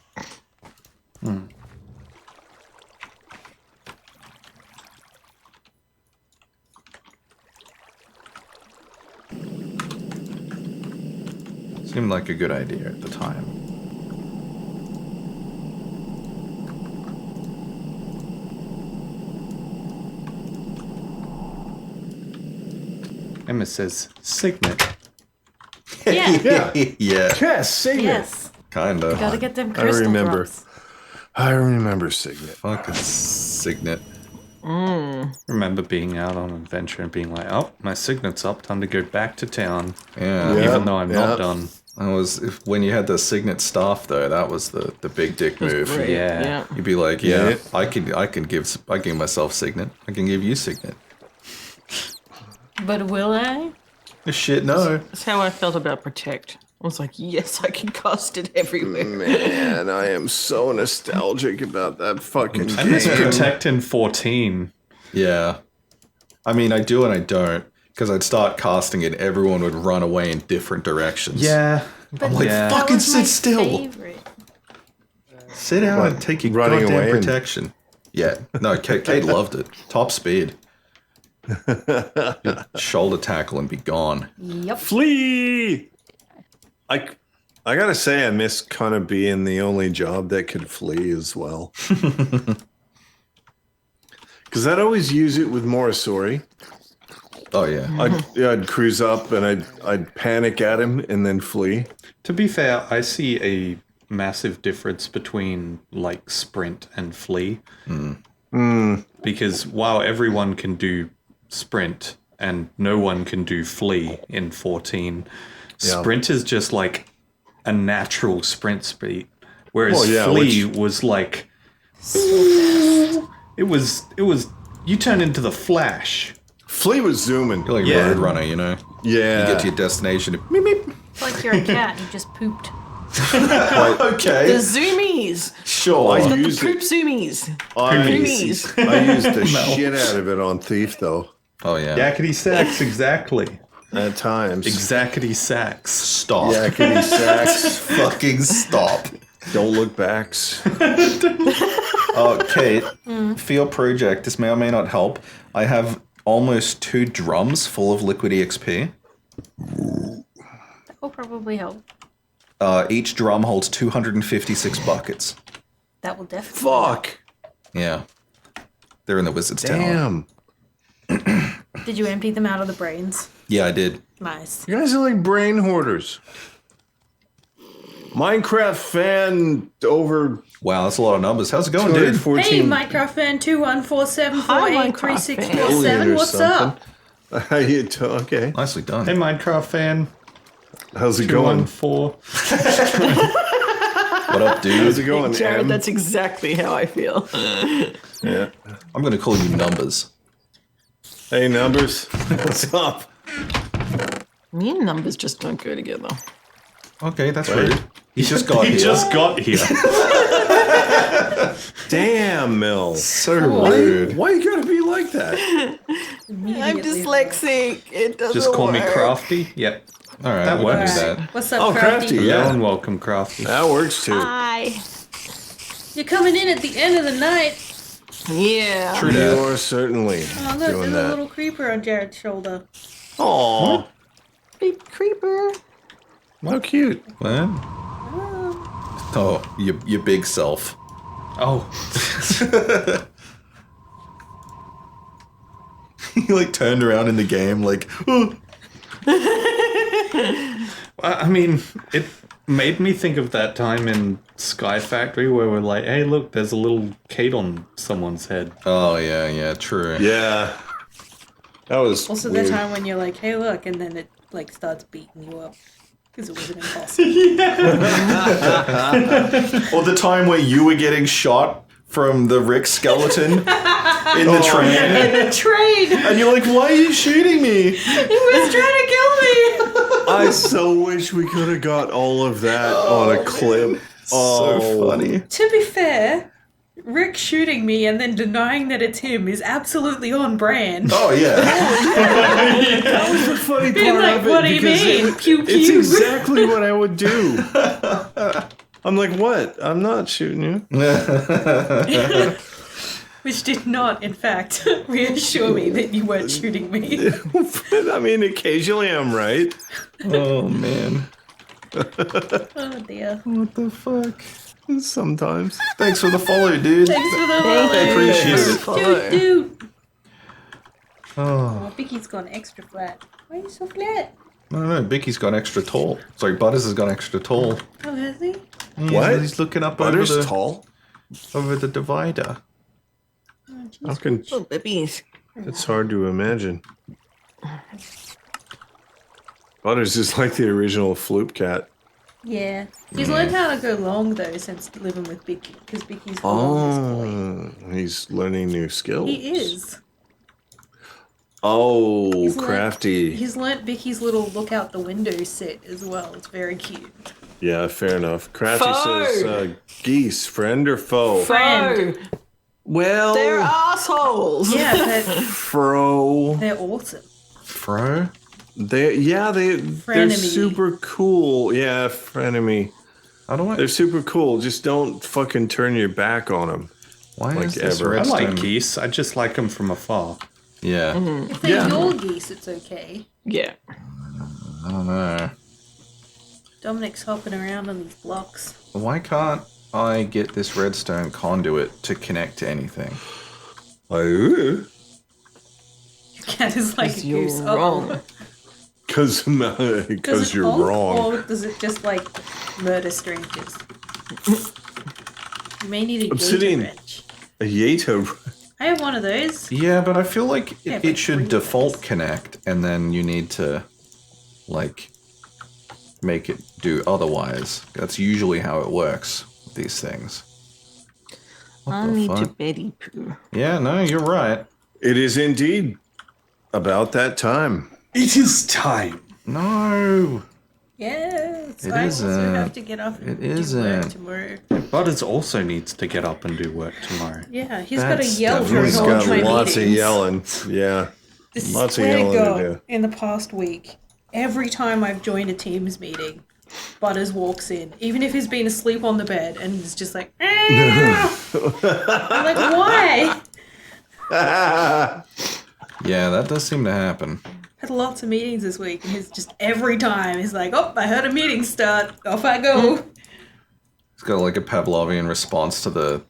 Seemed like a good idea at the time. Emma says, Signet. Yeah. Yeah. Yeah, Yes, Signet. Yes. kinda. Gotta get them crystal remember. drops. I remember Signet. Fucking Signet. Remember being out on an adventure and being like, oh, my Signet's up, time to go back to town. Yeah. Yeah. Even though I'm not yeah. done. That was when you had the Signet staff though. That was the big dick move. Great. Yeah. You'd be like, yeah, Yeah. I can give myself Signet. I can give you Signet. But will I? Shit, no. That's how I felt about Protect. I was like, yes, I can cast it everywhere. Man, I am so nostalgic about that fucking I miss game. Protect in 14. Yeah. I mean, I do and I don't. Because I'd start casting it, everyone would run away in different directions. Yeah. I'm like, Yeah. That fucking was my sit still. favorite. Sit down What, and take your running goddamn away and- protection. Yeah. No, Kate loved it. Top speed. Shoulder tackle and be gone. Yep. Flee! I gotta say, I miss kind of being the only job that could flee as well. Because I'd always use it with Morisori. Oh, yeah. I'd cruise up and I'd panic at him and then flee. To be fair, I see a massive difference between like sprint and flee. Because while everyone can do sprint and no one can do flee in 14, sprint is just like a natural sprint speed. Whereas Well, yeah, flee was like it was you turn into the Flash. Flee was zooming. You're like Yeah. Roadrunner, you know? Yeah. You get to your destination. And meep, meep. It's like you're a cat. You just pooped. Okay. The zoomies. Sure. I The used poop it. zoomies. I Zoomies. used the shit out of it on Thief, though, Oh, yeah. Yakety sacks, exactly. at times. Exactity sacks. Stop. Yakety sacks. Fucking stop. Don't look backs. Oh, Kate, for your project, this may or may not help. I have almost 2 drums full of liquid EXP. That will probably help. Each drum holds 256 buckets. That will definitely. Fuck. Yeah. They're in the Wizard's Tower. Damn. Did you empty them out of the brains? Yeah, I did. Nice. You guys are like brain hoarders. Minecraft fan over Wow, that's a lot of numbers. How's it going, dude? 214. Hey, Minecraft fan 2147483647. billion or What's something. up? How you okay. Nicely done. Hey, Minecraft fan. How's it going? 214. What up, How's dude? it going, Jared, Em? that's exactly how I feel. Yeah. I'm going to call you Numbers. Hey, numbers. What's up? Me and numbers just don't go together. Okay, that's rude. He just got He here. just got here. Damn, Mel. So rude. Why you gotta be like that? I'm Immediately. dyslexic. It doesn't Just call me work. Crafty. Yep. All right, That we can do works. that. What's up, Oh, Crafty? Crafty, Hello yeah. and welcome, Crafty. That works too. Hi. You're coming in at the end of the night. Yeah. True You that. are certainly Oh, look, doing there's a that. little creeper on Jared's shoulder. Aw, Big creeper. how cute. What? Oh, your big self. Oh, He like turned around in the game like, "Oh." I mean, it made me think of that time in Sky Factory where we're like, hey, look, there's a little Kate on someone's head. Oh yeah, true. Yeah. That was Also, weird. the time when you're like, hey, look, and then it like starts beating you up. Because it was an impossible. Or the time where you were getting shot from the Rick skeleton in the train. In the train! And you're like, why are you shooting me? He was trying to kill me! I so wish we could have got all of that on a clip. So funny. To be fair, Rick shooting me and then denying that it's him is absolutely on brand. Oh, yeah. That was the funny Being part like, of it. what do you because mean? Pew, It's pew. exactly what I would do. I'm like, what? I'm not shooting you. Which did not, in fact, reassure me that you weren't shooting me. But, I mean, occasionally I'm right. Oh, man. Oh dear. What the fuck? Sometimes. Thanks for the follow, dude. Thanks for the I appreciate it. Dude. Oh, Oh, Vicky's gone extra flat. Why are you so flat? I don't know. Vicky's gone extra tall. Sorry, Butters has gone extra tall. Oh, has he? What? He's looking up Butter's over the, tall? over the divider. How can... Oh, babies. It's hard to imagine. Butters is like the original Floop cat. Yeah. He's learned how to go long, though, since living with Vicky. Because Vicky's the longest boy. He's learning new skills. He is. Oh, He's learnt- crafty. He's learnt Vicky's little look out the window sit as well. It's very cute. Yeah, fair enough. Crafty Foe. says, geese, friend or foe? Friend. Well, They're assholes. Yeah, but fro. they're awesome. Fro? They're Frenemy. super cool. Yeah, frenemy. How do I? They're super cool. Just don't fucking turn your back on them. Why like is this ever. I redstone? like geese. I just like them from afar. Yeah. If they're Yeah. your geese, it's okay. Yeah. I don't know. Dominic's hopping around on these blocks. Why can't I get this redstone conduit to connect to anything? Your cat is like a You're goose. wrong. Because Does it you're honk, wrong. Or does it just like murder strangers? You may need a Obsidian. gator wrench. A Yato. I have one of those. Yeah, but I feel like Yeah, it but should three default ways. connect, and then you need to, like, make it do otherwise. That's usually how it works with these things. What I the need to fuck? Betty poo. Yeah, no, you're right. It is indeed about that time. It is time. No, Yes, It I also isn't. have to get up and It do work isn't. tomorrow. Butters also needs to get up and do work tomorrow. Yeah, he's got to That's yell definitely- during He's all got my lots of meetings. yelling. Yeah. Lots of Swear to yelling to God, do. in the past week, every time I've joined a Teams meeting, Butters walks in, even if he's been asleep on the bed, and is just like, "Ah!" I'm like, why? yeah, that does seem to happen. Had lots of meetings this week, and he's just every time he's like, oh, I heard a meeting start, off I go. It's got like a Pavlovian response to the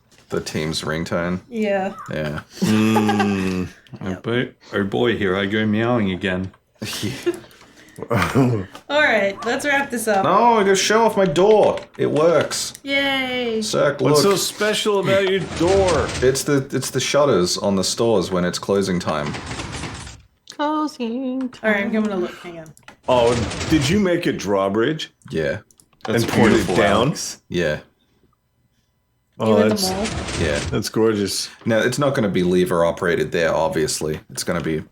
Teams ringtone. Yeah. Yeah. Oh boy, here I go meowing again. All right, let's wrap this up. No, I gotta show off my door. It works. Yay. Circ, What's look. so special about your door? It's the shutters on the stores when it's closing time. Closing. All right, I'm coming to look. Hang on. Oh, did you make a drawbridge Yeah. That's and pour it beautiful, down? Alex. Yeah. You Oh, in the that's mall? Yeah. that's gorgeous. Now, it's not going to be lever operated there, obviously. It's going to be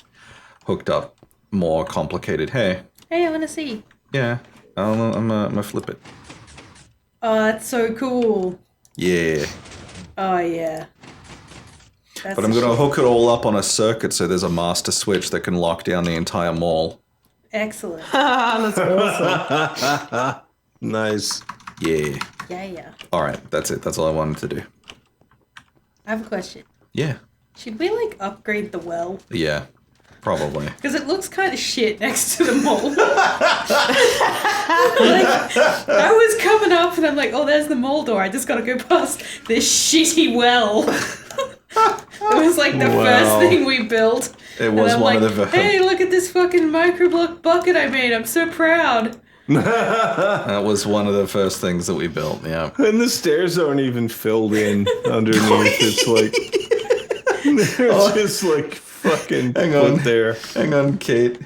hooked up more complicated. Hey, Hey, I want to see. yeah, I'm gonna flip it. Oh, that's so cool. Yeah. Oh, yeah. That's But I'm going to hook it all up on a circuit so there's a master switch that can lock down the entire mall. Excellent. That's awesome. Nice. Yeah. Yeah. All right, that's it. That's all I wanted to do. I have a question. Yeah. Should we, like, upgrade the well? Yeah. Probably. Because it looks kind of shit next to the mall. Like, I was coming up and I'm like, oh, there's the mall door. I just gotta go past this shitty well. It was like the first thing we built. It was and I'm one like, of the. hey, look at this fucking microblock bucket I made. I'm so proud. That was one of the first things that we built. Yeah. And the stairs aren't even filled in underneath. It's like they're just like fucking Hang on. put there. Hang on, Kate.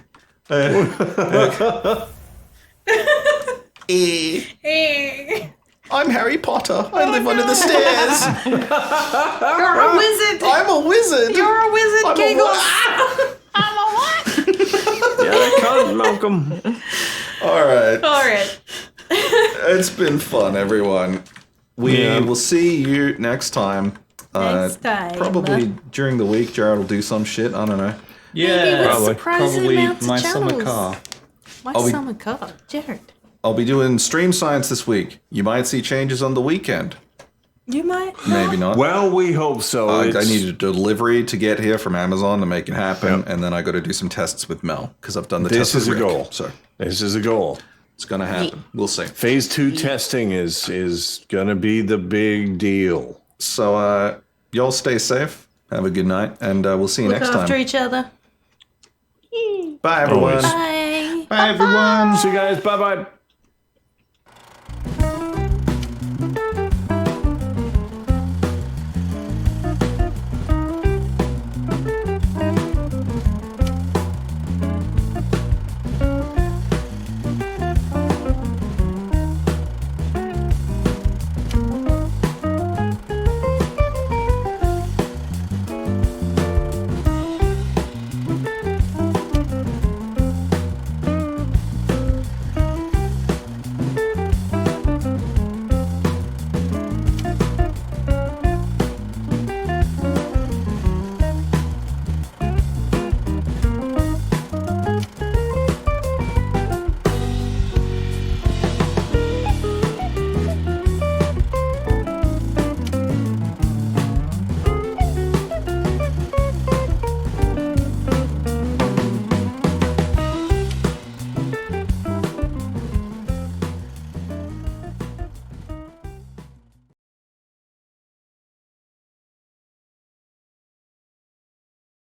I'm Harry Potter. I live under the stairs. You're a wizard. I'm a wizard. You're a wizard, I'm a Giggles. what? I'm a what? Yeah, that counts, Malcolm. All right. All right. It's been fun, everyone. We Yeah. will see you next time. Next time. Probably during the week, Jared will do some shit. I don't know. Yeah, with Probably. surprising probably amounts of my summer channels. car. My I'll be- summer car, Jared. I'll be doing stream science this week. You might see changes on the weekend. You might. Maybe not. Well, we hope so. I It's- need a delivery to get here from Amazon to make it happen, Yep. and then I got to do some tests with Mel because I've done the This test with is a Rick, goal. So This is a goal. it's gonna happen. We'll see. Phase 2 testing is going to be the big deal. So y'all stay safe. Have a good night, and we'll see you Look next after time. each other. Bye, everyone. Always. Bye. Bye, everyone. See you guys. Bye bye.